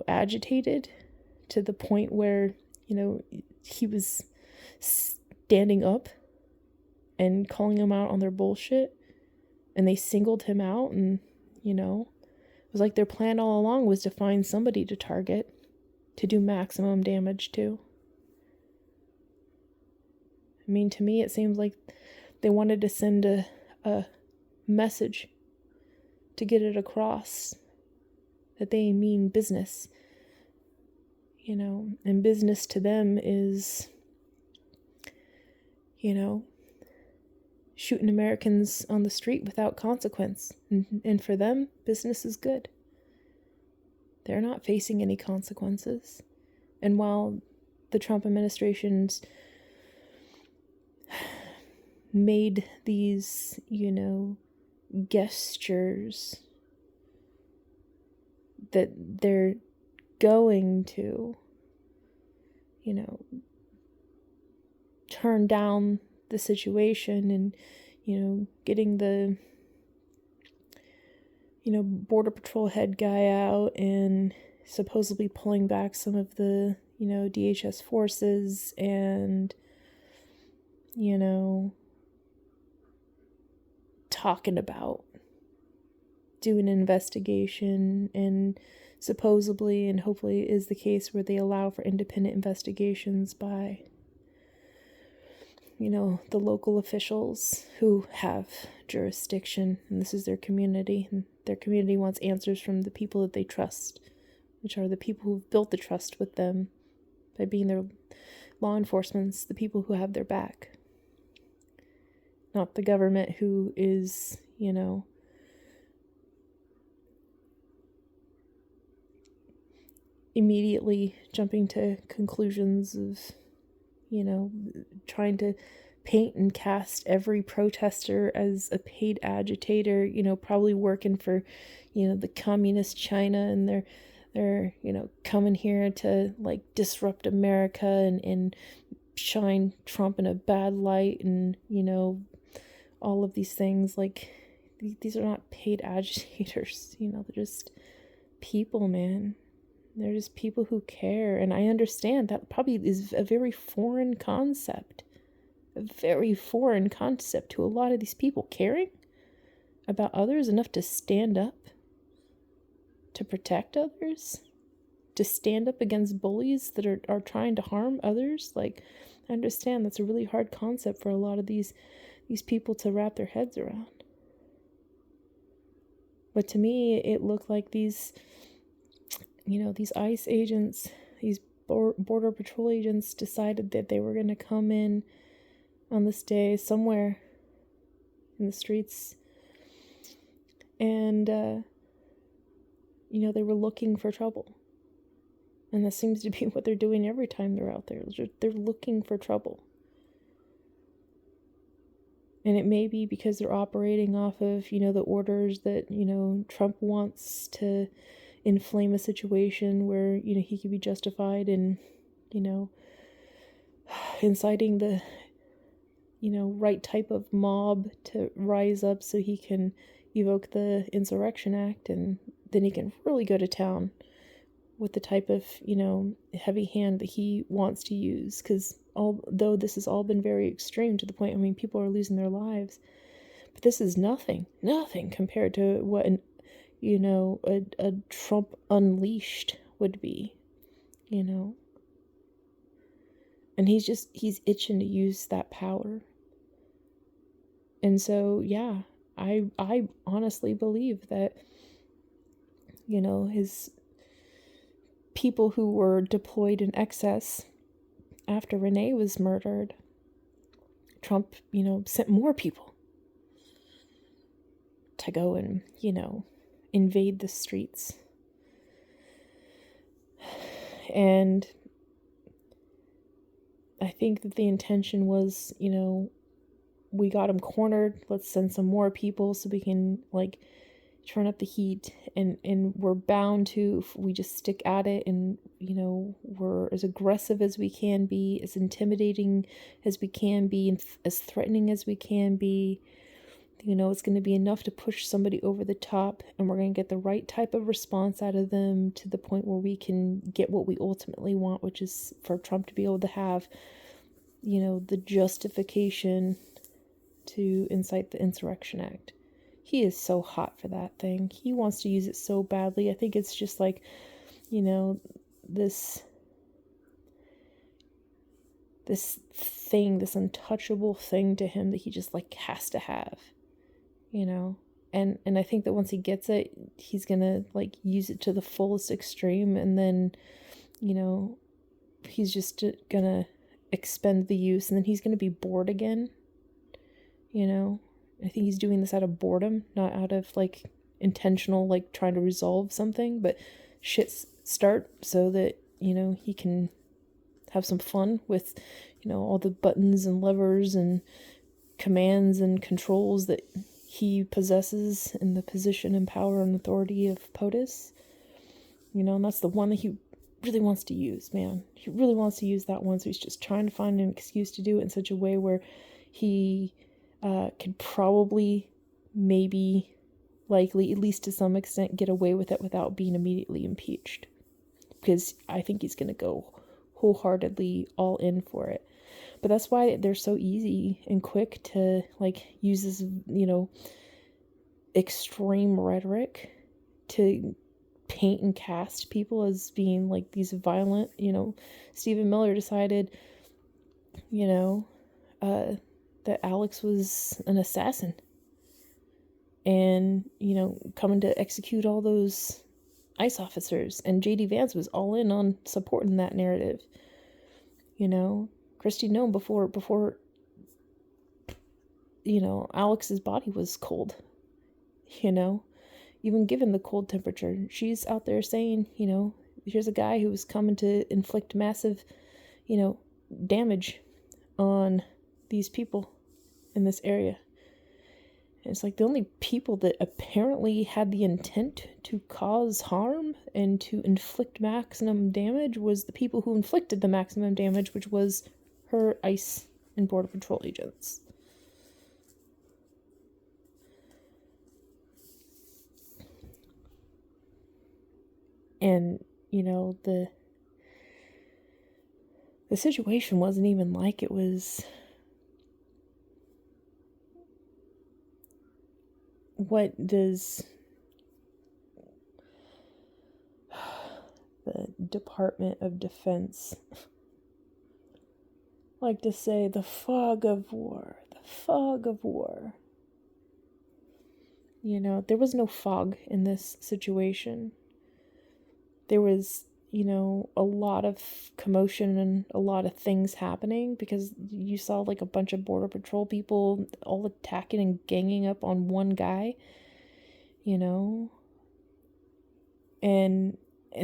agitated to the point where, he was standing up and calling them out on their bullshit, and they singled him out, and, it was like their plan all along was to find somebody to target, to do maximum damage to. I mean, to me, it seems like they wanted to send a message to get it across that they mean business, and business to them is, shooting Americans on the street without consequence. And for them, business is good. They're not facing any consequences. And while the Trump administration's made these, gestures that they're going to, turn down the situation and, getting the, Border Patrol head guy out and supposedly pulling back some of the, DHS forces and, talking about doing an investigation, and supposedly and hopefully is the case where they allow for independent investigations by, the local officials who have jurisdiction, and this is their community, and their community wants answers from the people that they trust, which are the people who've built the trust with them by being their law enforcements, the people who have their back. Not the government who is, immediately jumping to conclusions of, trying to paint and cast every protester as a paid agitator, probably working for, the communist China, and they're coming here to like disrupt America and shine Trump in a bad light, and, all of these things. Like, these are not paid agitators, they're just people, man. They're just people who care. And I understand that probably is a very foreign concept. A very foreign concept to a lot of these people. Caring about others enough to stand up, to protect others, to stand up against bullies that are trying to harm others. Like, I understand that's a really hard concept for a lot of these people to wrap their heads around. But to me, it looked like these ICE agents, these Border Patrol agents decided that they were going to come in on this day somewhere in the streets. And, they were looking for trouble. And that seems to be what they're doing every time they're out there. They're looking for trouble. And it may be because they're operating off of, the orders that, Trump wants to inflame a situation where, he could be justified in, inciting the, right type of mob to rise up so he can evoke the Insurrection Act and then he can really go to town with the type of, heavy hand that he wants to use. Because although this has all been very extreme to the point, people are losing their lives, but this is nothing compared to what a Trump unleashed would be, and he's itching to use that power. And so, yeah, I honestly believe that, his people who were deployed in excess after Renee was murdered, Trump, sent more people to go and, invade the streets. And I think that the intention was, we got him cornered, let's send some more people so we can, turn up the heat, and we're bound to, if we just stick at it and, we're as aggressive as we can be, as intimidating as we can be, and as threatening as we can be, it's going to be enough to push somebody over the top, and we're going to get the right type of response out of them to the point where we can get what we ultimately want, which is for Trump to be able to have, the justification to incite the Insurrection Act. He is so hot for that thing. He wants to use it so badly. I think it's just this thing, this untouchable thing to him that he just has to have, and I think that once he gets it, he's gonna use it to the fullest extreme, and then, he's just gonna expend the use, and then he's gonna be bored again, I think he's doing this out of boredom, not out of intentional trying to resolve something, but shits start so that he can have some fun with all the buttons and levers and commands and controls that he possesses in the position and power and authority of POTUS, and that's the one that he really wants to use, man. He really wants to use that one, so he's just trying to find an excuse to do it in such a way where he could probably, maybe, likely, at least to some extent, get away with it without being immediately impeached. Because I think he's going to go wholeheartedly all in for it. But that's why they're so easy and quick to, use this, extreme rhetoric to paint and cast people as being, these violent, Stephen Miller decided, that Alex was an assassin and, coming to execute all those ICE officers, and J.D. Vance was all in on supporting that narrative. Christy Nome before Alex's body was cold, even given the cold temperature, she's out there saying, here's a guy who was coming to inflict massive, damage on these people in this area. And it's the only people that apparently had the intent to cause harm and to inflict maximum damage was the people who inflicted the maximum damage, which was her ICE and Border Patrol agents. And, the situation wasn't even like it was. What does the Department of Defense like to say? The fog of war, the fog of war. There was no fog in this situation. There was, a lot of commotion and a lot of things happening because you saw a bunch of Border Patrol people all attacking and ganging up on one guy, and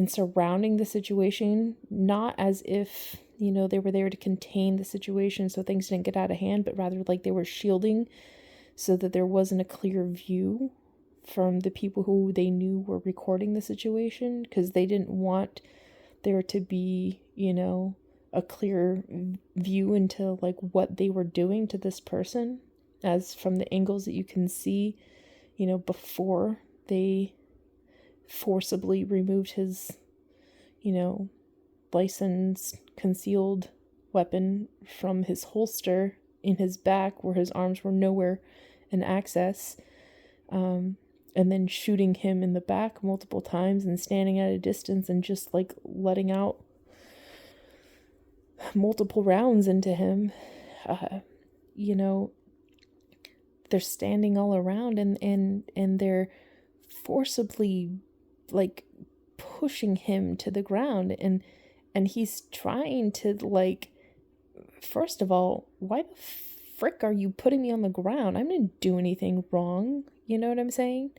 surrounding the situation, not as if, they were there to contain the situation so things didn't get out of hand, but rather they were shielding so that there wasn't a clear view from the people who they knew were recording the situation, because they didn't want there to be, a clear view into what they were doing to this person, as from the angles that you can see, before they forcibly removed his, licensed concealed weapon from his holster in his back where his arms were nowhere in access, and then shooting him in the back multiple times and standing at a distance and just like letting out multiple rounds into him. They're standing all around and they're forcibly like pushing him to the ground, and he's trying to, like, first of all, why the frick are you putting me on the ground? I didn't do anything wrong. You know what I'm saying?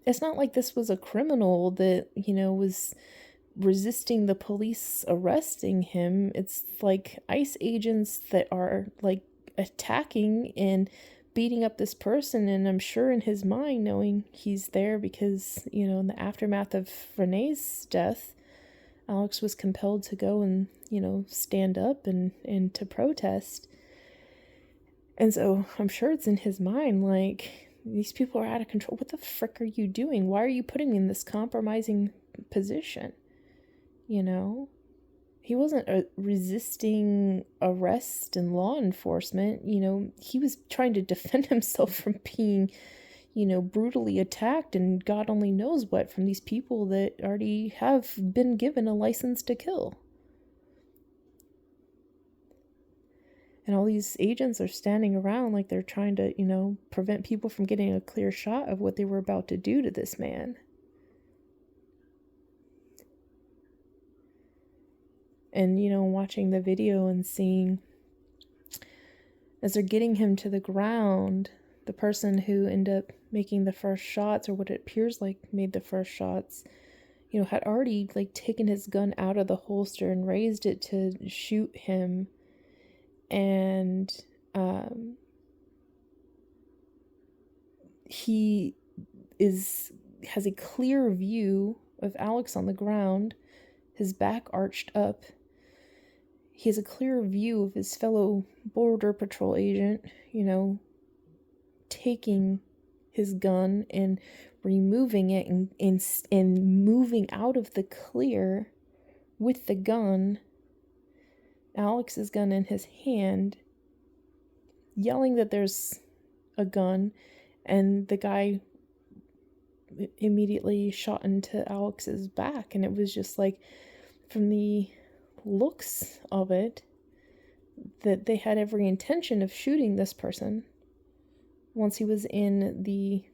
It's not like this was a criminal that, was resisting the police arresting him. It's like ICE agents that are like attacking and beating up this person, and I'm sure in his mind, knowing he's there because, in the aftermath of Renee's death, Alex was compelled to go and, stand up and to protest. And so I'm sure it's in his mind, like, these people are out of control. What the frick are you doing? Why are you putting me in this compromising position? He wasn't resisting arrest and law enforcement. He was trying to defend himself from being, brutally attacked and God only knows what from these people that already have been given a license to kill. And all these agents are standing around like they're trying to, prevent people from getting a clear shot of what they were about to do to this man. And, watching the video and seeing as they're getting him to the ground, the person who ended up making the first shots, or what it appears like made the first shots, had already like taken his gun out of the holster and raised it to shoot him. And he has a clear view of Alex on the ground, his back arched up. He has a clear view of his fellow Border Patrol agent, taking his gun and removing it and moving out of the clear with the gun, Alex's gun in his hand, yelling that there's a gun, and the guy immediately shot into Alex's back. And it was just like, from the looks of it, that they had every intention of shooting this person once he was in the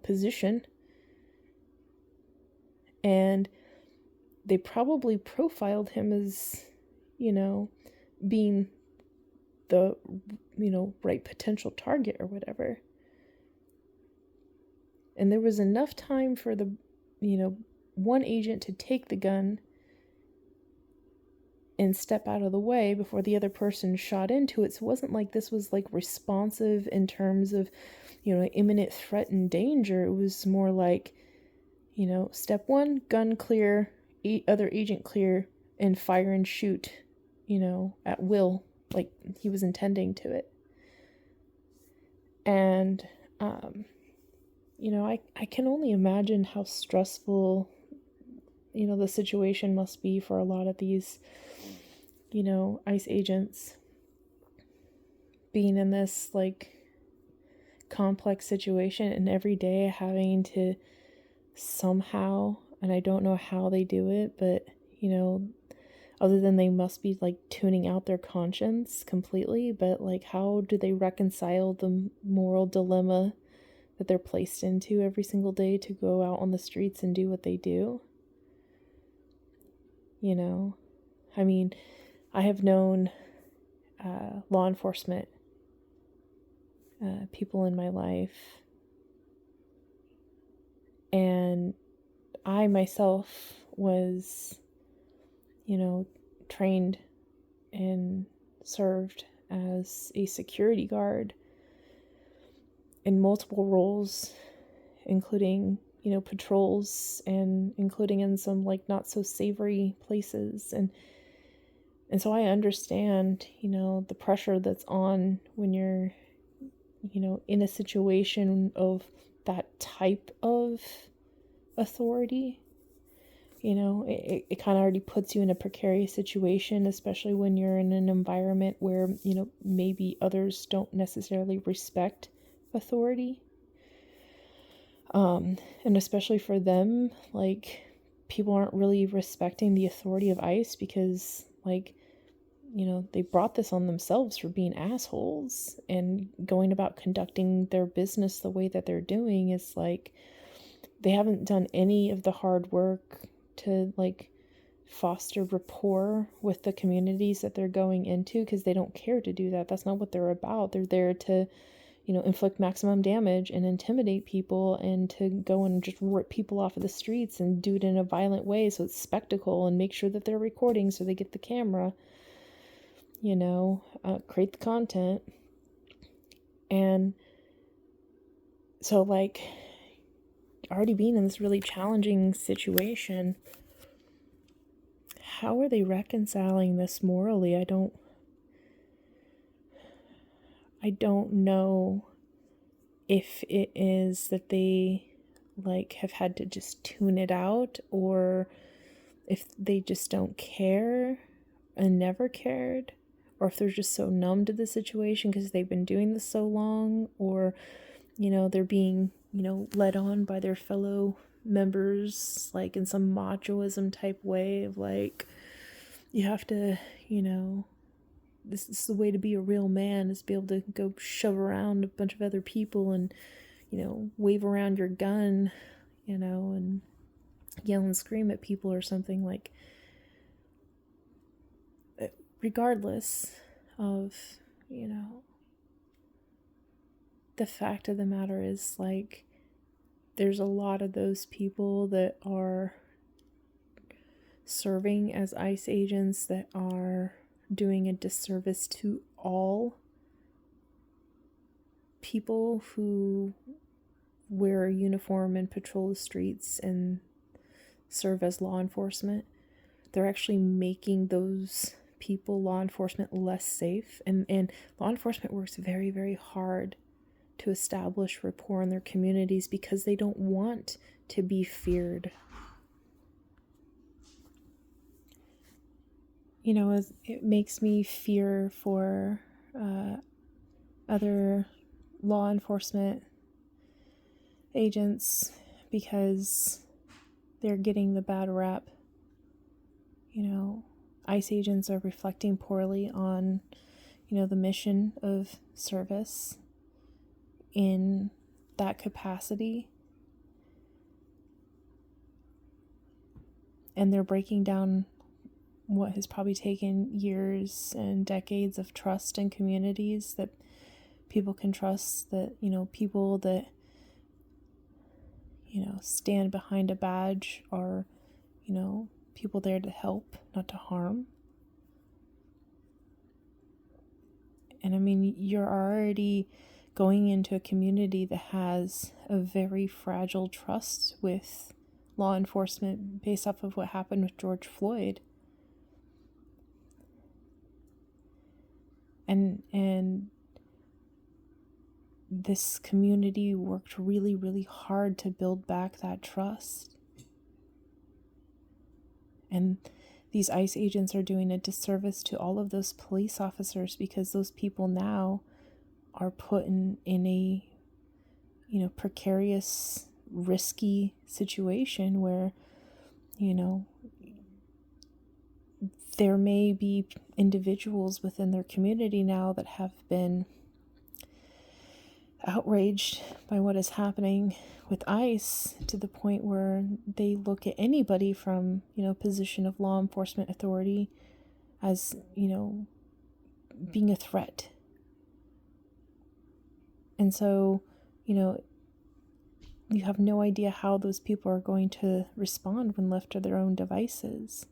position, and they probably profiled him as being the right potential target or whatever. And there was enough time for the one agent to take the gun and step out of the way before the other person shot into it. So it wasn't like this was like responsive in terms of, imminent threat and danger. It was more like, step one, gun clear, other agent clear, and fire and shoot, at will, like he was intending to it. And, I can only imagine how stressful, the situation must be for a lot of these, ICE agents being in this like complex situation and every day having to somehow, and I don't know how they do it, but other than they must be like tuning out their conscience completely, but like how do they reconcile the moral dilemma that they're placed into every single day to go out on the streets and do what they do? I mean, I have known law enforcement people in my life, and I myself was, trained and served as a security guard in multiple roles, including, patrols, and including in some like not so savory places. And so I understand, the pressure that's on when you're, in a situation of that type of authority. It kind of already puts you in a precarious situation, especially when you're in an environment where, maybe others don't necessarily respect authority. And especially for them, like, people aren't really respecting the authority of ICE because, like, they brought this on themselves for being assholes, and going about conducting their business the way that they're doing is like, they haven't done any of the hard work to, like, foster rapport with the communities that they're going into, because they don't care to do that. That's not what they're about. They're there to, inflict maximum damage and intimidate people, and to go and just rip people off of the streets and do it in a violent way so it's spectacle, and make sure that they're recording so they get the camera, create the content. And so, like, already being in this really challenging situation, how are they reconciling this morally? I don't know if it is that they, like, have had to just tune it out, or if they just don't care and never cared, or if they're just so numb to the situation because they've been doing this so long, or they're being led on by their fellow members, like, in some machoism type way of, like, you have to, this is the way to be a real man, is be able to go shove around a bunch of other people and, wave around your gun, and yell and scream at people or something. Like, regardless of, the fact of the matter is, like, there's a lot of those people that are serving as ICE agents that are doing a disservice to all people who wear a uniform and patrol the streets and serve as law enforcement. They're actually making those people, law enforcement, less safe. And law enforcement works very, very hard to establish rapport in their communities because they don't want to be feared. It makes me fear for other law enforcement agents because they're getting the bad rap. ICE agents are reflecting poorly on, the mission of service in that capacity. And they're breaking down what has probably taken years and decades of trust in communities, that people can trust, that, people that, stand behind a badge are, people there to help, not to harm. And I mean, you're already going into a community that has a very fragile trust with law enforcement based off of what happened with George Floyd. And this community worked really, really hard to build back that trust. And these ICE agents are doing a disservice to all of those police officers, because those people now are put in a, precarious, risky situation where, there may be individuals within their community now that have been outraged by what is happening with ICE, to the point where they look at anybody from, position of law enforcement authority as, being a threat. And so, you have no idea how those people are going to respond when left to their own devices.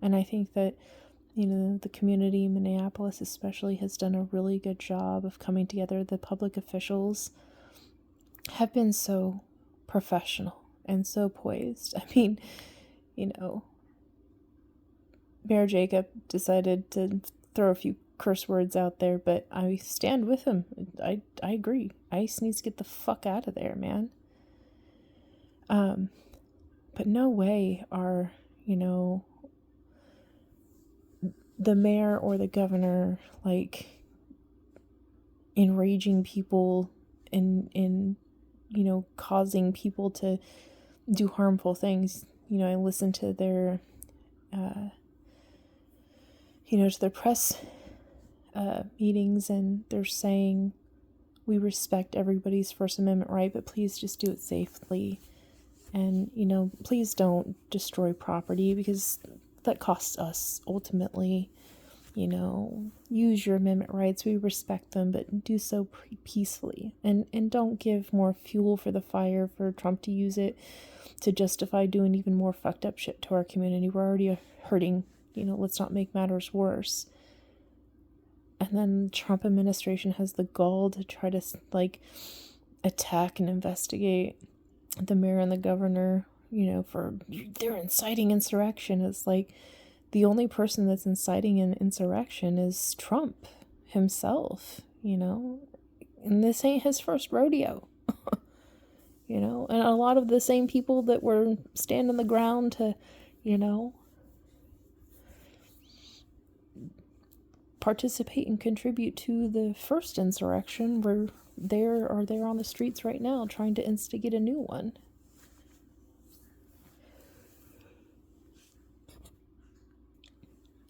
And I think that, the community in Minneapolis especially has done a really good job of coming together. The public officials have been so professional and so poised. I mean, Mayor Jacob decided to throw a few curse words out there, but I stand with him. I agree. ICE needs to get the fuck out of there, man. But no way are, the mayor or the governor, like, enraging people and causing people to do harmful things. I listened to their, to their press meetings, and they're saying, we respect everybody's First Amendment right, but please just do it safely. And, please don't destroy property, because that costs us ultimately. Use your amendment rights. We respect them, but do so peacefully. And don't give more fuel for the fire for Trump to use it to justify doing even more fucked up shit to our community. We're already hurting. Let's not make matters worse. And then the Trump administration has the gall to try to, attack and investigate the mayor and the governor, for they're inciting insurrection. It's like, the only person that's inciting an insurrection is Trump himself, and this ain't his first rodeo. And a lot of the same people that were standing the ground to, participate and contribute to the first insurrection were they're on the streets right now trying to instigate a new one.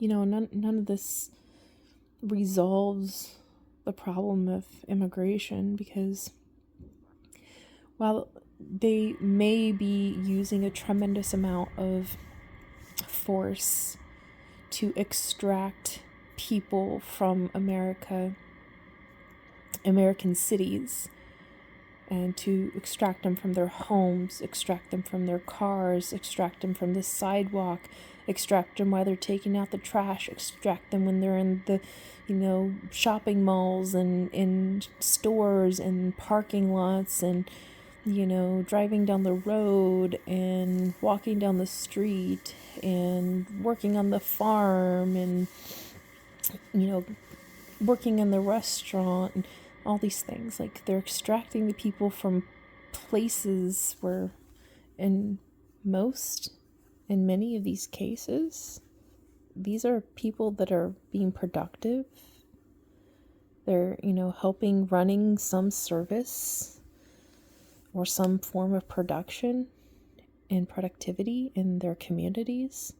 None of this resolves the problem of immigration, because while they may be using a tremendous amount of force to extract people from American cities, and to extract them from their homes, extract them from their cars, extract them from the sidewalk, extract them while they're taking out the trash, extract them when they're in the, shopping malls and in stores and parking lots, and, driving down the road and walking down the street and working on the farm and, working in the restaurant and all these things. Like, they're extracting the people from places where in many of these cases, these are people that are being productive. They're, helping running some service or some form of production and productivity in their communities.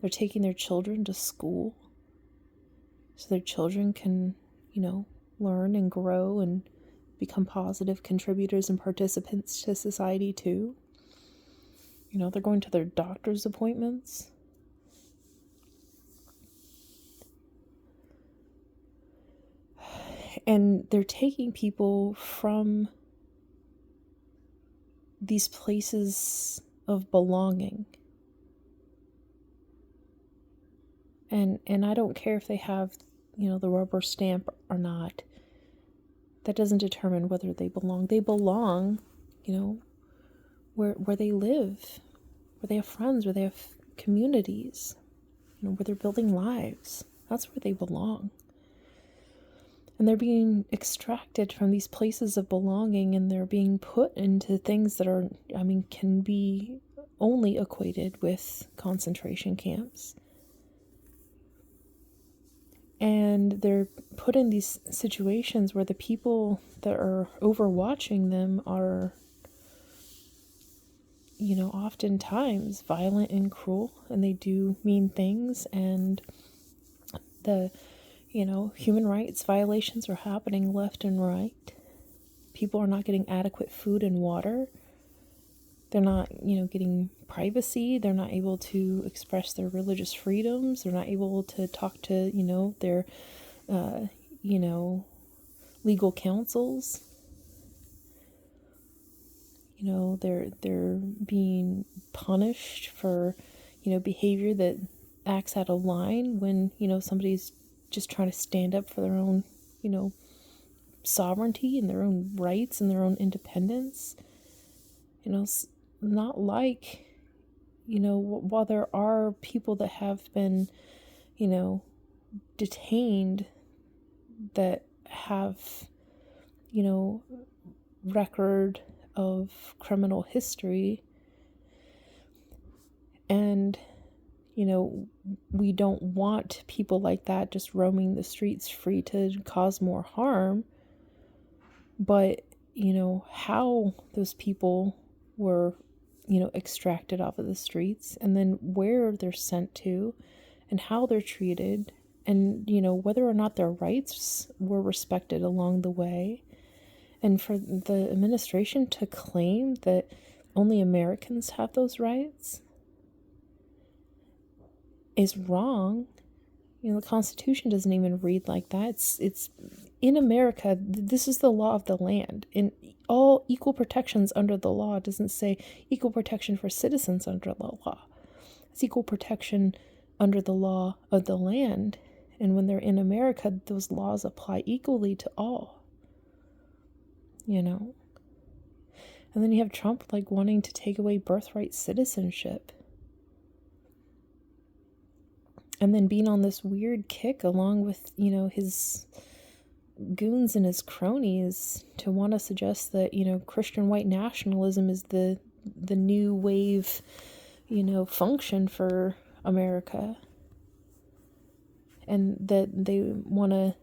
They're taking their children to school so their children can, learn and grow and become positive contributors and participants to society too. They're going to their doctor's appointments. And they're taking people from these places of belonging. And I don't care if they have, the rubber stamp or not. That doesn't determine whether they belong. They belong, where they live, where they have friends, where they have communities, where they're building lives. That's where they belong. And they're being extracted from these places of belonging, and they're being put into things that are, can be only equated with concentration camps. And they're put in these situations where the people that are overwatching them are, oftentimes violent and cruel, and they do mean things, and the, human rights violations are happening left and right. People are not getting adequate food and water. They're not, getting privacy. They're not able to express their religious freedoms. They're not able to talk to, their, legal counsels. They're being punished for, behavior that acts out of line when, somebody's just trying to stand up for their own, sovereignty and their own rights and their own independence. Not like, while there are people that have been, detained that have, record of criminal history. And, we don't want people like that just roaming the streets free to cause more harm. But, how those people were, extracted off of the streets, and then where they're sent to, and how they're treated, and, whether or not their rights were respected along the way. And for the administration to claim that only Americans have those rights is wrong. The Constitution doesn't even read like that. It's in America, this is the law of the land. In all equal protections under the law doesn't say equal protection for citizens under the law. It's equal protection under the law of the land. And when they're in America, those laws apply equally to all. And then you have Trump wanting to take away birthright citizenship. And then being on this weird kick along with, his goons and his cronies to want to suggest that, Christian white nationalism is the new wave, function for America. And that they want to,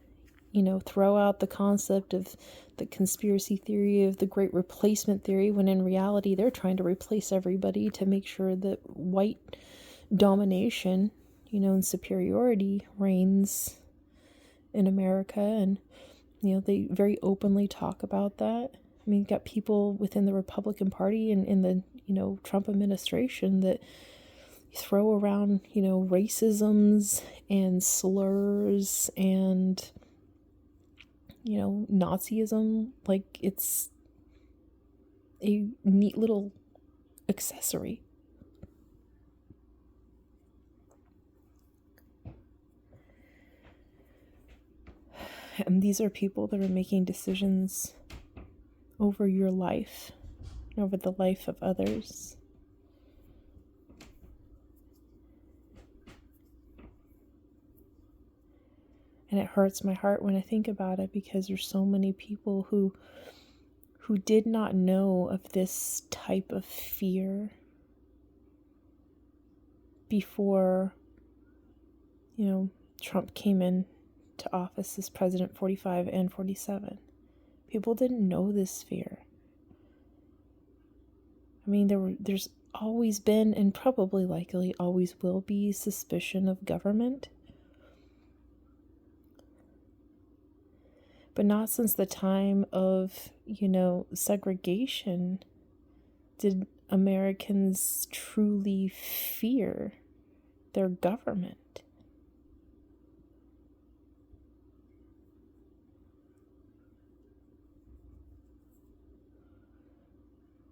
throw out the concept of the conspiracy theory of the great replacement theory, when in reality they're trying to replace everybody to make sure that white domination, and superiority reigns in America. And, they very openly talk about that. I mean, you've got people within the Republican Party and in the, Trump administration that throw around, racisms and slurs and, Nazism like it's a neat little accessory. And these are people that are making decisions over your life, over the life of others. And it hurts my heart when I think about it, because there's so many people who did not know of this type of fear before, Trump came in to office as President 45 and 47. People didn't know this fear. I mean, there's always been, and probably likely always will be, suspicion of government. But not since the time of, segregation did Americans truly fear their government.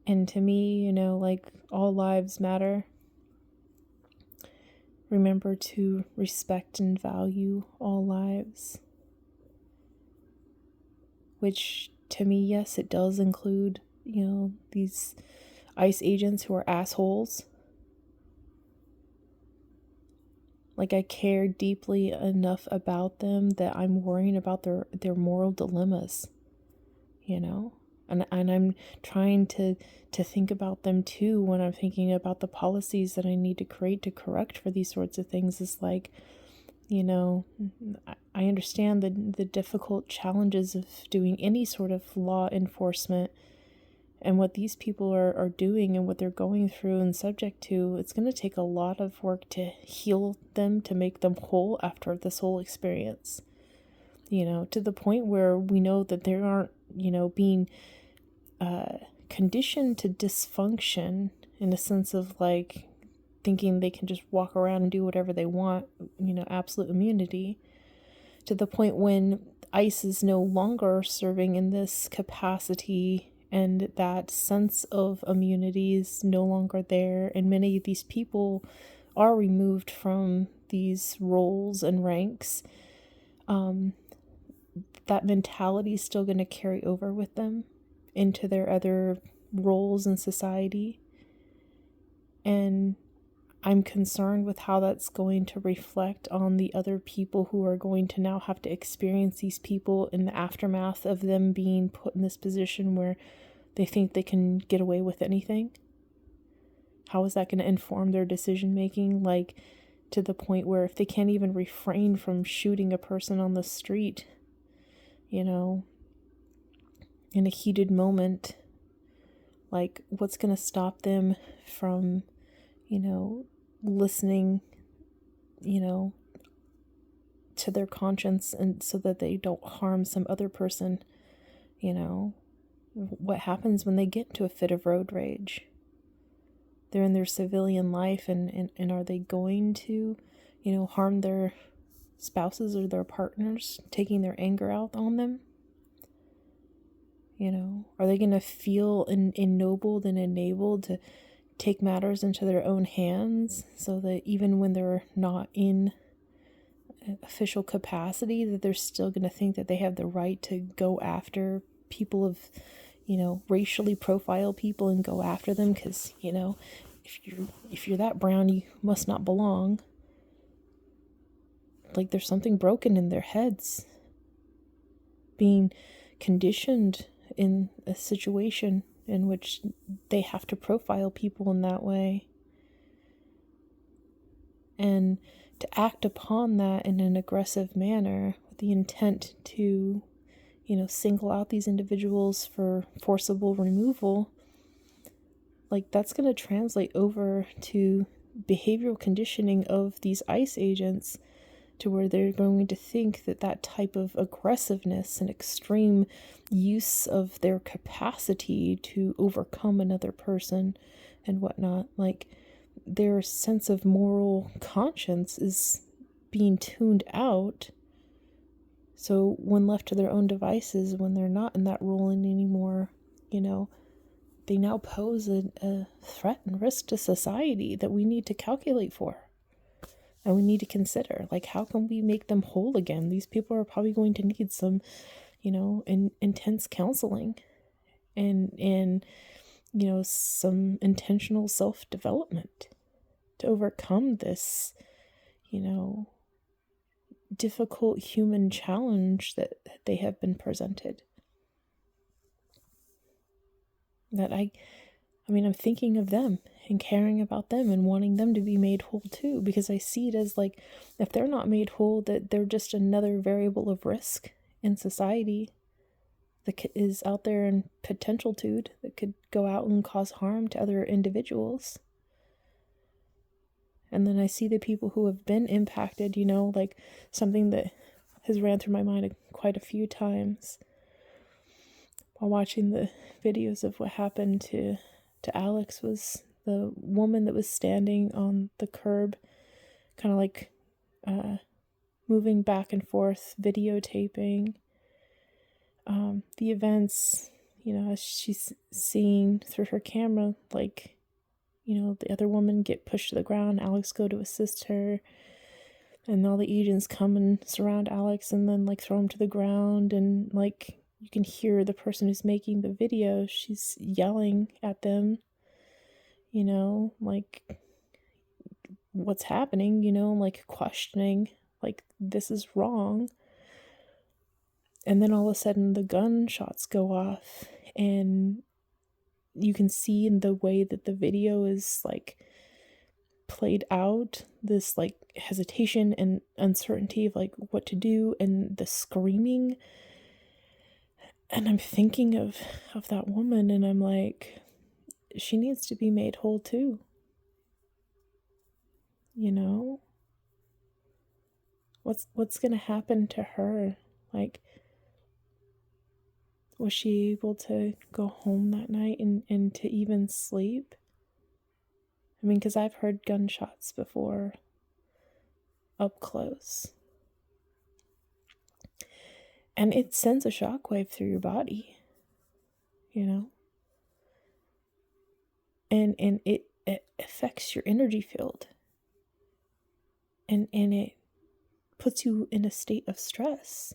And to me, all lives matter. Remember to respect and value all lives. Which, to me, yes, it does include, these ICE agents who are assholes. I care deeply enough about them that I'm worrying about their moral dilemmas, And I'm trying to think about them too when I'm thinking about the policies that I need to create to correct for these sorts of things. It's I understand the difficult challenges of doing any sort of law enforcement, and what these people are doing and what they're going through and subject to. It's going to take a lot of work to heal them, to make them whole after this whole experience, to the point where we know that they aren't, being conditioned to dysfunction in a sense of thinking they can just walk around and do whatever they want, absolute immunity, to the point when ICE is no longer serving in this capacity, and that sense of immunity is no longer there, and many of these people are removed from these roles and ranks. That mentality is still going to carry over with them into their other roles in society. And I'm concerned with how that's going to reflect on the other people who are going to now have to experience these people in the aftermath of them being put in this position where they think they can get away with anything? How is that going to inform their decision making? Like, to the point where if they can't even refrain from shooting a person on the street, in a heated moment, like, what's going to stop them from, listening, to their conscience, and so that they don't harm some other person? What happens when they get into a fit of road rage? They're in their civilian life, and are they going to, harm their spouses or their partners, taking their anger out on them? Are they going to feel ennobled and enabled to take matters into their own hands, so that even when they're not in official capacity, that they're still going to think that they have the right to go after people of, racially profile people and go after them because, if you're that brown, you must not belong. Like, there's something broken in their heads, being conditioned in a situation in which they have to profile people in that way. And to act upon that in an aggressive manner with the intent to, single out these individuals for forcible removal, like, that's going to translate over to behavioral conditioning of these ICE agents, to where they're going to think that that type of aggressiveness and extreme use of their capacity to overcome another person and whatnot, like, their sense of moral conscience is being tuned out. So when left to their own devices, when they're not in that role anymore, they now pose a threat and risk to society that we need to calculate for. And we need to consider, like, how can we make them whole again? These people are probably going to need some, intense counseling and some intentional self-development to overcome this, difficult human challenge that they have been presented. That I'm thinking of them and caring about them and wanting them to be made whole too, because I see it as, like, if they're not made whole, that they're just another variable of risk in society that is out there in potentialitude, that could go out and cause harm to other individuals. And then I see the people who have been impacted, like, something that has ran through my mind quite a few times while watching the videos of what happened to Alex, was the woman that was standing on the curb, kind of like moving back and forth, videotaping the events, as she's seeing through her camera, like, the other woman get pushed to the ground, Alex go to assist her, and all the agents come and surround Alex and then, like, throw him to the ground, and, like, you can hear the person who's making the video, she's yelling at them, like, what's happening, like, questioning, like, this is wrong. And then all of a sudden the gunshots go off, and you can see in the way that the video is, like, played out, this, like, hesitation and uncertainty of, like, what to do, and the screaming. And I'm thinking of that woman, and I'm like, she needs to be made whole too. What's gonna happen to her? Like, was she able to go home that night and to even sleep? Because I've heard gunshots before, up close. And it sends a shockwave through your body, And it affects your energy field. And it puts you in a state of stress.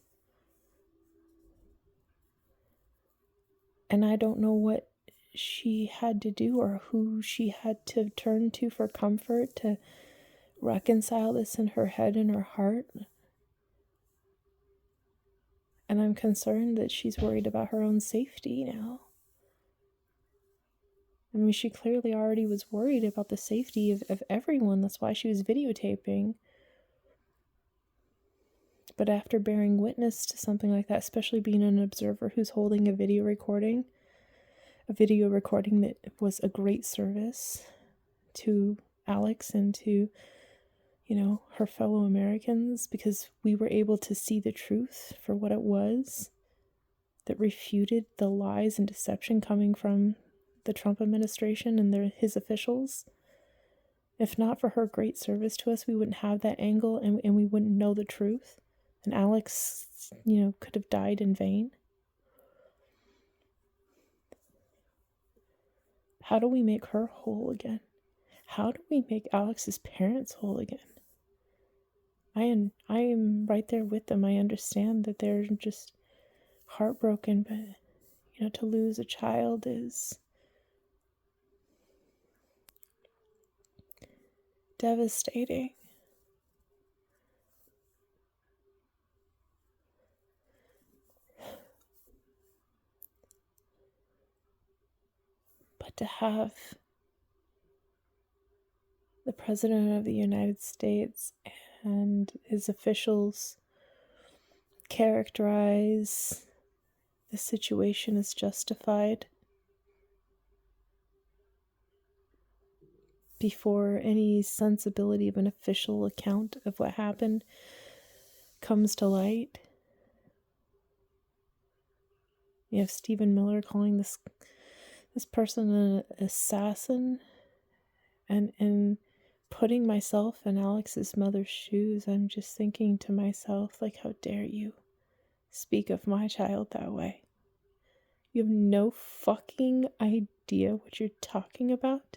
And I don't know what she had to do or who she had to turn to for comfort to reconcile this in her head and her heart. And I'm concerned that she's worried about her own safety now. I mean, she clearly already was worried about the safety of everyone. That's why she was videotaping. But after bearing witness to something like that, especially being an observer who's holding a video recording that was a great service to Alex and to, her fellow Americans, because we were able to see the truth for what it was, that refuted the lies and deception coming from the Trump administration and his officials. If not for her great service to us, we wouldn't have that angle, and we wouldn't know the truth. And Alex, could have died in vain. How do we make her whole again? How do we make Alex's parents whole again? I am right there with them. I understand that they're just heartbroken, but to lose a child is devastating. But to have the President of the United States and his officials characterize the situation as justified before any sensibility of an official account of what happened comes to light. You have Stephen Miller calling this person an assassin, and putting myself in Alex's mother's shoes, I'm just thinking to myself, like, how dare you speak of my child that way? You have no fucking idea what you're talking about.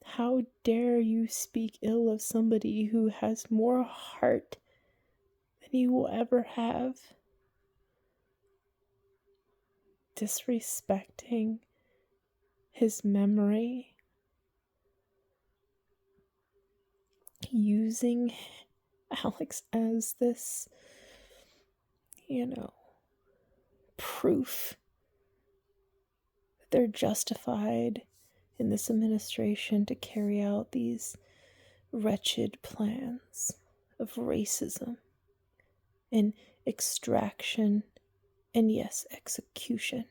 How dare you speak ill of somebody who has more heart than you will ever have? Disrespecting his memory, using Alex as this, proof that they're justified in this administration to carry out these wretched plans of racism and extraction and, yes, execution.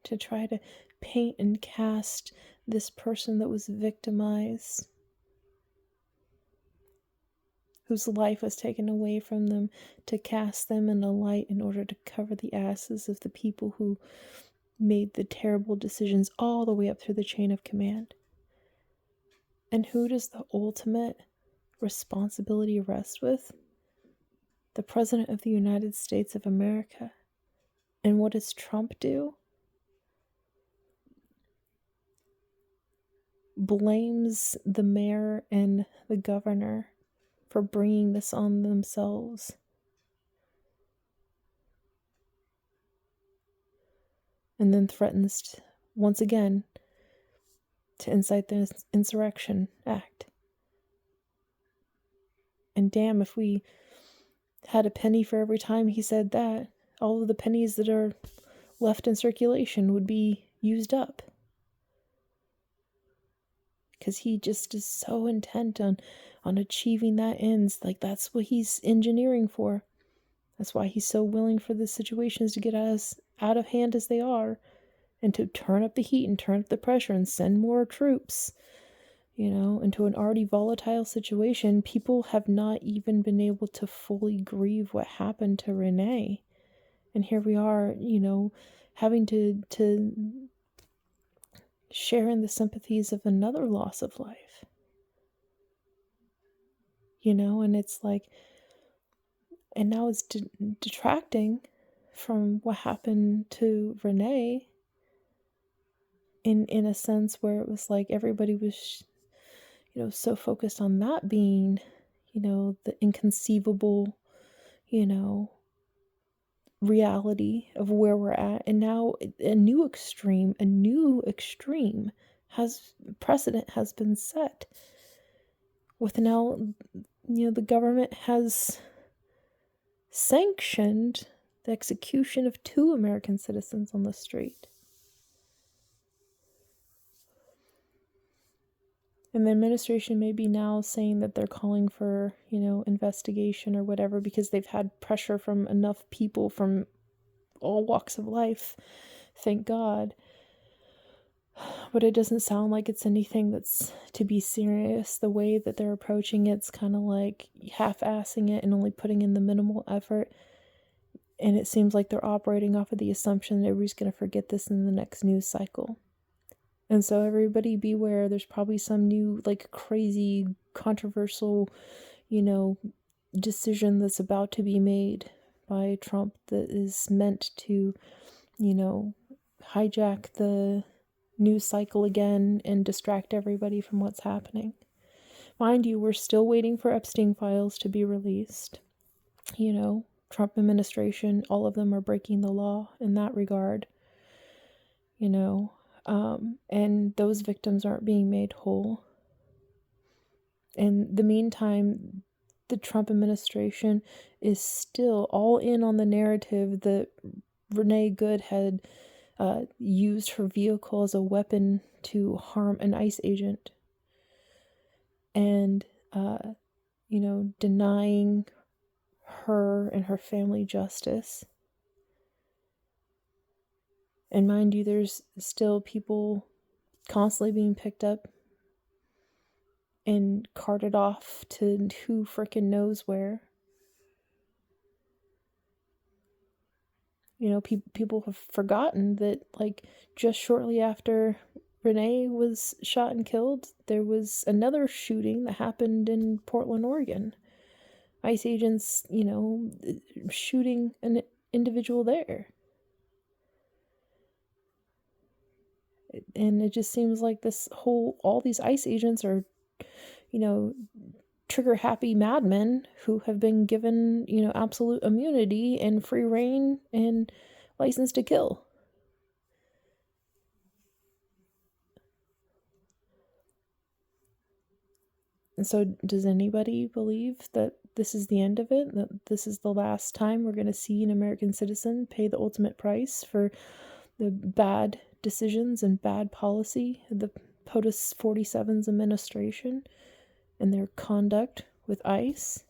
To try to paint and cast this person that was victimized, whose life was taken away from them, to cast them in a light in order to cover the asses of the people who made the terrible decisions all the way up through the chain of command. And who does the ultimate responsibility rest with? The President of the United States of America. And what does Trump do? Blames the mayor and the governor for bringing this on themselves. And then threatens once again to incite the Insurrection Act. And damn, if we had a penny for every time he said that, all of the pennies that are left in circulation would be used up. Because he just is so intent on achieving that ends. Like, that's what he's engineering for. That's why he's so willing for the situations to get as out of hand as they are, and to turn up the heat and turn up the pressure and send more troops, into an already volatile situation. People have not even been able to fully grieve what happened to Renee. And here we are, having to share in the sympathies of another loss of life. And it's like, and now it's detracting from what happened to Renee in a sense where it was like everybody was, so focused on that being, the inconceivable, reality of where we're at. And now a new extreme precedent has been set with now, the government has sanctioned the execution of 2 American citizens on the street. And the administration may be now saying that they're calling for, investigation or whatever because they've had pressure from enough people from all walks of life. Thank God. But it doesn't sound like it's anything that's to be serious. The way that they're approaching it's kind of like half-assing it and only putting in the minimal effort. And it seems like they're operating off of the assumption that everybody's going to forget this in the next news cycle. And so everybody beware, there's probably some new, crazy, controversial, decision that's about to be made by Trump that is meant to, hijack the news cycle again and distract everybody from what's happening. Mind you, we're still waiting for Epstein files to be released. Trump administration, all of them are breaking the law in that regard. And those victims aren't being made whole. In the meantime, the Trump administration is still all in on the narrative that Renee Good had used her vehicle as a weapon to harm an ICE agent. And, denying her and her family justice. And mind you, there's still people constantly being picked up and carted off to who frickin' knows where. People have forgotten that, just shortly after Renee was shot and killed, there was another shooting that happened in Portland, Oregon. ICE agents, shooting an individual there. And it just seems like all these ICE agents are, trigger-happy madmen who have been given, absolute immunity and free reign and license to kill. And so does anybody believe that this is the end of it? That this is the last time we're going to see an American citizen pay the ultimate price for the bad decisions and bad policy of the POTUS 47's administration and their conduct with ICE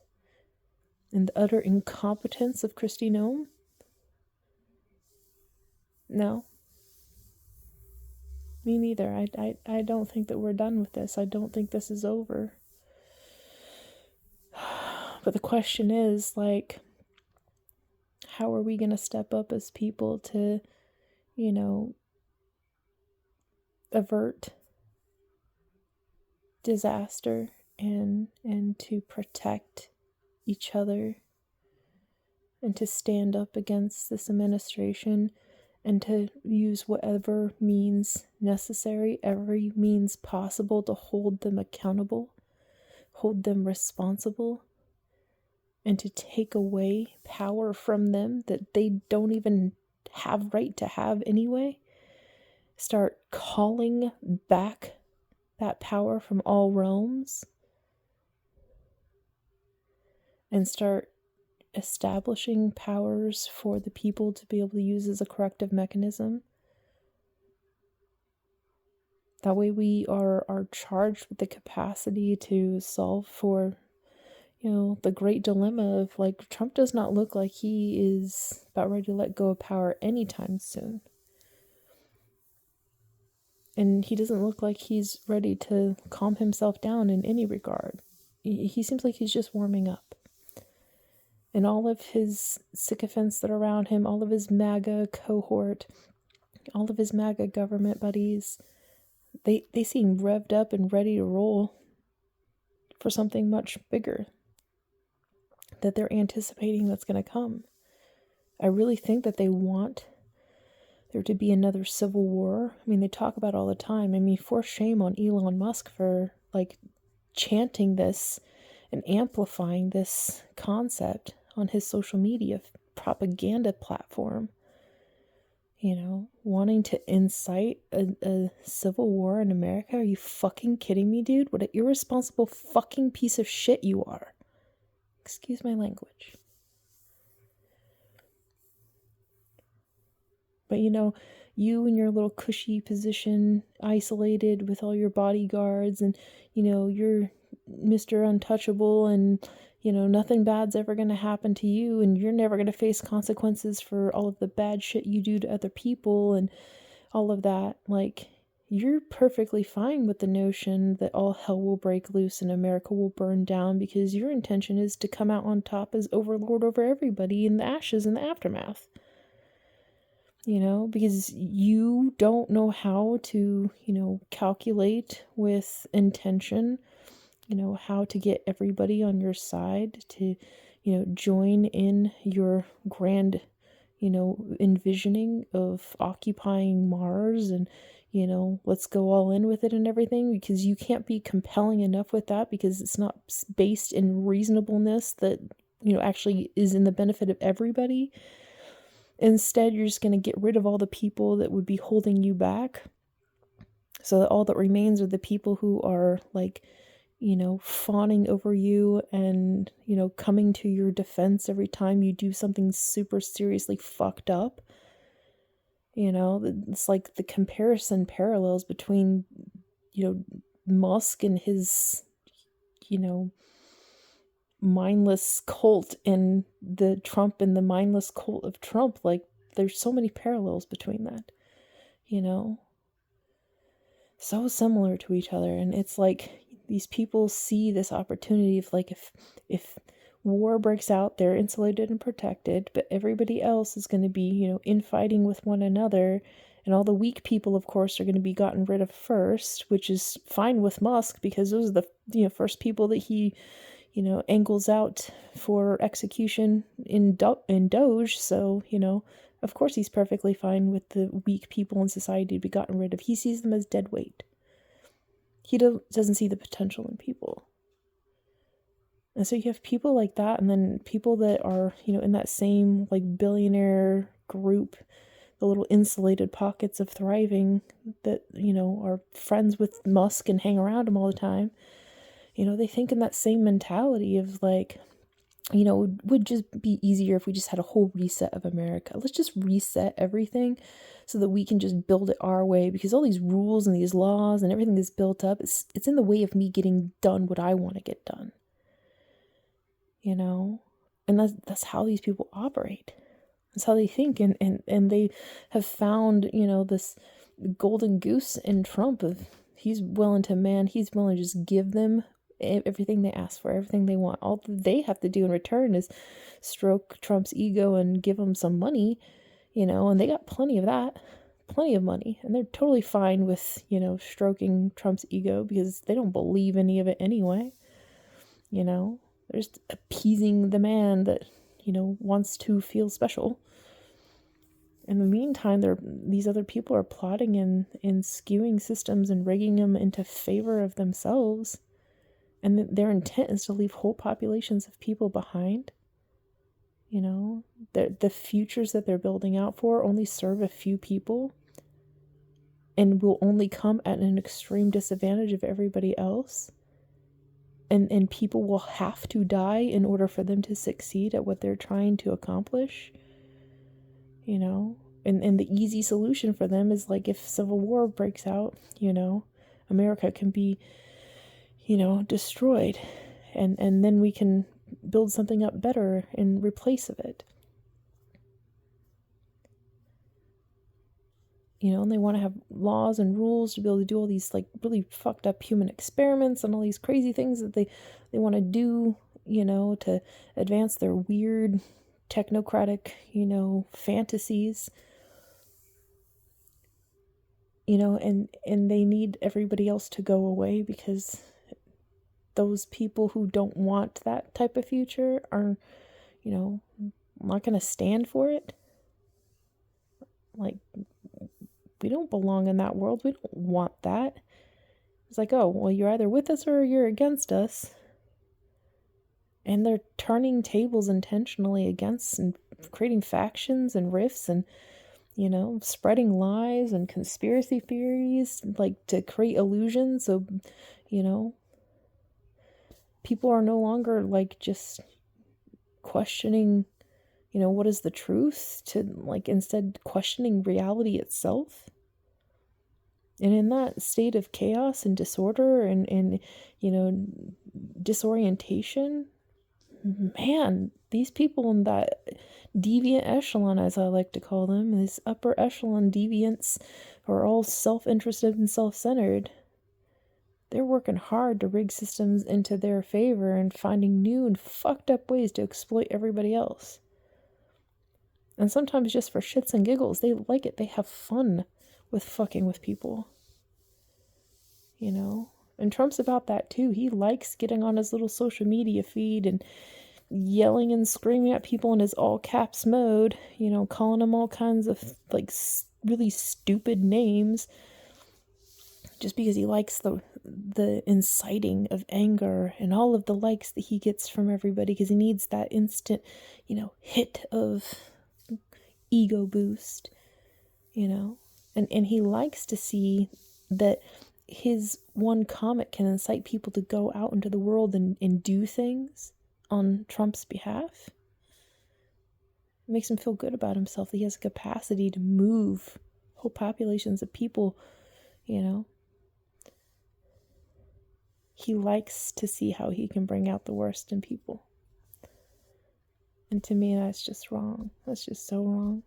and the utter incompetence of Kristi Noem? No. Me neither. I don't think that we're done with this. I don't think this is over. But the question is, how are we going to step up as people to, avert disaster and to protect each other and to stand up against this administration and to use whatever means necessary, every means possible to hold them accountable, hold them responsible, and to take away power from them that they don't even have right to have anyway. Start calling back that power from all realms and start establishing powers for the people to be able to use as a corrective mechanism. That way we are charged with the capacity to solve for, the great dilemma of, Trump does not look like he is about ready to let go of power anytime soon. And he doesn't look like he's ready to calm himself down in any regard. He seems like he's just warming up. And all of his sycophants that are around him, all of his MAGA cohort, all of his MAGA government buddies, they seem revved up and ready to roll for something much bigger that they're anticipating that's going to come. I really think that they want there to be another civil war. I mean, they talk about it all the time. I mean, for shame on Elon Musk for, chanting this and amplifying this concept on his social media propaganda platform. Wanting to incite a civil war in America? Are you fucking kidding me, dude? What an irresponsible fucking piece of shit you are. Excuse my language. But you in your little cushy position, isolated with all your bodyguards, and you're Mr. Untouchable, and nothing bad's ever going to happen to you, and you're never going to face consequences for all of the bad shit you do to other people and all of that. Like, you're perfectly fine with the notion that all hell will break loose and America will burn down, because your intention is to come out on top as overlord over everybody in the ashes and the aftermath. Because you don't know how to, calculate with intention, how to get everybody on your side to, join in your grand, envisioning of occupying Mars and, let's go all in with it and everything, because you can't be compelling enough with that, because it's not based in reasonableness that, actually is in the benefit of everybody. Instead, you're just going to get rid of all the people that would be holding you back, so that all that remains are the people who are like, fawning over you and, coming to your defense every time you do something super seriously fucked up. It's like the comparison parallels between, Musk and his, mindless cult and the Trump and the mindless cult of Trump. Like, there's so many parallels between that, so similar to each other. And it's like these people see this opportunity of, like, if war breaks out, they're insulated and protected, but everybody else is going to be, infighting with one another, and all the weak people, of course, are going to be gotten rid of first, which is fine with Musk, because those are the first people that he angles out for execution in Doge. So, of course he's perfectly fine with the weak people in society to be gotten rid of. He sees them as dead weight. He doesn't see the potential in people. And so you have people like that, and then people that are, in that same, like, billionaire group, the little insulated pockets of thriving that, are friends with Musk and hang around him all the time. They think in that same mentality of, like, it would just be easier if we just had a whole reset of America. Let's just reset everything so that we can just build it our way, because all these rules and these laws and everything that's built up, it's in the way of me getting done what I want to get done. And that's how these people operate. That's how they think, and they have found, this golden goose in Trump of, he's willing to just give them everything they ask for, everything they want. All they have to do in return is stroke Trump's ego and give him some money, and they got plenty of that, plenty of money, and they're totally fine with, stroking Trump's ego, because they don't believe any of it anyway. They're just appeasing the man that, wants to feel special. In the meantime, these other people are plotting and skewing systems and rigging them into favor of themselves. And their intent is to leave whole populations of people behind. The futures that they're building out for only serve a few people, and will only come at an extreme disadvantage of everybody else. And people will have to die in order for them to succeed at what they're trying to accomplish. And the easy solution for them is, like, if civil war breaks out, America can be, destroyed, and then we can build something up better in replace of it. And they want to have laws and rules to be able to do all these, like, really fucked up human experiments and all these crazy things that they want to do, to advance their weird technocratic, fantasies. And they need everybody else to go away, because those people who don't want that type of future are, not going to stand for it. Like, we don't belong in that world. We don't want that. It's like, oh, well, you're either with us or you're against us. And they're turning tables intentionally against and creating factions and rifts and, spreading lies and conspiracy theories, like, to create illusions. So, people are no longer, like, just questioning, what is the truth, to like instead questioning reality itself. And in that state of chaos and disorder and disorientation, man, these people in that deviant echelon, as I like to call them, these upper echelon deviants who are all self-interested and self-centered, they're working hard to rig systems into their favor and finding new and fucked up ways to exploit everybody else. And sometimes just for shits and giggles. They like it. They have fun with fucking with people. And Trump's about that too. He likes getting on his little social media feed and yelling and screaming at people in his all caps mode, calling them all kinds of like really stupid names, just because he likes the inciting of anger and all of the likes that he gets from everybody, because he needs that instant, hit of ego boost, and he likes to see that his one comment can incite people to go out into the world and do things on Trump's behalf. It makes him feel good about himself, that he has a capacity to move whole populations of people. He likes to see how he can bring out the worst in people. And to me, that's just wrong. That's just so wrong.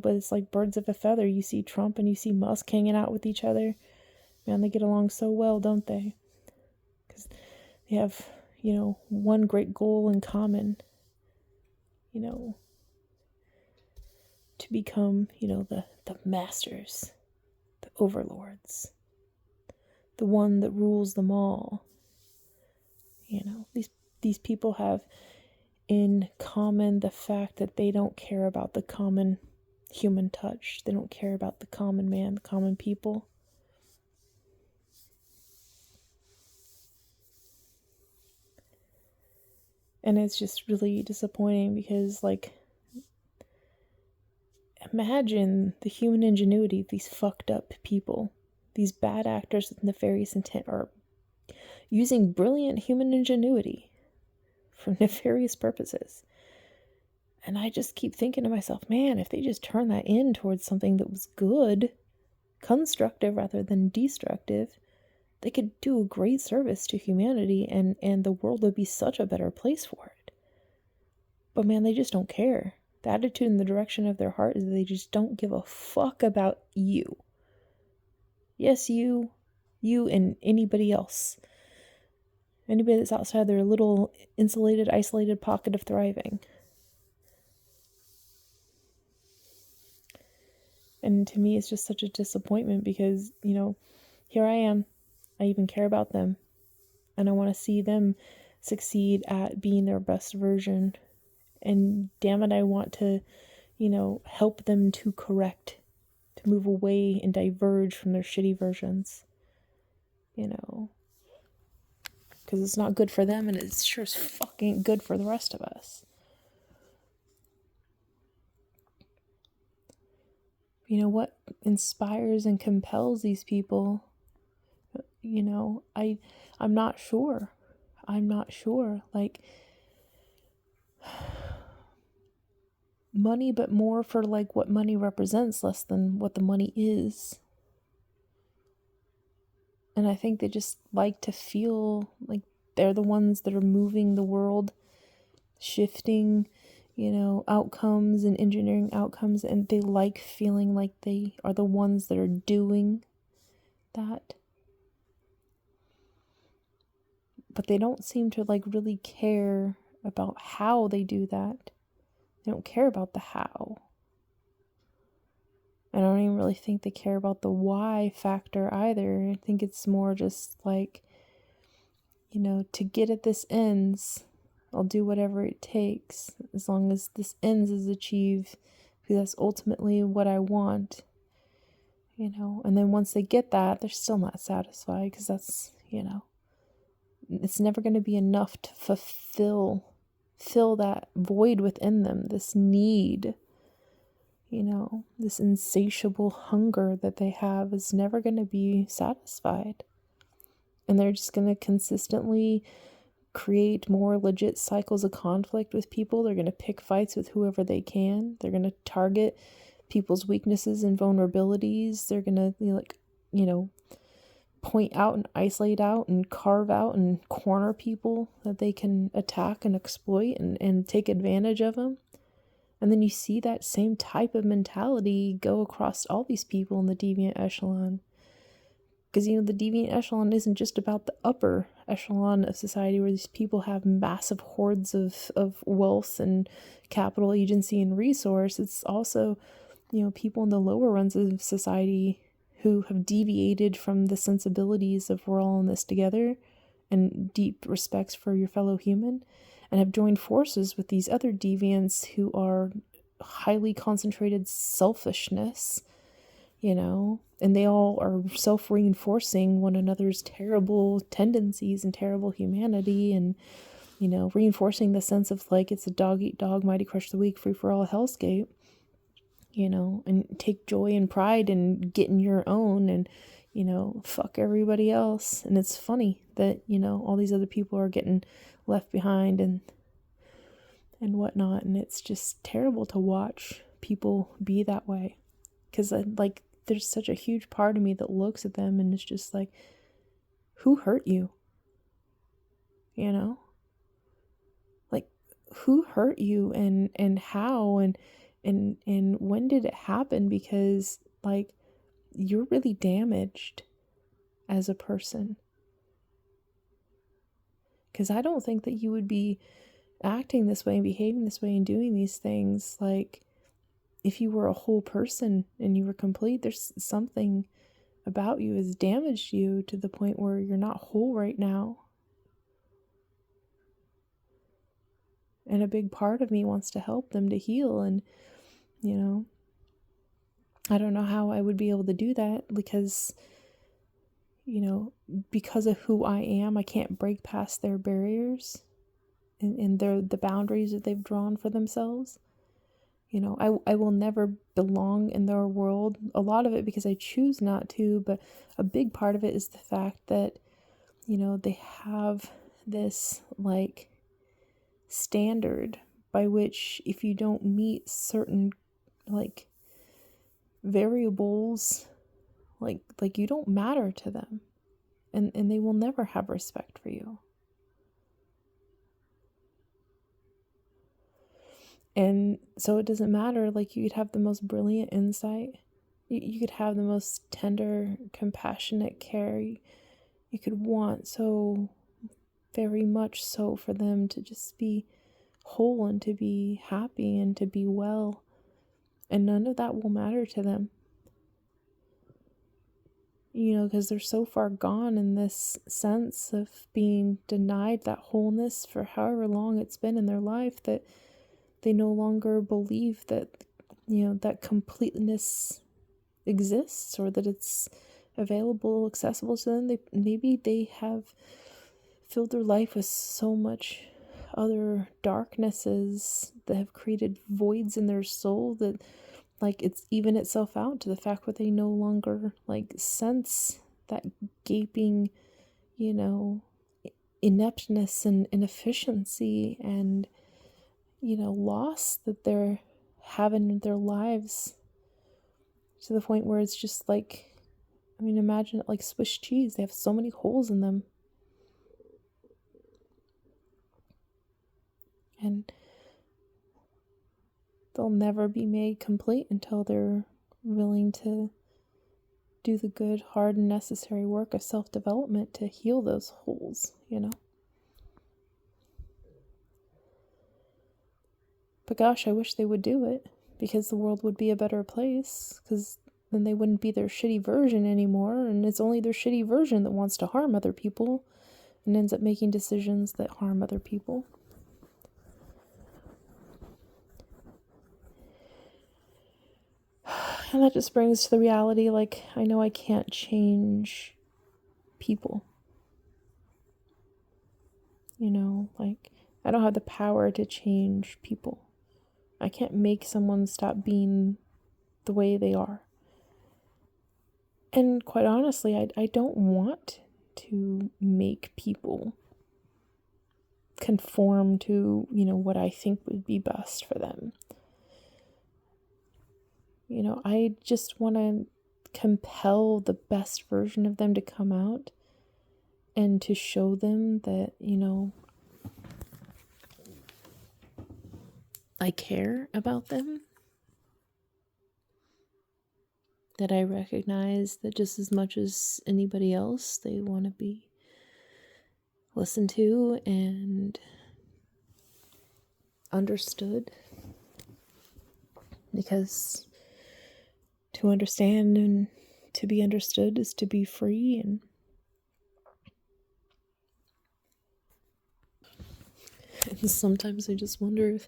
But it's like birds of a feather. You see Trump and you see Musk hanging out with each other. Man, they get along so well, don't they? Because they have, one great goal in common. To become, the masters, the overlords, the one that rules them all. These people have in common the fact that they don't care about the common human touch. They don't care about the common man, the common people. And it's just really disappointing because, like, imagine the human ingenuity of these fucked up people. These bad actors with nefarious intent are using brilliant human ingenuity for nefarious purposes. And I just keep thinking to myself, man, if they just turn that in towards something that was good, constructive rather than destructive, they could do a great service to humanity, and the world would be such a better place for it. But man, they just don't care. The attitude and the direction of their heart is that they just don't give a fuck about you. Yes, you and anybody else. Anybody that's outside their little insulated, isolated pocket of thriving. And to me, it's just such a disappointment because, here I am. I even care about them. And I want to see them succeed at being their best version. And damn it, I want to, help them to correct, to move away and diverge from their shitty versions. Because it's not good for them, and it's sure as fucking good for the rest of us. What inspires and compels these people? I'm not sure. Like, money, but more for like what money represents, less than what the money is. And I think they just like to feel like they're the ones that are moving the world, shifting, outcomes and engineering outcomes, and they like feeling like they are the ones that are doing that. But they don't seem to like really care about how they do that. They don't care about the how. I don't even really think they care about the why factor either. I think it's more just like, to get at this ends, I'll do whatever it takes as long as this ends is achieved, because that's ultimately what I want. And then once they get that, they're still not satisfied, because that's, it's never going to be enough to fill that void within them, this need. This insatiable hunger that they have is never going to be satisfied. And they're just going to consistently create more legit cycles of conflict with people. They're going to pick fights with whoever they can. They're going to target people's weaknesses and vulnerabilities. They're going to, point out and isolate out and carve out and corner people that they can attack and exploit and take advantage of them. And then you see that same type of mentality go across all these people in the deviant echelon. Because, the deviant echelon isn't just about the upper echelon of society where these people have massive hordes of wealth and capital, agency, and resource. It's also, people in the lower runs of society who have deviated from the sensibilities of we're all in this together and deep respects for your fellow human, and have joined forces with these other deviants who are highly concentrated selfishness, and they all are self-reinforcing one another's terrible tendencies and terrible humanity, and, reinforcing the sense of like, it's a dog eat dog, mighty crush the weak, free for all hellscape, and take joy and pride in getting your own and, fuck everybody else. And it's funny that, all these other people are getting left behind and whatnot. And it's just terrible to watch people be that way. Because, there's such a huge part of me that looks at them and it's just like, who hurt you? Like, who hurt you and how and when did it happen? Because, you're really damaged as a person. Because I don't think that you would be acting this way and behaving this way and doing these things, if you were a whole person and you were complete. There's something about you has damaged you to the point where you're not whole right now. And a big part of me wants to help them to heal. And, I don't know how I would be able to do that because, because of who I am, I can't break past their barriers and the boundaries that they've drawn for themselves. I will never belong in their world. A lot of it because I choose not to, but a big part of it is the fact that, they have this standard by which if you don't meet certain variables, you don't matter to them, and they will never have respect for you. And so it doesn't matter, you could have the most brilliant insight, you could have the most tender, compassionate care, you could want so very much so for them to just be whole and to be happy and to be well, and none of that will matter to them. Because they're so far gone in this sense of being denied that wholeness for however long it's been in their life that they no longer believe that, that completeness exists or that it's available, accessible to them. Maybe they have filled their life with so much other darknesses that have created voids in their soul that it's even itself out to the fact that they no longer sense that gaping, ineptness and inefficiency and, loss that they're having in their lives, to the point where it's just imagine it like Swiss cheese. They have so many holes in them. And they'll never be made complete until they're willing to do the good, hard, and necessary work of self-development to heal those holes, But gosh, I wish they would do it, because the world would be a better place, because then they wouldn't be their shitty version anymore, and it's only their shitty version that wants to harm other people and ends up making decisions that harm other people. And that just brings to the reality, I know I can't change people. I don't have the power to change people. I can't make someone stop being the way they are. And quite honestly, I don't want to make people conform to, what I think would be best for them. I just want to compel the best version of them to come out and to show them that, I care about them, that I recognize that just as much as anybody else, they want to be listened to and understood, because to understand and to be understood is to be free. And sometimes I just wonder if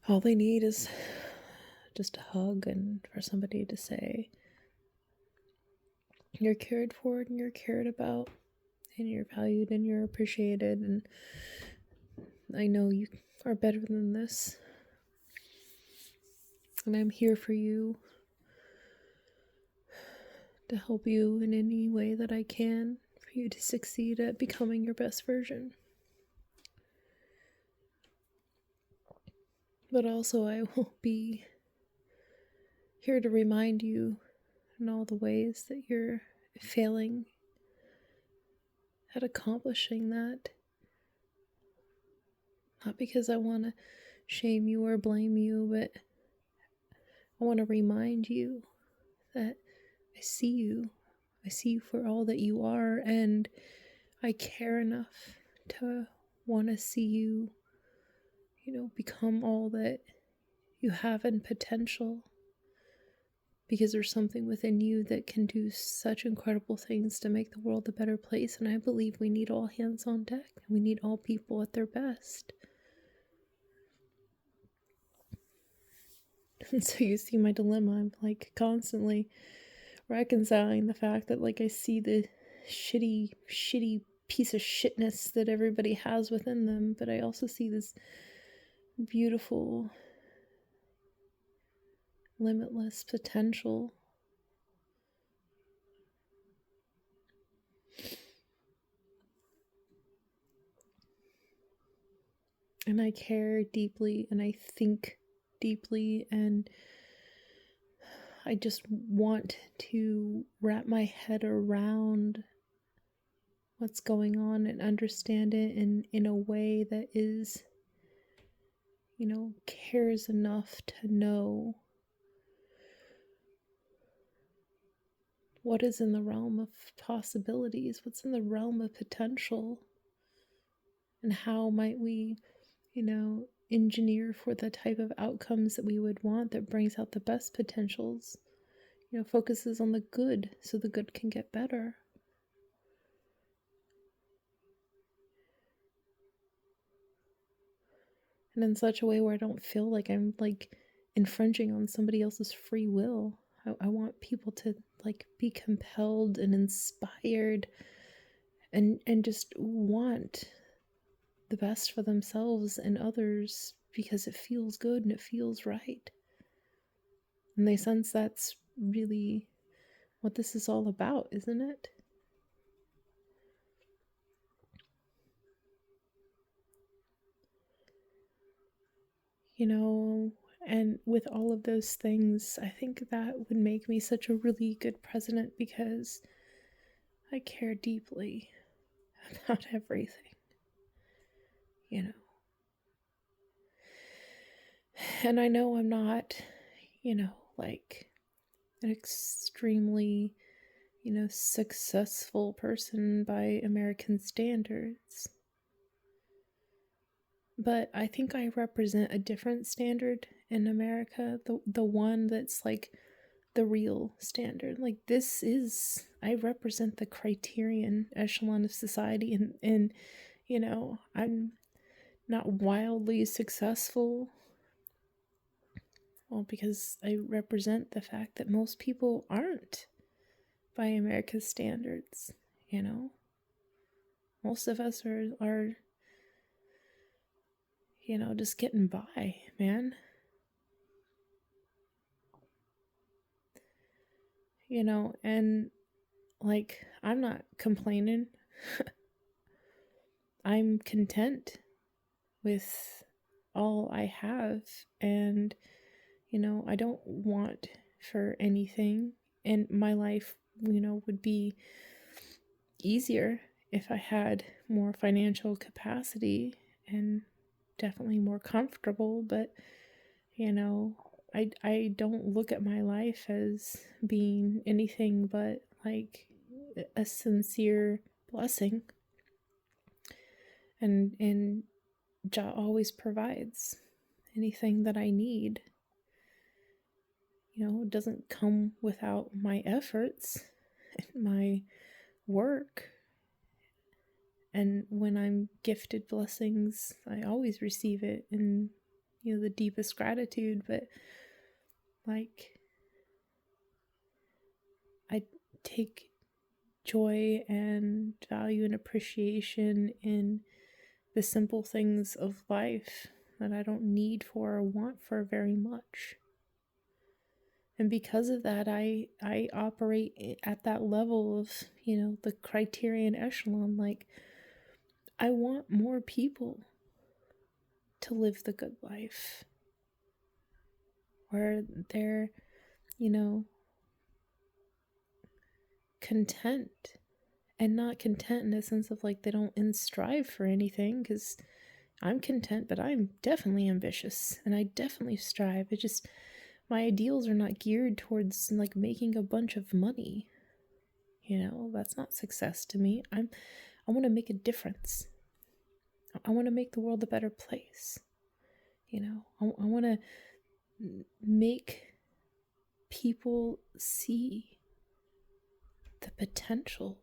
all they need is just a hug and for somebody to say, you're cared for and you're cared about and you're valued and you're appreciated, and I know you are better than this, and I'm here for you to help you in any way that I can for you to succeed at becoming your best version. But also I will be here to remind you in all the ways that you're failing at accomplishing that. Not because I want to shame you or blame you, but I want to remind you that I see you. I see you for all that you are, and I care enough to want to see you, become all that you have in potential, because there's something within you that can do such incredible things to make the world a better place, and I believe we need all hands on deck. We need all people at their best. And so you see my dilemma. I'm constantly reconciling the fact that I see the shitty piece of shitness that everybody has within them, but I also see this beautiful, limitless potential. And I care deeply and I think deeply, and I just want to wrap my head around what's going on and understand it in a way that is, cares enough to know what is in the realm of possibilities, what's in the realm of potential, and how might we, engineer for the type of outcomes that we would want that brings out the best potentials, focuses on the good so the good can get better. And in such a way where I don't feel like I'm infringing on somebody else's free will. I want people to be compelled and inspired and just want the best for themselves and others because it feels good and it feels right. And they sense that's really what this is all about, isn't it? And with all of those things, I think that would make me such a really good president, because I care deeply about everything, And I know I'm not, an extremely, successful person by American standards. But I think I represent a different standard in America, the one that's the real standard. I represent the criterion echelon of society, and I'm not wildly successful. Well, because I represent the fact that most people aren't by America's standards, Most of us are just getting by, man. And I'm not complaining. I'm content with all I have. And, I don't want for anything. And my life, would be easier if I had more financial capacity and definitely more comfortable. But, I don't look at my life as being anything but like a sincere blessing. And Jah always provides anything that I need. It doesn't come without my efforts and my work. And when I'm gifted blessings, I always receive it in, the deepest gratitude. But like, I take joy and value and appreciation in the simple things of life that I don't need for or want for very much. And because of that, I operate at that level of, the criterion echelon. Like, I want more people to live the good life where they're, content, and not content in the sense of like they don't strive for anything, because I'm content, but I'm definitely ambitious and I definitely strive. It just, my ideals are not geared towards like making a bunch of money. That's not success to me. I want to make a difference. I want to make the world a better place. I want to make people see the potential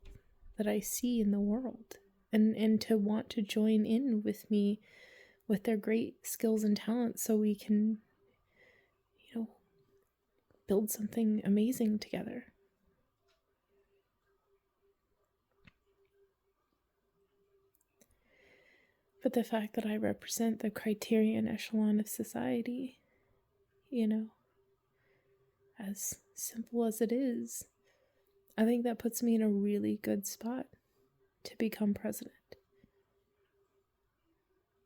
that I see in the world, and to want to join in with me with their great skills and talents, so we can, build something amazing together. But the fact that I represent the criterion echelon of society, as simple as it is, I think that puts me in a really good spot to become president.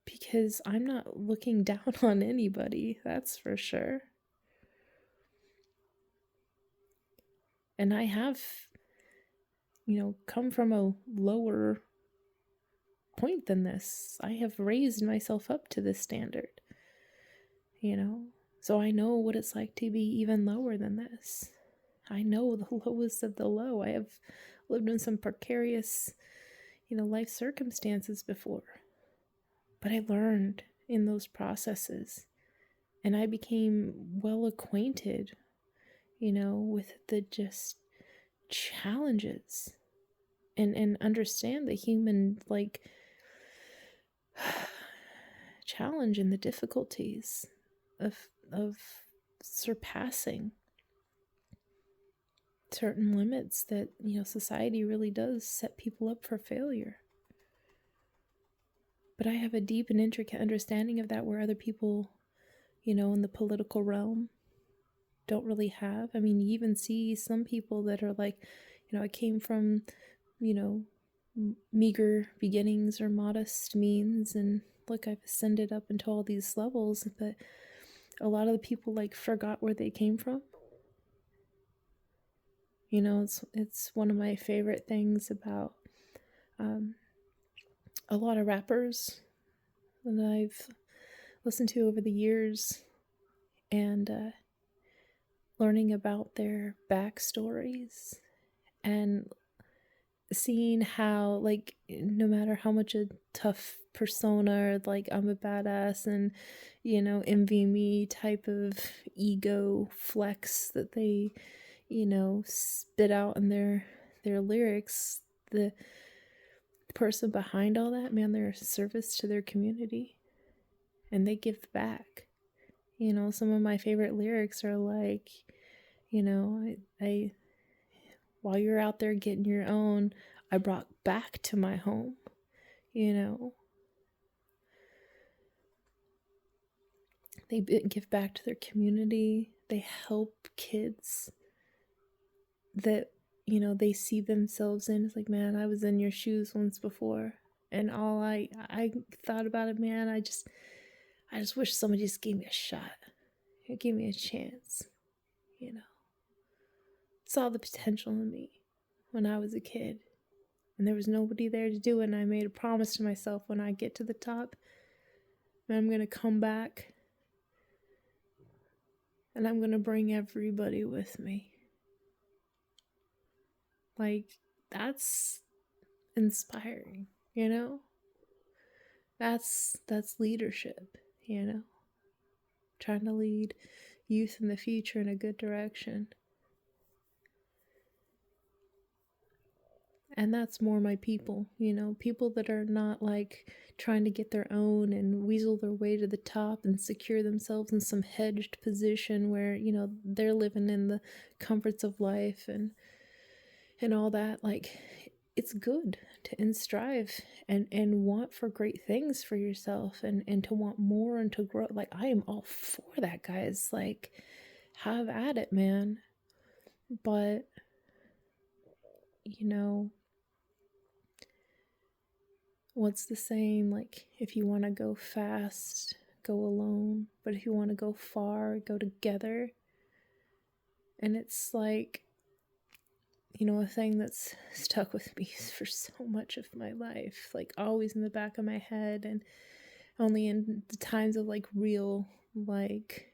Because I'm not looking down on anybody, that's for sure. And I have, come from a lower point than this. I have raised myself up to this standard, so I know what it's like to be even lower than this. I know the lowest of the low. I have lived in some precarious, life circumstances before, but I learned in those processes, and I became well acquainted, with the just challenges, and understand the human challenge and the difficulties of surpassing certain limits that, society really does set people up for failure. But I have a deep and intricate understanding of that, where other people, in the political realm don't really have. I mean, you even see some people that are like, I came from, meager beginnings or modest means, and look, I've ascended up into all these levels. But a lot of the people forgot where they came from. It's one of my favorite things about a lot of rappers that I've listened to over the years, and learning about their backstories, and seeing how, no matter how much a tough persona, or I'm a badass and, envy me type of ego flex that they, spit out in their lyrics, the person behind all that, man, they're a service to their community, and they give back. Some of my favorite lyrics are I while you're out there getting your own, I brought back to my home, They give back to their community. They help kids that, they see themselves in. It's like, man, I was in your shoes once before, And all I thought about it, man, I just wish somebody just gave me a shot. It gave me a chance, you know. Saw the potential in me when I was a kid. And there was nobody there to do it. And I made a promise to myself, when I get to the top, I'm going to come back. And I'm going to bring everybody with me. Like, that's inspiring, you know? That's leadership, you know? Trying to lead youth in the future in a good direction. And that's more my people, you know, people that are not like trying to get their own and weasel their way to the top and secure themselves in some hedged position where, you know, they're living in the comforts of life and all that. Like, it's good to strive and want for great things for yourself and to want more and to grow. Like, I am all for that, guys. Like, have at it, man. But, you know, what's the saying? Like, if you want to go fast, go alone. But if you want to go far, go together. And it's like, you know, a thing that's stuck with me for so much of my life. Like, always in the back of my head, and only in the times of like real, like,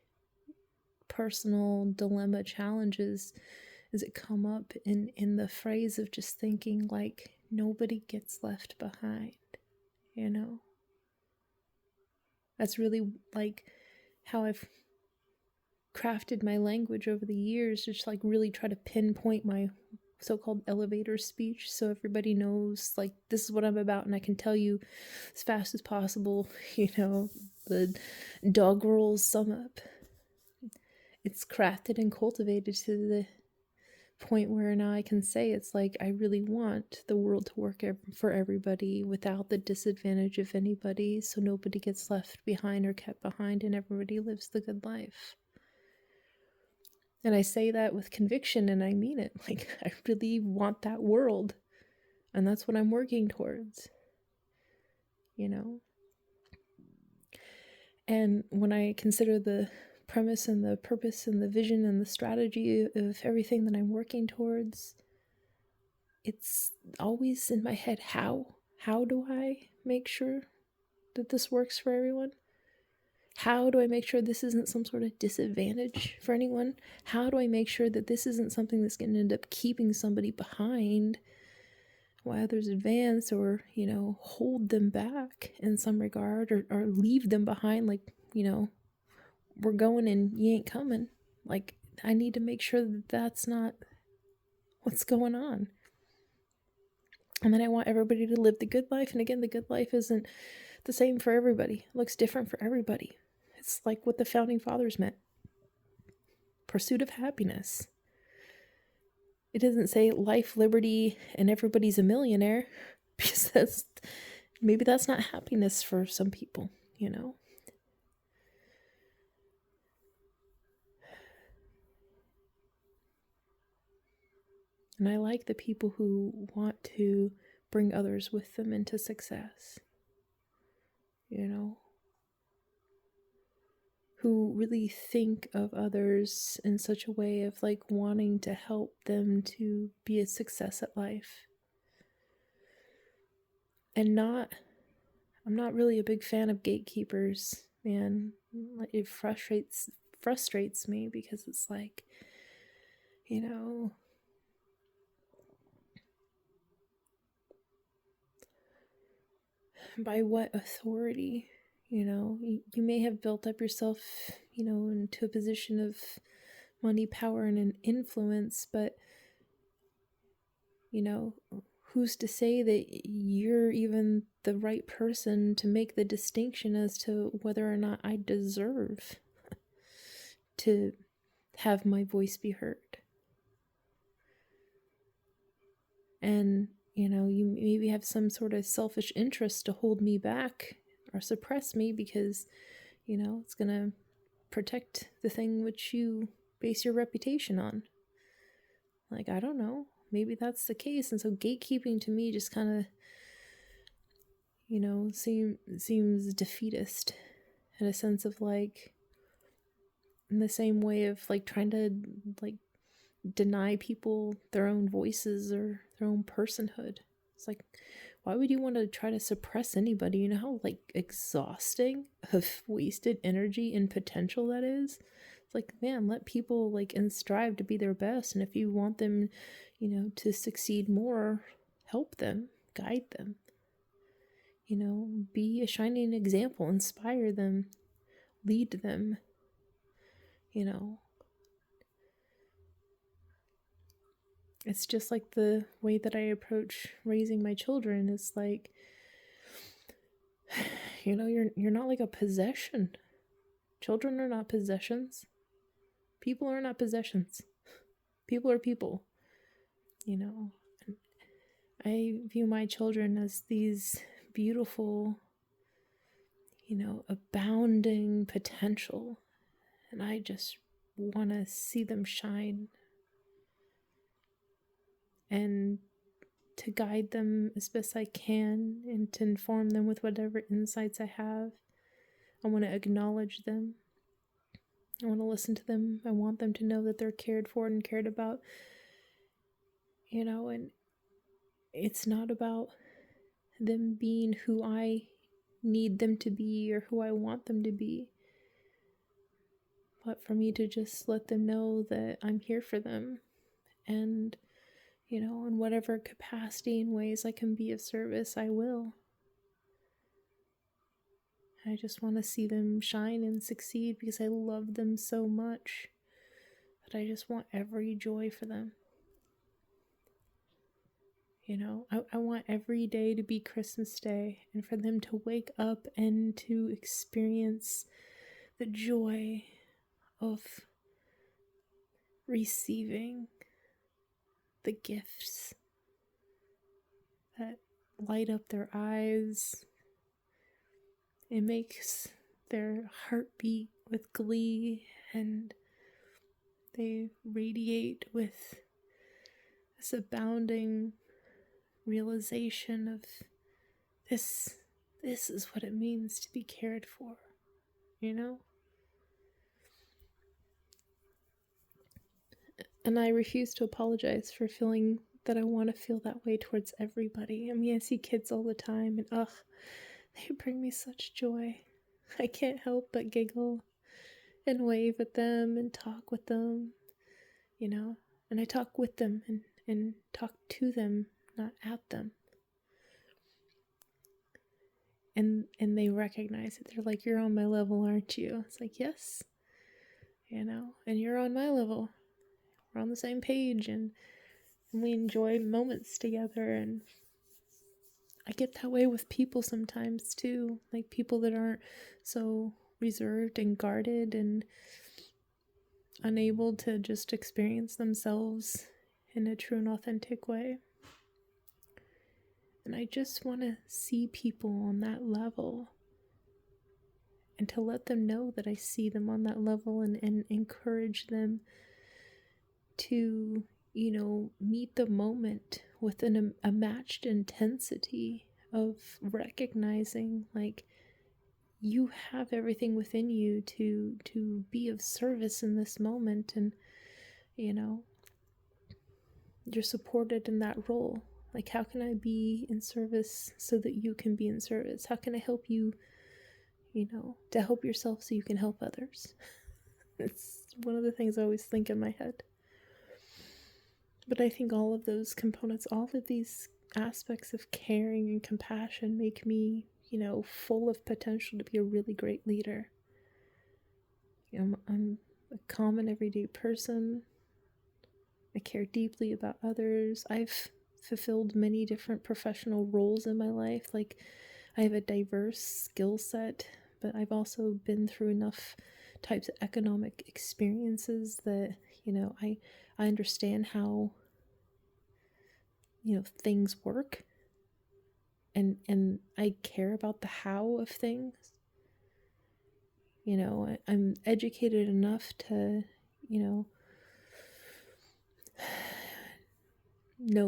personal dilemma challenges does it come up in the phrase of just thinking like nobody gets left behind, you know? That's really like how I've crafted my language over the years, just like really try to pinpoint my so-called elevator speech so everybody knows like this is what I'm about, and I can tell you as fast as possible, you know, the dog rolls sum up. It's crafted and cultivated to the point where now I can say it's like I really want the world to work for everybody without the disadvantage of anybody, so nobody gets left behind or kept behind and everybody lives the good life. And I say that with conviction, and I mean it. Like, I really want that world, and that's what I'm working towards, you know? And when I consider the premise and the purpose and the vision and the strategy of everything that I'm working towards, it's always in my head, how do I make sure that this works for everyone? How do I make sure this isn't some sort of disadvantage for anyone? How do I make sure that this isn't something that's going to end up keeping somebody behind while others advance, or, you know, hold them back in some regard, or leave them behind, like, you know, we're going and you ain't coming. Like, I need to make sure that that's not what's going on. And then I want everybody to live the good life. And again, the good life isn't the same for everybody. It looks different for everybody. It's like what the founding fathers meant. Pursuit of happiness. It doesn't say life, liberty, and everybody's a millionaire, because maybe that's not happiness for some people, you know? And I like the people who want to bring others with them into success, you know? Who really think of others in such a way of like wanting to help them to be a success at life. And I'm not really a big fan of gatekeepers, man. It frustrates me, because it's like, you know, by what authority? You know, you may have built up yourself, you know, into a position of money, power, and an influence, but, you know, who's to say that you're even the right person to make the distinction as to whether or not I deserve to have my voice be heard? And, you know, you maybe have some sort of selfish interest to hold me back or suppress me because, you know, it's going to protect the thing which you base your reputation on. Like, I don't know. Maybe that's the case. And so gatekeeping to me just kind of seems defeatist in a sense of like, in the same way of like trying to like deny people their own voices or their own personhood. It's like, why would you want to try to suppress anybody? You know how like exhausting of wasted energy and potential that is? It's like, man, let people like and strive to be their best. And if you want them, to succeed more, help them, guide them, be a shining example, inspire them, lead them, It's just like the way that I approach raising my children is like, you're not like a possession. Children are not possessions. People are not possessions. People are people. I view my children as these beautiful, abounding potential. And I just want to see them shine. And to guide them as best I can and to inform them with whatever insights I have. I want to acknowledge them. I want to listen to them. I want them to know that they're cared for and cared about. And it's not about them being who I need them to be or who I want them to be, but for me to just let them know that I'm here for them. And in whatever capacity and ways I can be of service, I will. I just want to see them shine and succeed because I love them so much that I just want every joy for them. I want every day to be Christmas Day and for them to wake up and to experience the joy of receiving the gifts that light up their eyes. It makes their heart beat with glee and they radiate with this abounding realization of this is what it means to be cared for, And I refuse to apologize for feeling that I want to feel that way towards everybody. I mean, I see kids all the time and they bring me such joy. I can't help but giggle and wave at them and talk with them, and I talk with them and talk to them, not at them. And they recognize it. They're like, you're on my level, aren't you? It's like, yes, and you're on my level. We're on the same page and we enjoy moments together. And I get that way with people sometimes too, like people that aren't so reserved and guarded and unable to just experience themselves in a true and authentic way. And I just want to see people on that level and to let them know that I see them on that level and encourage them to, meet the moment with a matched intensity of recognizing like you have everything within you to be of service in this moment, and you're supported in that role. Like, how can I be in service so that you can be in service? How can I help you, to help yourself so you can help others? It's one of the things I always think in my head. But I think all of those components, all of these aspects of caring and compassion make me, full of potential to be a really great leader. I'm a common everyday person. I care deeply about others. I've fulfilled many different professional roles in my life. Like, I have a diverse skill set, but I've also been through enough types of economic experiences that, I understand how, things work. And I care about the how of things. I'm educated enough to, know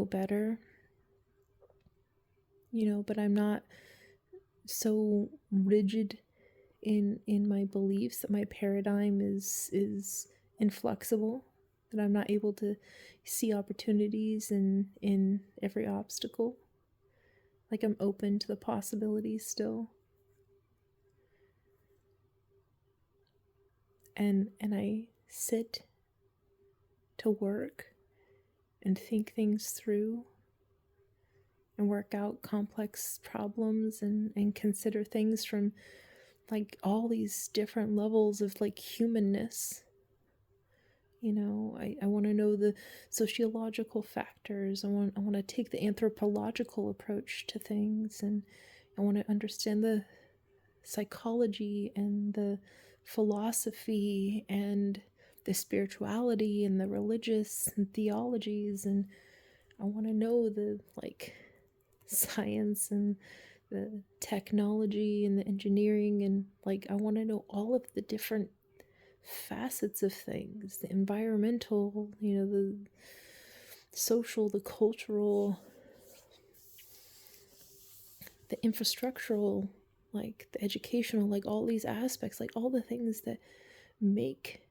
better, but I'm not so rigid in my beliefs, that my paradigm is inflexible, that I'm not able to see opportunities in every obstacle. Like I'm open to the possibilities still. And I sit to work and think things through and work out complex problems and consider things from like all these different levels of like humanness. You know, I want to know the sociological factors. I want to take the anthropological approach to things, and I want to understand the psychology and the philosophy and the spirituality and the religious and theologies, and I want to know the like science and the technology and the engineering, and like I want to know all of the different facets of things, the environmental, you know, the social, the cultural, the infrastructural, like the educational, like all these aspects, like all the things that make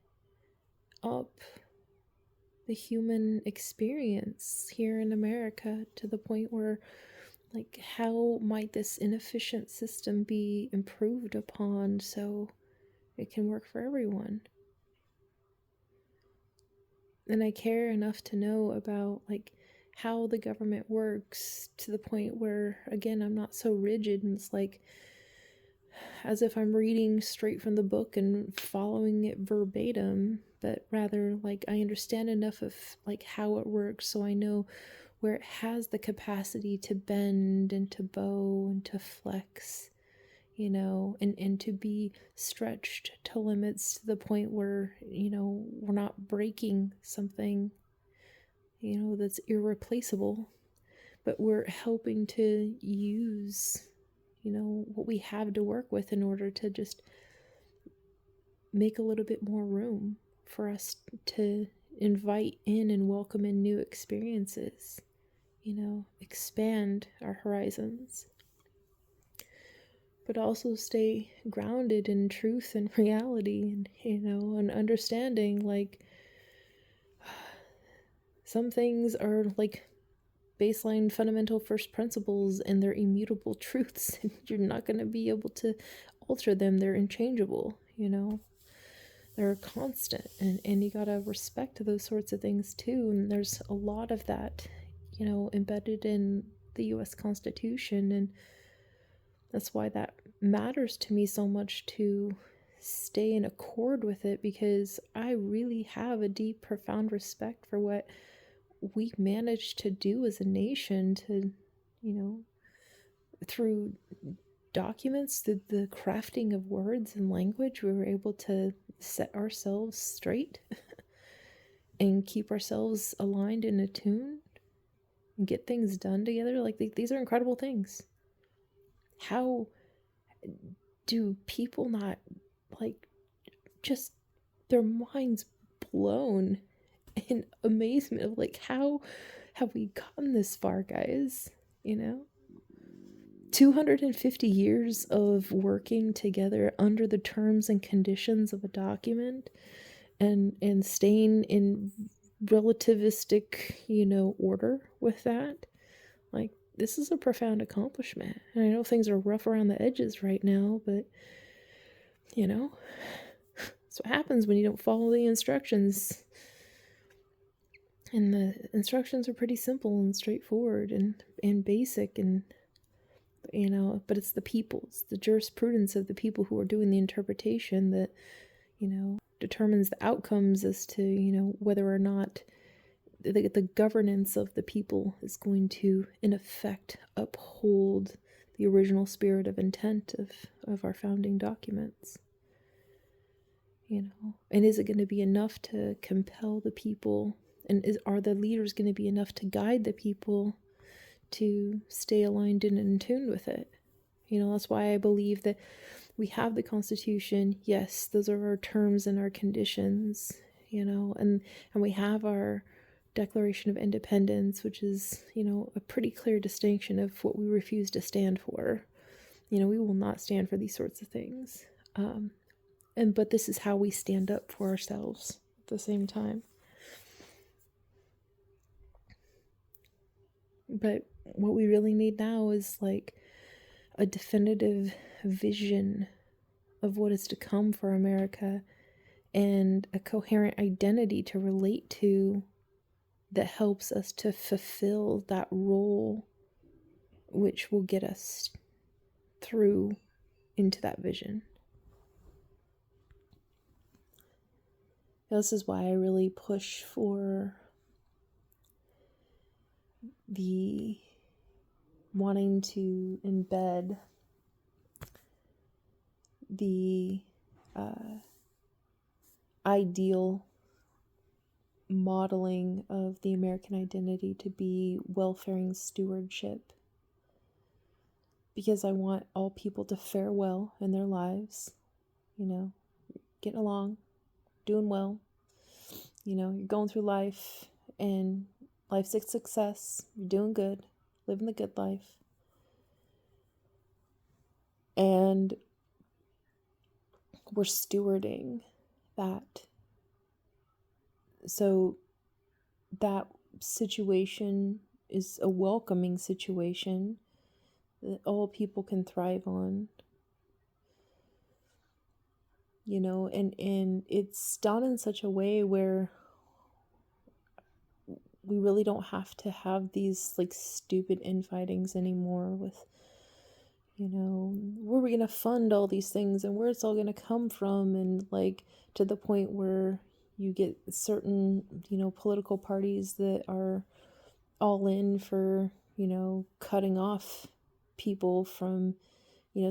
up the human experience here in America, to the point where like how might this inefficient system be improved upon so it can work for everyone. And I care enough to know about like how the government works, to the point where again I'm not so rigid, and it's like as if I'm reading straight from the book and following it verbatim, but rather like I understand enough of like how it works so I know where it has the capacity to bend and to bow and to flex, you know, and to be stretched to limits, to the point where, you know, we're not breaking something, you know, that's irreplaceable, but we're helping to use, you know, what we have to work with in order to just make a little bit more room for us to invite in and welcome in new experiences, you know, expand our horizons, but also stay grounded in truth and reality, and, you know, and understanding like some things are like baseline fundamental first principles and they're immutable truths, and you're not going to be able to alter them. They're inchangeable, you know, they're constant, and you got to respect those sorts of things too. And there's a lot of that, you know, embedded in the US Constitution, and that's why that matters to me so much, to stay in accord with it, because I really have a deep, profound respect for what we managed to do as a nation, to, you know, through documents, the crafting of words and language, we were able to set ourselves straight and keep ourselves aligned and attuned and get things done together. Like these are incredible things. How do people not like just their minds blown in amazement of like, how have we gotten this far, guys? You know, 250 years of working together under the terms and conditions of a document, and staying in relativistic, you know, order with that. Like, this is a profound accomplishment. And I know things are rough around the edges right now, but, you know, that's what happens when you don't follow the instructions. And the instructions are pretty simple and straightforward and basic, and, you know, but it's the people, it's the jurisprudence of the people who are doing the interpretation that, you know, determines the outcomes as to, you know, whether or not the governance of the people is going to, in effect, uphold the original spirit of intent of our founding documents. You know, and is it going to be enough to compel the people, and are the leaders going to be enough to guide the people to stay aligned and in tune with it? You know, that's why I believe that we have the Constitution. Yes, those are our terms and our conditions, you know, and we have our Declaration of Independence, which is, you know, a pretty clear distinction of what we refuse to stand for. We will not stand for these sorts of things. But this is how we stand up for ourselves at the same time. But what we really need now is like a definitive vision of what is to come for America and a coherent identity to relate to that helps us to fulfill that role, which will get us through into that vision. This is why I really push for the wanting to embed the ideal modeling of the American identity to be wellfaring stewardship, because I want all people to fare well in their lives, getting along, doing well, you're going through life and life's a success, you're doing good, living the good life. And we're stewarding that. So that situation is a welcoming situation that all people can thrive on. And it's done in such a way where we really don't have to have these like stupid infightings anymore with, where are we going to fund all these things and where it's all going to come from, and like to the point where you get certain, political parties that are all in for, cutting off people from,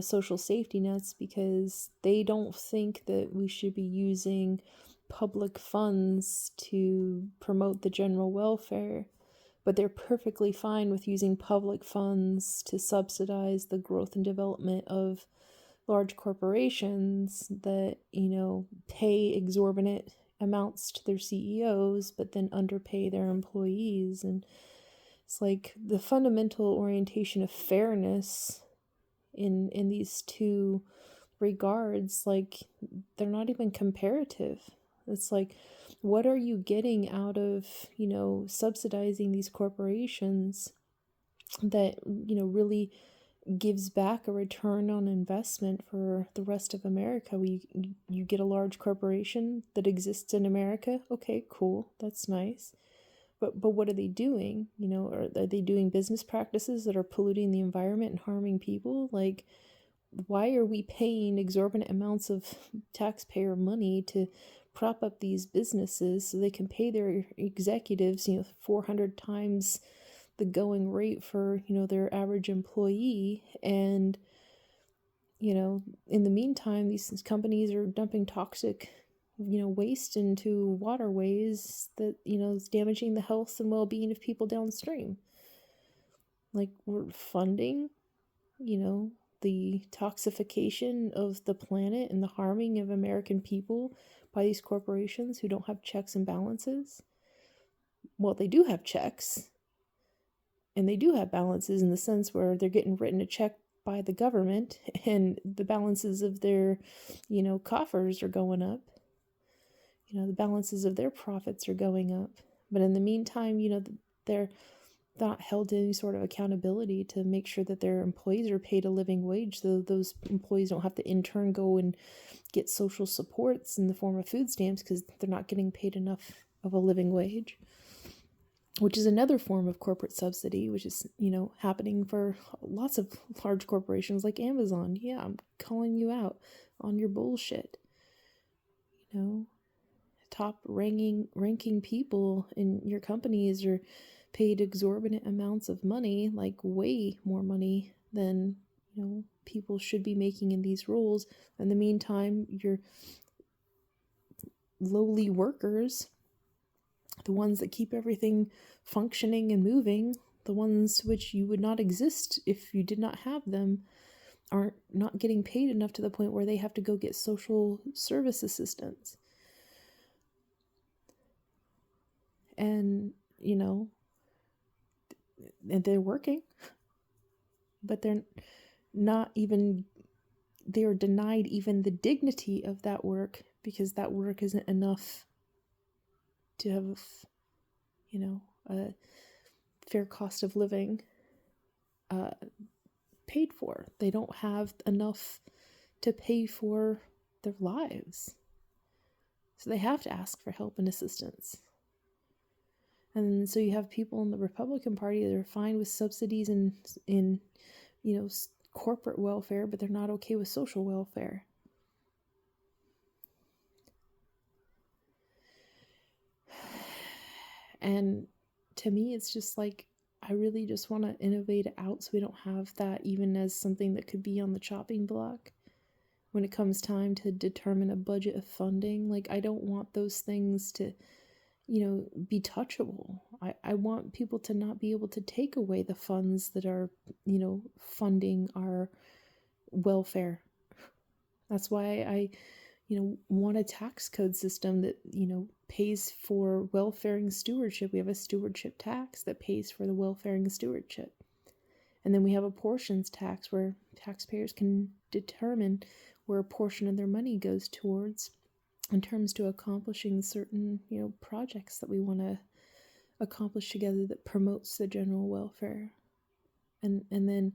social safety nets because they don't think that we should be using public funds to promote the general welfare, but they're perfectly fine with using public funds to subsidize the growth and development of large corporations that, pay exorbitant amounts to their CEOs, but then underpay their employees. And it's like the fundamental orientation of fairness in these two regards, like they're not even comparative. It's like, what are you getting out of, subsidizing these corporations that, really gives back a return on investment for the rest of America? You get a large corporation that exists in America. Okay, cool. That's nice. But what are they doing? Are they doing business practices that are polluting the environment and harming people? Like, why are we paying exorbitant amounts of taxpayer money to prop up these businesses so they can pay their executives, 400 times the going rate for, their average employee? And, in the meantime, these companies are dumping toxic, waste into waterways that, is damaging the health and well-being of people downstream. Like, we're funding, the toxification of the planet and the harming of American people by these corporations who don't have checks and balances. Well, they do have checks, and they do have balances in the sense where they're getting written a check by the government, and the balances of their, coffers are going up. The balances of their profits are going up. But in the meantime, they're not held to any sort of accountability to make sure that their employees are paid a living wage, so those employees don't have to in turn go and get social supports in the form of food stamps because they're not getting paid enough of a living wage, which is another form of corporate subsidy, which is, happening for lots of large corporations like Amazon. Yeah, I'm calling you out on your bullshit. Top ranking people in your companies are paid exorbitant amounts of money, like way more money than, people should be making in these roles. In the meantime, your lowly workers, the ones that keep everything functioning and moving, the ones which you would not exist if you did not have them, are not getting paid enough to the point where they have to go get social service assistance. And, and they're working, but they're not even, they are denied even the dignity of that work because that work isn't enough to have, a fair cost of living paid for. They don't have enough to pay for their lives. So they have to ask for help and assistance. And so you have people in the Republican Party that are fine with subsidies in corporate welfare, but they're not okay with social welfare. And to me, it's just like, I really just want to innovate it out so we don't have that even as something that could be on the chopping block when it comes time to determine a budget of funding. Like, I don't want those things to, be touchable. I want people to not be able to take away the funds that are, funding our welfare. That's why I, want a tax code system that, pays for wellfaring stewardship. We have a stewardship tax that pays for the wellfaring stewardship. And then we have a portions tax where taxpayers can determine where a portion of their money goes towards in terms to accomplishing certain, projects that we want to accomplish together that promotes the general welfare. And then,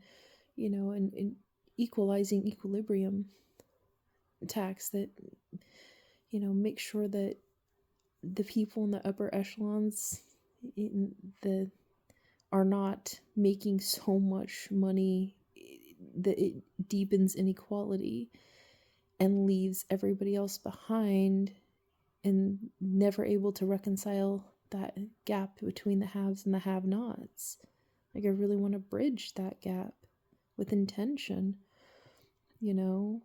an equalizing equilibrium tax that, make sure that the people in the upper echelons are not making so much money that it deepens inequality and leaves everybody else behind and never able to reconcile that gap between the haves and the have-nots. Like, I really want to bridge that gap with intention, and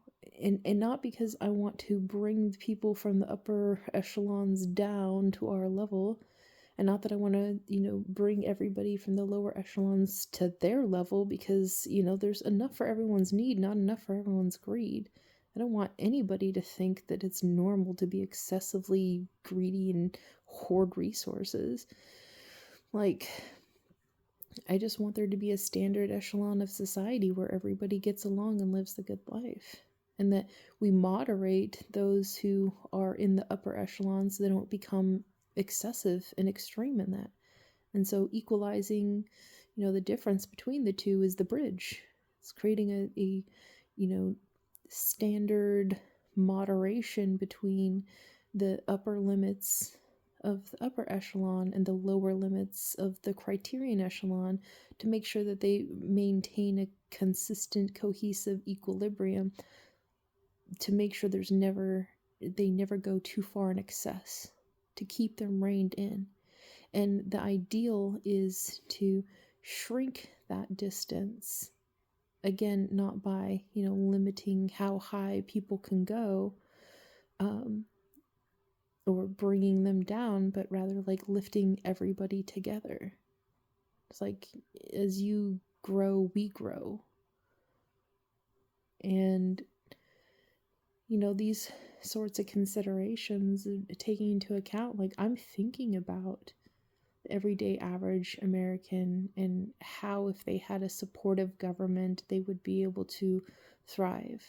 not because I want to bring people from the upper echelons down to our level, and not that I want to, bring everybody from the lower echelons to their level, because, there's enough for everyone's need, not enough for everyone's greed. I don't want anybody to think that it's normal to be excessively greedy and hoard resources. Like, I just want there to be a standard echelon of society where everybody gets along and lives the good life. And that we moderate those who are in the upper echelons so they don't become excessive and extreme in that. And so equalizing, the difference between the two is the bridge. It's creating a standard moderation between the upper limits of the upper echelon and the lower limits of the criterion echelon to make sure that they maintain a consistent, cohesive equilibrium, to make sure they never go too far in excess, to keep them reined in. And the ideal is to shrink that distance, again, not by, limiting how high people can go, or bringing them down, but rather like lifting everybody together. It's like, as you grow, we grow. And, these sorts of considerations, taking into account, like, I'm thinking about the everyday average American and how, if they had a supportive government, they would be able to thrive.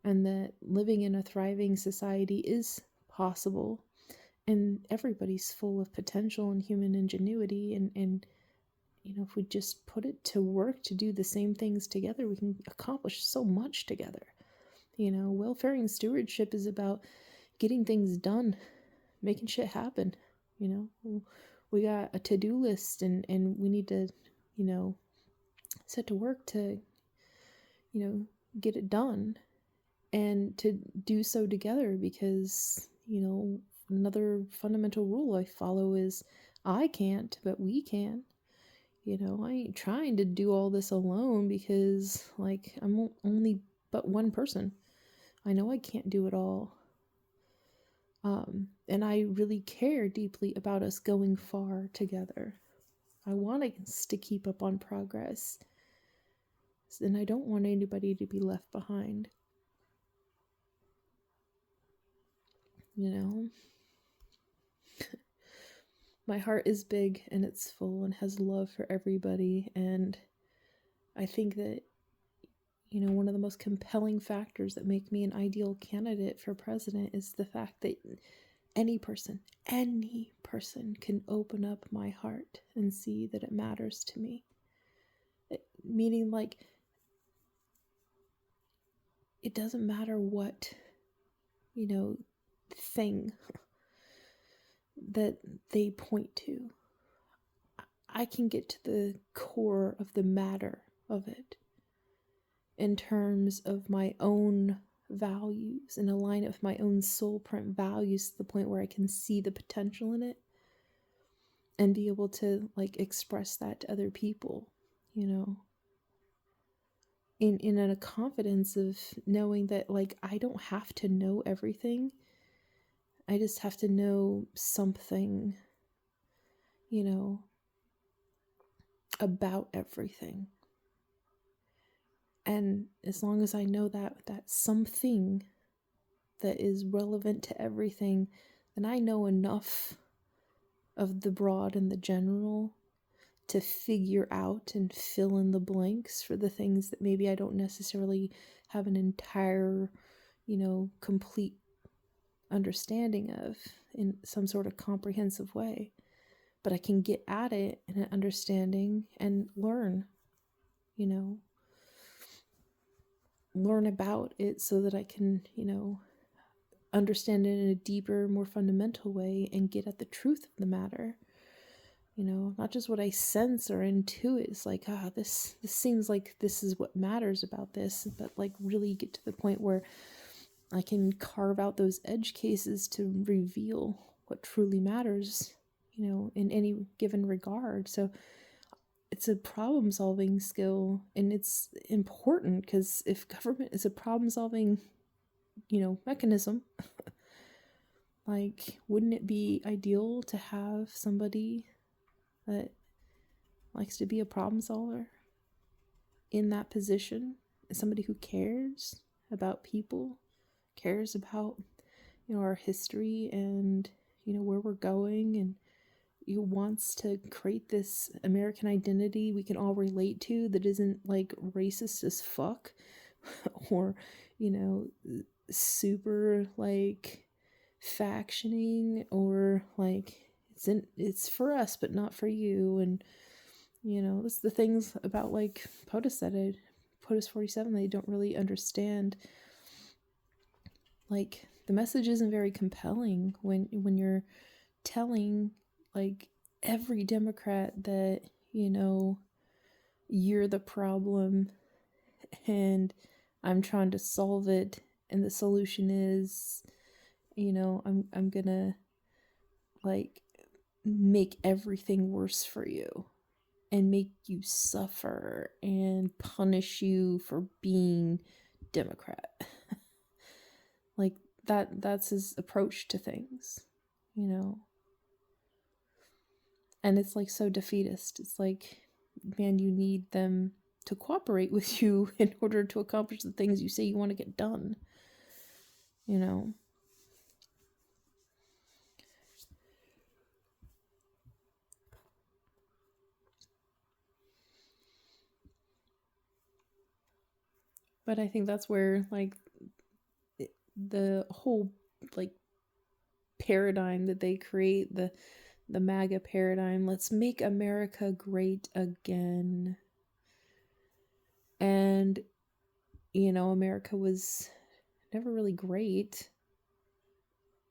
And that living in a thriving society is possible, and everybody's full of potential and human ingenuity, and if we just put it to work to do the same things together, we can accomplish so much together. Welfare and stewardship is about getting things done, making shit happen. We got a to-do list, and we need to set to work to get it done, and to do so together, because another fundamental rule I follow is, I can't, but we can. I ain't trying to do all this alone, because, like, I'm only but one person. I know I can't do it all. And I really care deeply about us going far together. I want us to keep up on progress. And I don't want anybody to be left behind. My heart is big and it's full and has love for everybody. And I think that, one of the most compelling factors that make me an ideal candidate for president is the fact that any person can open up my heart and see that it matters to me. Meaning, like, it doesn't matter what, thing that they point to. I can get to the core of the matter of it in terms of my own values and align it with my own soul print values to the point where I can see the potential in it and be able to, like, express that to other people, in a confidence of knowing that, like, I don't have to know everything. I just have to know something, about everything. And as long as I know that something that is relevant to everything, then I know enough of the broad and the general to figure out and fill in the blanks for the things that maybe I don't necessarily have an entire, complete understanding of in some sort of comprehensive way. But I can get at it in an understanding and learn, learn about it so that I can, understand it in a deeper, more fundamental way and get at the truth of the matter. Not just what I sense or intuit. It's like, this seems like this is what matters about this, but like really get to the point where I can carve out those edge cases to reveal what truly matters, in any given regard. So it's a problem solving skill, and it's important because if government is a problem solving, mechanism, like, wouldn't it be ideal to have somebody that likes to be a problem solver in that position? Somebody who cares about people, cares about, our history and, where we're going, and wants to create this American identity we can all relate to that isn't, like, racist as fuck or, super, like, factioning, or like it's for us but not for you. And that's the things about, like, POTUS 47, they don't really understand. Like, the message isn't very compelling when you're telling, like, every Democrat that you're the problem and I'm trying to solve it, and the solution is I'm gonna, like, make everything worse for you and make you suffer and punish you for being Democrat. Like, that's his approach to things, and it's, like, so defeatist. It's like, man, you need them to cooperate with you in order to accomplish the things you say you want to get done, But I think that's where, like, the whole, like, paradigm that they create, the MAGA paradigm, let's make America great again. And, America was never really great,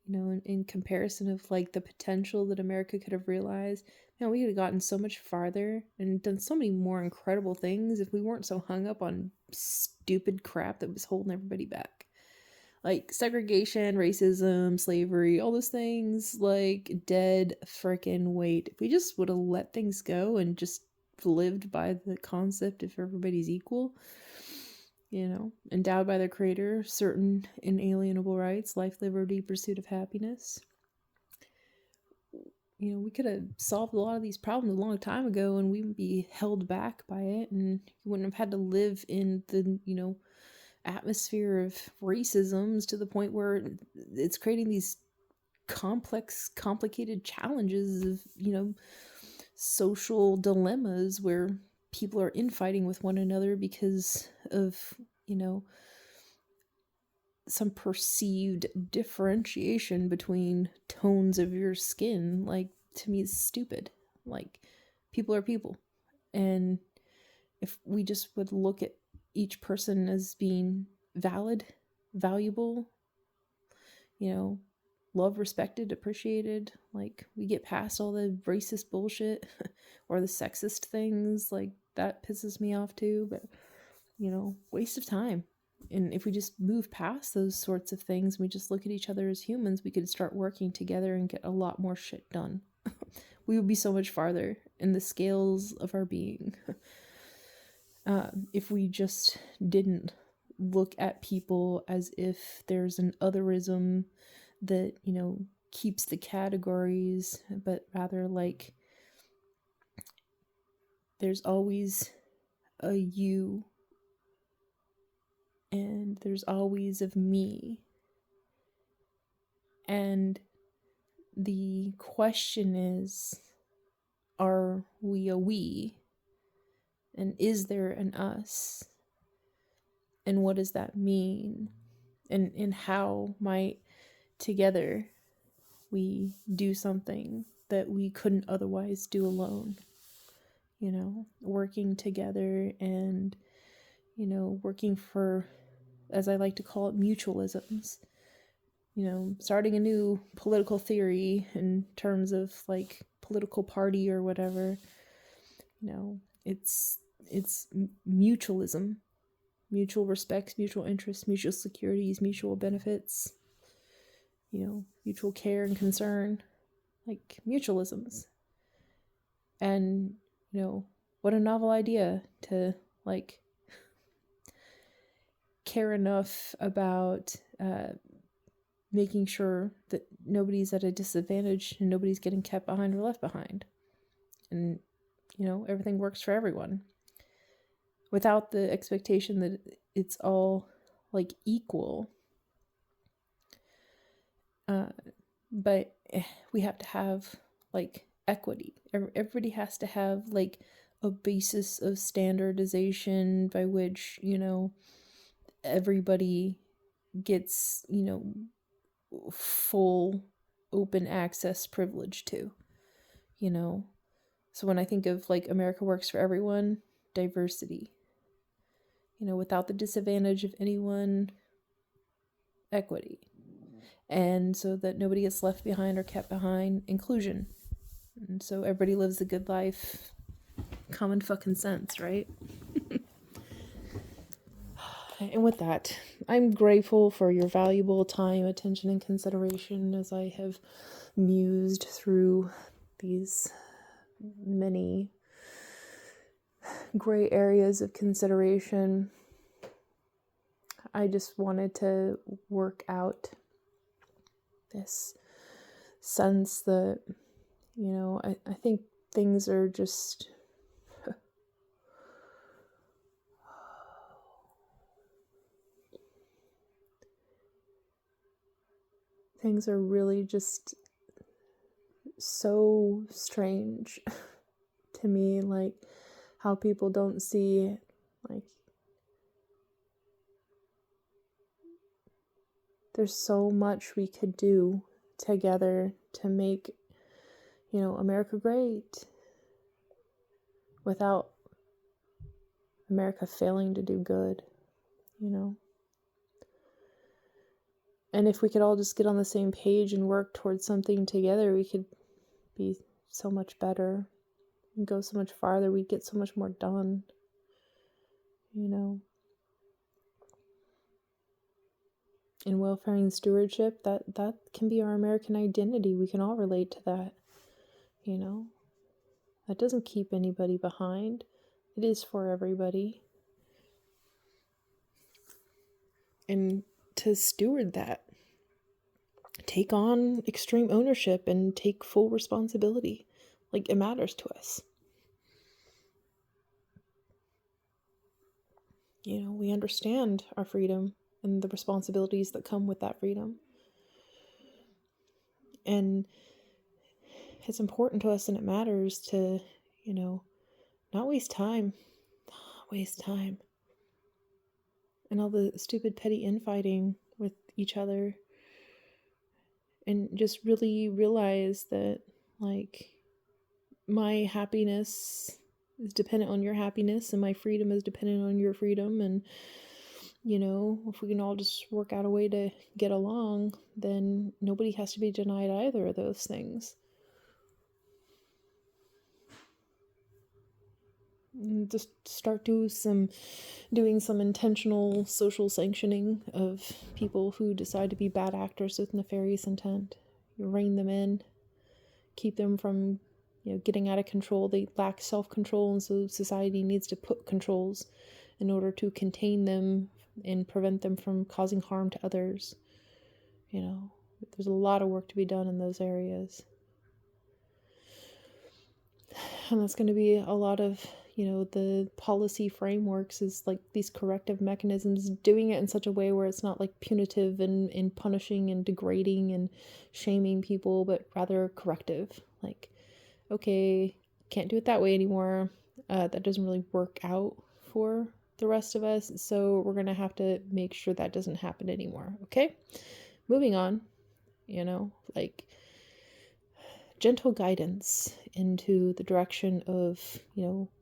in comparison of, like, the potential that America could have realized. We could have gotten so much farther and done so many more incredible things if we weren't so hung up on stupid crap that was holding everybody back. Like segregation, racism, slavery, all those things, like, dead frickin' weight. If we just would have let things go and just lived by the concept of everybody's equal, endowed by their creator, certain inalienable rights, life, liberty, pursuit of happiness. We could have solved a lot of these problems a long time ago, and we would be held back by it, and you wouldn't have had to live in the, atmosphere of racisms to the point where it's creating these complex, complicated challenges of, social dilemmas where people are infighting with one another because of, some perceived differentiation between tones of your skin. Like, to me, it's stupid. Like, people are people. And if we just would look at each person as being valid, valuable, loved, respected, appreciated, like, we get past all the racist bullshit or the sexist things, like, that pisses me off too. But, waste of time. And if we just move past those sorts of things, we just look at each other as humans, we could start working together and get a lot more shit done. We would be so much farther in the scales of our being if we just didn't look at people as if there's an otherism that, keeps the categories, but rather like there's always a you and there's always of me. And the question is, are we a we? And is there an us? And what does that mean? And how might together we do something that we couldn't otherwise do alone? Working together and, working for, as I like to call it, mutualisms. Starting a new political theory in terms of like political party or whatever. It's mutualism, mutual respects, mutual interests, mutual securities, mutual benefits, mutual care and concern, like mutualisms. And, what a novel idea to like care enough about making sure that nobody's at a disadvantage and nobody's getting kept behind or left behind. And, everything works for everyone without the expectation that it's all like equal. But we have to have like equity. Everybody has to have like a basis of standardization by which, everybody gets, full open access privilege to, So when I think of like America Works for Everyone, diversity, without the disadvantage of anyone, equity. And so that nobody gets left behind or kept behind, inclusion. And so everybody lives a good life. Common fucking sense, right? And with that, I'm grateful for your valuable time, attention, and consideration as I have mused through these many gray areas of consideration. I just wanted to work out this sense that, I think things are just things are really just so strange to me, like how people don't see like there's so much we could do together to make, America great without America failing to do good, And if we could all just get on the same page and work towards something together, we could be so much better and go so much farther. We'd get so much more done, In wellfaring stewardship, that can be our American identity. We can all relate to that, That doesn't keep anybody behind. It is for everybody. And to steward that, take on extreme ownership and take full responsibility. Like, it matters to us. We understand our freedom and the responsibilities that come with that freedom. And it's important to us and it matters to, not waste time. Not waste time. And all the stupid petty infighting with each other. And just really realize that, like, my happiness is dependent on your happiness, and my freedom is dependent on your freedom. And, if we can all just work out a way to get along, then nobody has to be denied either of those things. And just start doing some intentional social sanctioning of people who decide to be bad actors with nefarious intent. You rein them in, keep them from getting out of control. They lack self-control, and so society needs to put controls in order to contain them and prevent them from causing harm to others. There's a lot of work to be done in those areas. And that's going to be a lot of, the policy frameworks is like these corrective mechanisms, doing it in such a way where it's not like punitive and punishing and degrading and shaming people, but rather corrective. Like, okay, can't do it that way anymore. That doesn't really work out for the rest of us, so we're gonna have to make sure that doesn't happen anymore. Okay, moving on. Like gentle guidance into the direction of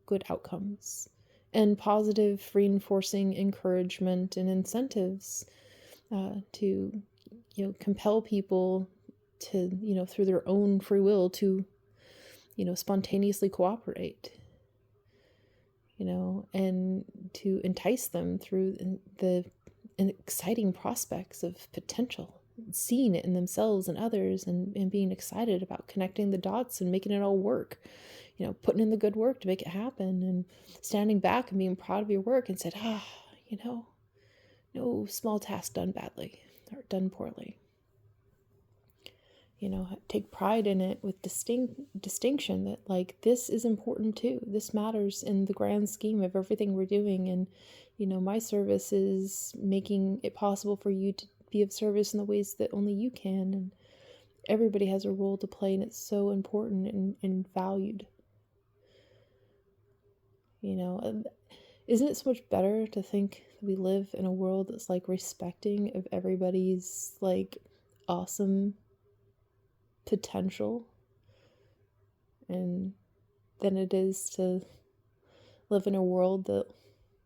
good outcomes, and positive reinforcing encouragement and incentives to compel people to through their own free will to spontaneously cooperate, and to entice them through the exciting prospects of potential, seeing it in themselves and others, and being excited about connecting the dots and making it all work, putting in the good work to make it happen, and standing back and being proud of your work and said, no small task done badly or done poorly. Take pride in it with distinction that, like, this is important too. This matters in the grand scheme of everything we're doing. And, my service is making it possible for you to be of service in the ways that only you can. And everybody has a role to play, and it's so important and valued. Isn't it so much better to think that we live in a world that's like respecting of everybody's like awesome potential, and than it is to live in a world that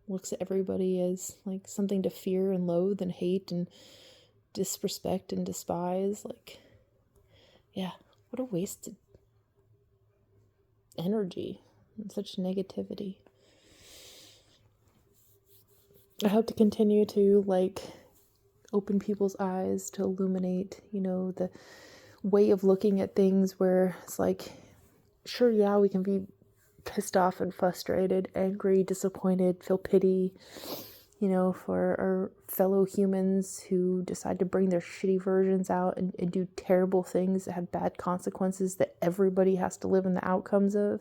looks at everybody as like something to fear and loathe and hate and disrespect and despise? Like, yeah, what a wasted energy and such negativity. I hope to continue to like open people's eyes, to illuminate, the way of looking at things where it's like, sure, yeah, we can be pissed off and frustrated, angry, disappointed, feel pity, for our fellow humans who decide to bring their shitty versions out and do terrible things that have bad consequences that everybody has to live in the outcomes of,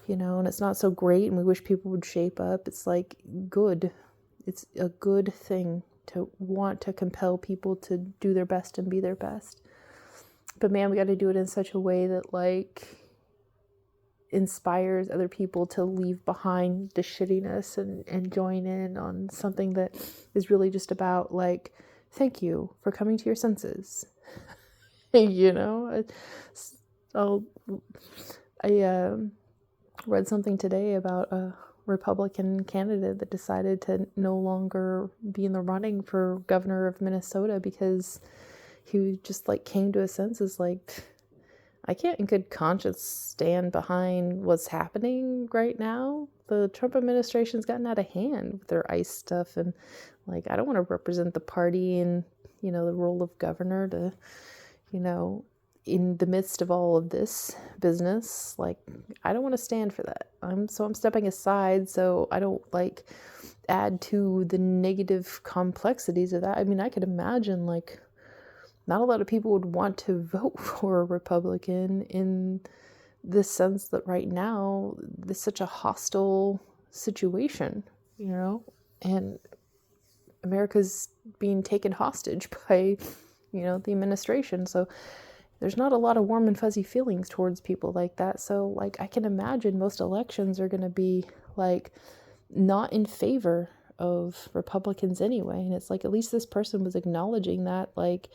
and it's not so great, and we wish people would shape up. It's like good. It's a good thing to want to compel people to do their best and be their best. But man, we got to do it in such a way that like inspires other people to leave behind the shittiness and join in on something that is really just about like, thank you for coming to your senses. I read something today about a Republican candidate that decided to no longer be in the running for governor of Minnesota because he just like came to his senses like, I can't in good conscience stand behind what's happening right now. The Trump administration's gotten out of hand with their ICE stuff, and like, I don't want to represent the party in, the role of governor to, in the midst of all of this business. Like, I don't want to stand for that. I'm stepping aside so I don't like add to the negative complexities of that. I mean, I could imagine like not a lot of people would want to vote for a Republican in this sense that right now there's such a hostile situation, and America's being taken hostage by, the administration. So there's not a lot of warm and fuzzy feelings towards people like that. So like I can imagine most elections are going to be like not in favor of Republicans anyway. And it's like, at least this person was acknowledging that, like,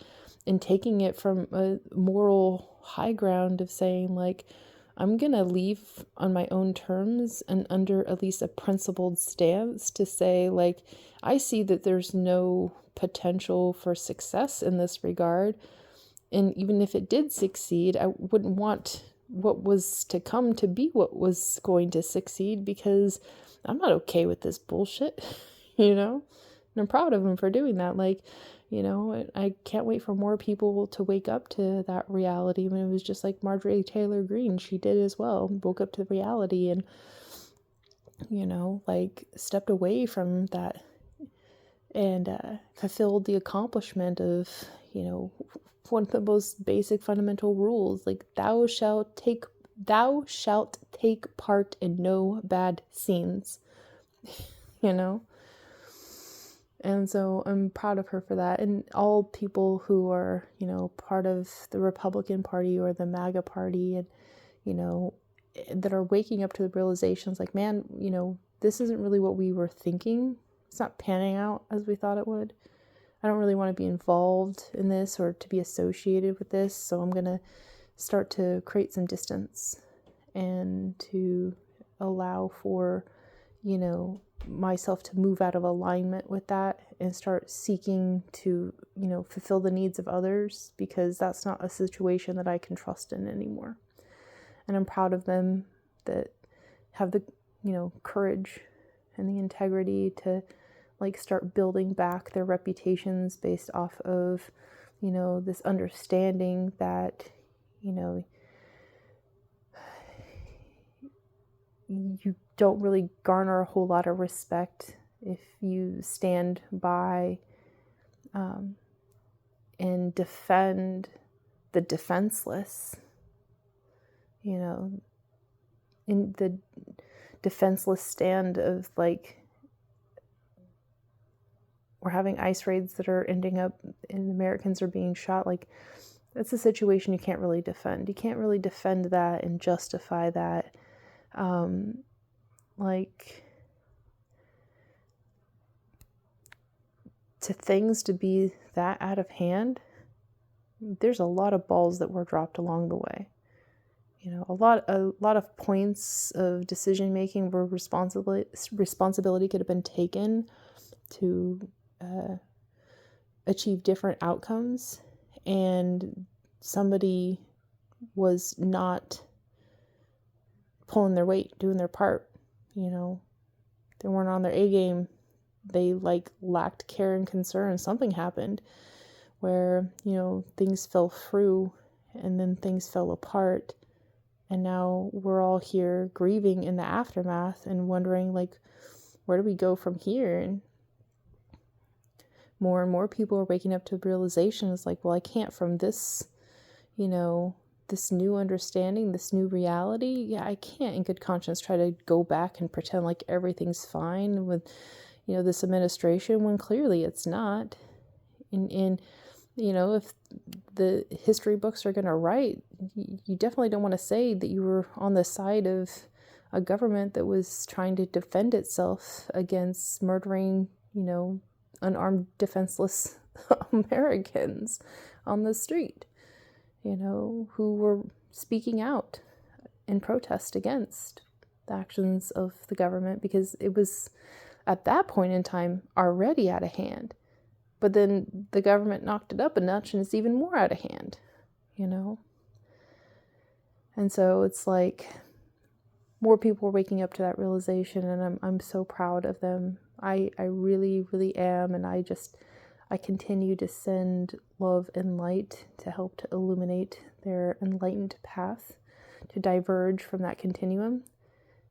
and taking it from a moral high ground of saying, like, I'm going to leave on my own terms and under at least a principled stance to say, like, I see that there's no potential for success in this regard. And even if it did succeed, I wouldn't want what was to come to be what was going to succeed, because I'm not okay with this bullshit, And I'm proud of him for doing that. Like, I can't wait for more people to wake up to that reality. When it was just like Marjorie Taylor Greene, she did as well, woke up to reality and, like stepped away from that and fulfilled the accomplishment of, one of the most basic fundamental rules, like thou shalt take part in no bad scenes, And so I'm proud of her for that. And all people who are, part of the Republican Party or the MAGA Party and, that are waking up to the realizations like, man, this isn't really what we were thinking. It's not panning out as we thought it would. I don't really want to be involved in this or to be associated with this. So I'm going to start to create some distance and to allow for, myself to move out of alignment with that and start seeking to, fulfill the needs of others, because that's not a situation that I can trust in anymore. And I'm proud of them that have the, courage and the integrity to like start building back their reputations based off of, this understanding that, you don't really garner a whole lot of respect if you stand by and defend the defenseless, in the defenseless stand of like, we're having ICE raids that are ending up and Americans are being shot. Like, that's a situation you can't really defend. You can't really defend that and justify that. Like, to things to be that out of hand, there's a lot of balls that were dropped along the way. A lot of points of decision making where responsibility could have been taken to achieve different outcomes, and somebody was not pulling their weight, doing their part. They weren't on their A game. They like lacked care and concern. Something happened where, things fell through and then things fell apart. And now we're all here grieving in the aftermath and wondering, like, where do we go from here? And more people are waking up to realizations like, well, I can't from this, this new understanding, this new reality. Yeah, I can't in good conscience try to go back and pretend like everything's fine with, this administration when clearly it's not. And if the history books are going to write, you definitely don't want to say that you were on the side of a government that was trying to defend itself against murdering, unarmed, defenseless Americans on the street, who were speaking out in protest against the actions of the government, because it was at that point in time already out of hand. But then the government knocked it up a notch and it's even more out of hand, And so it's like more people are waking up to that realization, and I'm so proud of them. I really, really am. And I continue to send love and light to help to illuminate their enlightened path, to diverge from that continuum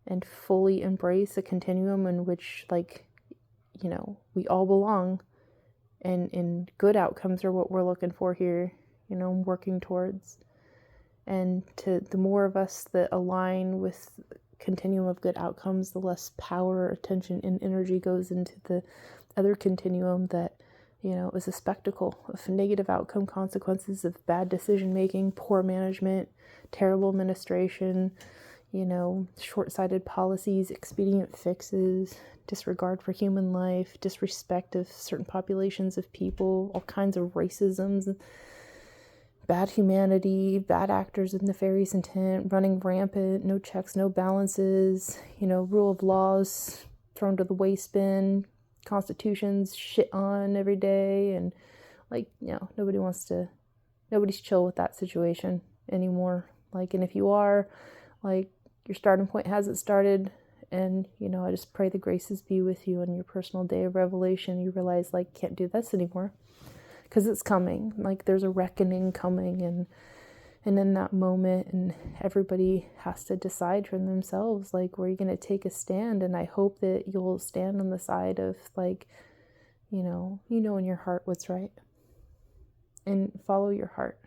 and fully embrace a continuum in which, like, we all belong, and good outcomes are what we're looking for here, working towards. And to the more of us that align with continuum of good outcomes, the less power, attention, and energy goes into the other continuum that It was a spectacle of negative outcome consequences of bad decision making, poor management, terrible administration, short-sighted policies, expedient fixes, disregard for human life, disrespect of certain populations of people, all kinds of racisms, bad humanity, bad actors with nefarious intent, running rampant, no checks, no balances, rule of laws thrown to the waste bin, constitutions shit on every day, and nobody's chill with that situation anymore. And if you are, your starting point hasn't started, and I just pray the graces be with you on your personal day of revelation. You realize can't do this anymore, because it's coming. There's a reckoning coming, and in that moment, and everybody has to decide for themselves where you're going to take a stand. And I hope that you'll stand on the side of in your heart what's right, and follow your heart.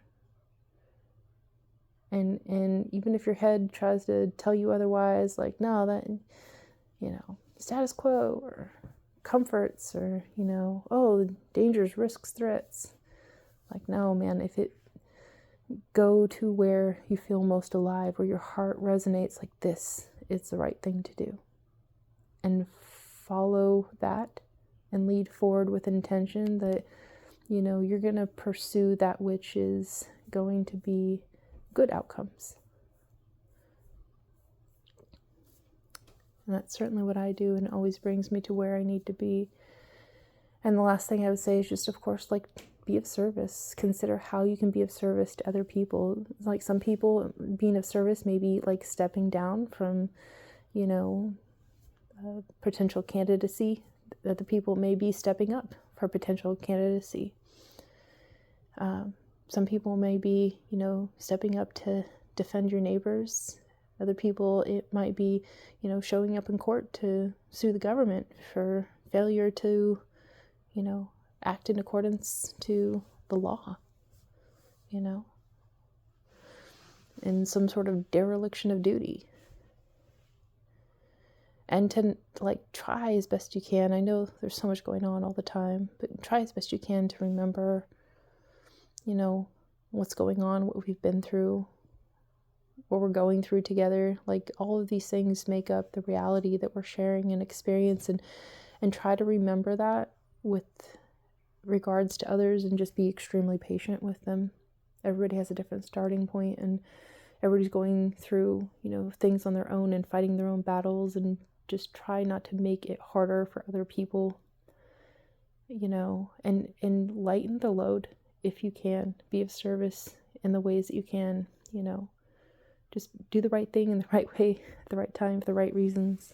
And even if your head tries to tell you otherwise, no, that, status quo, or comforts, or, oh, dangers, risks, threats. No, man, if it go to where you feel most alive, where your heart resonates this, it's the right thing to do. And follow that and lead forward with intention that, you're going to pursue that which is going to be good outcomes. And that's certainly what I do, and it always brings me to where I need to be. And the last thing I would say is just, of course, be of service. Consider how you can be of service to other people. Some people, being of service may be stepping down from, potential candidacy. Other people may be stepping up for potential candidacy. Some people may be, stepping up to defend your neighbors. Other people, it might be, showing up in court to sue the government for failure to, act in accordance to the law, in some sort of dereliction of duty. And to try as best you can. I know there's so much going on all the time, but try as best you can to remember, what's going on, what we've been through, what we're going through together. All of these things make up the reality that we're sharing and experience, and try to remember that with regards to others, and just be extremely patient with them. Everybody has a different starting point, and everybody's going through, things on their own and fighting their own battles, and just try not to make it harder for other people, and lighten the load if you can. Be of service in the ways that you can, just do the right thing in the right way, at the right time, for the right reasons.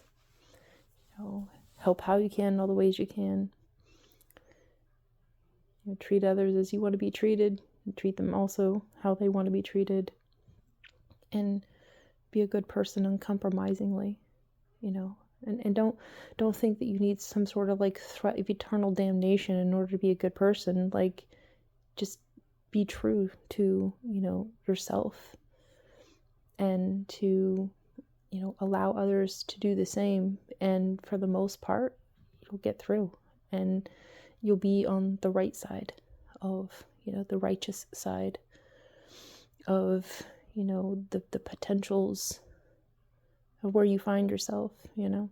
Help how you can in all the ways you can. Treat others as you want to be treated, and treat them also how they want to be treated. And be a good person uncompromisingly, and don't think that you need some sort of threat of eternal damnation in order to be a good person. Just be true to, yourself, and to, allow others to do the same. And for the most part, you'll get through, and you'll be on the right side of, the righteous side of, the potentials of where you find yourself, And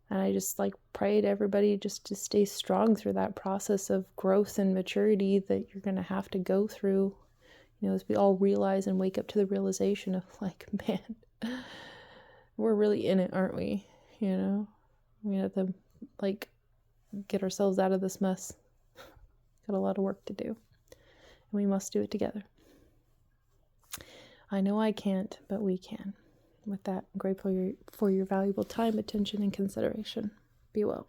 I just pray to everybody just to stay strong through that process of growth and maturity that you're going to have to go through, as we all realize and wake up to the realization of man, we're really in it, aren't we? We have to get ourselves out of this mess. Got a lot of work to do, and we must do it together. I know I can't, but we can. With that, I'm grateful for your valuable time, attention, and consideration. Be well.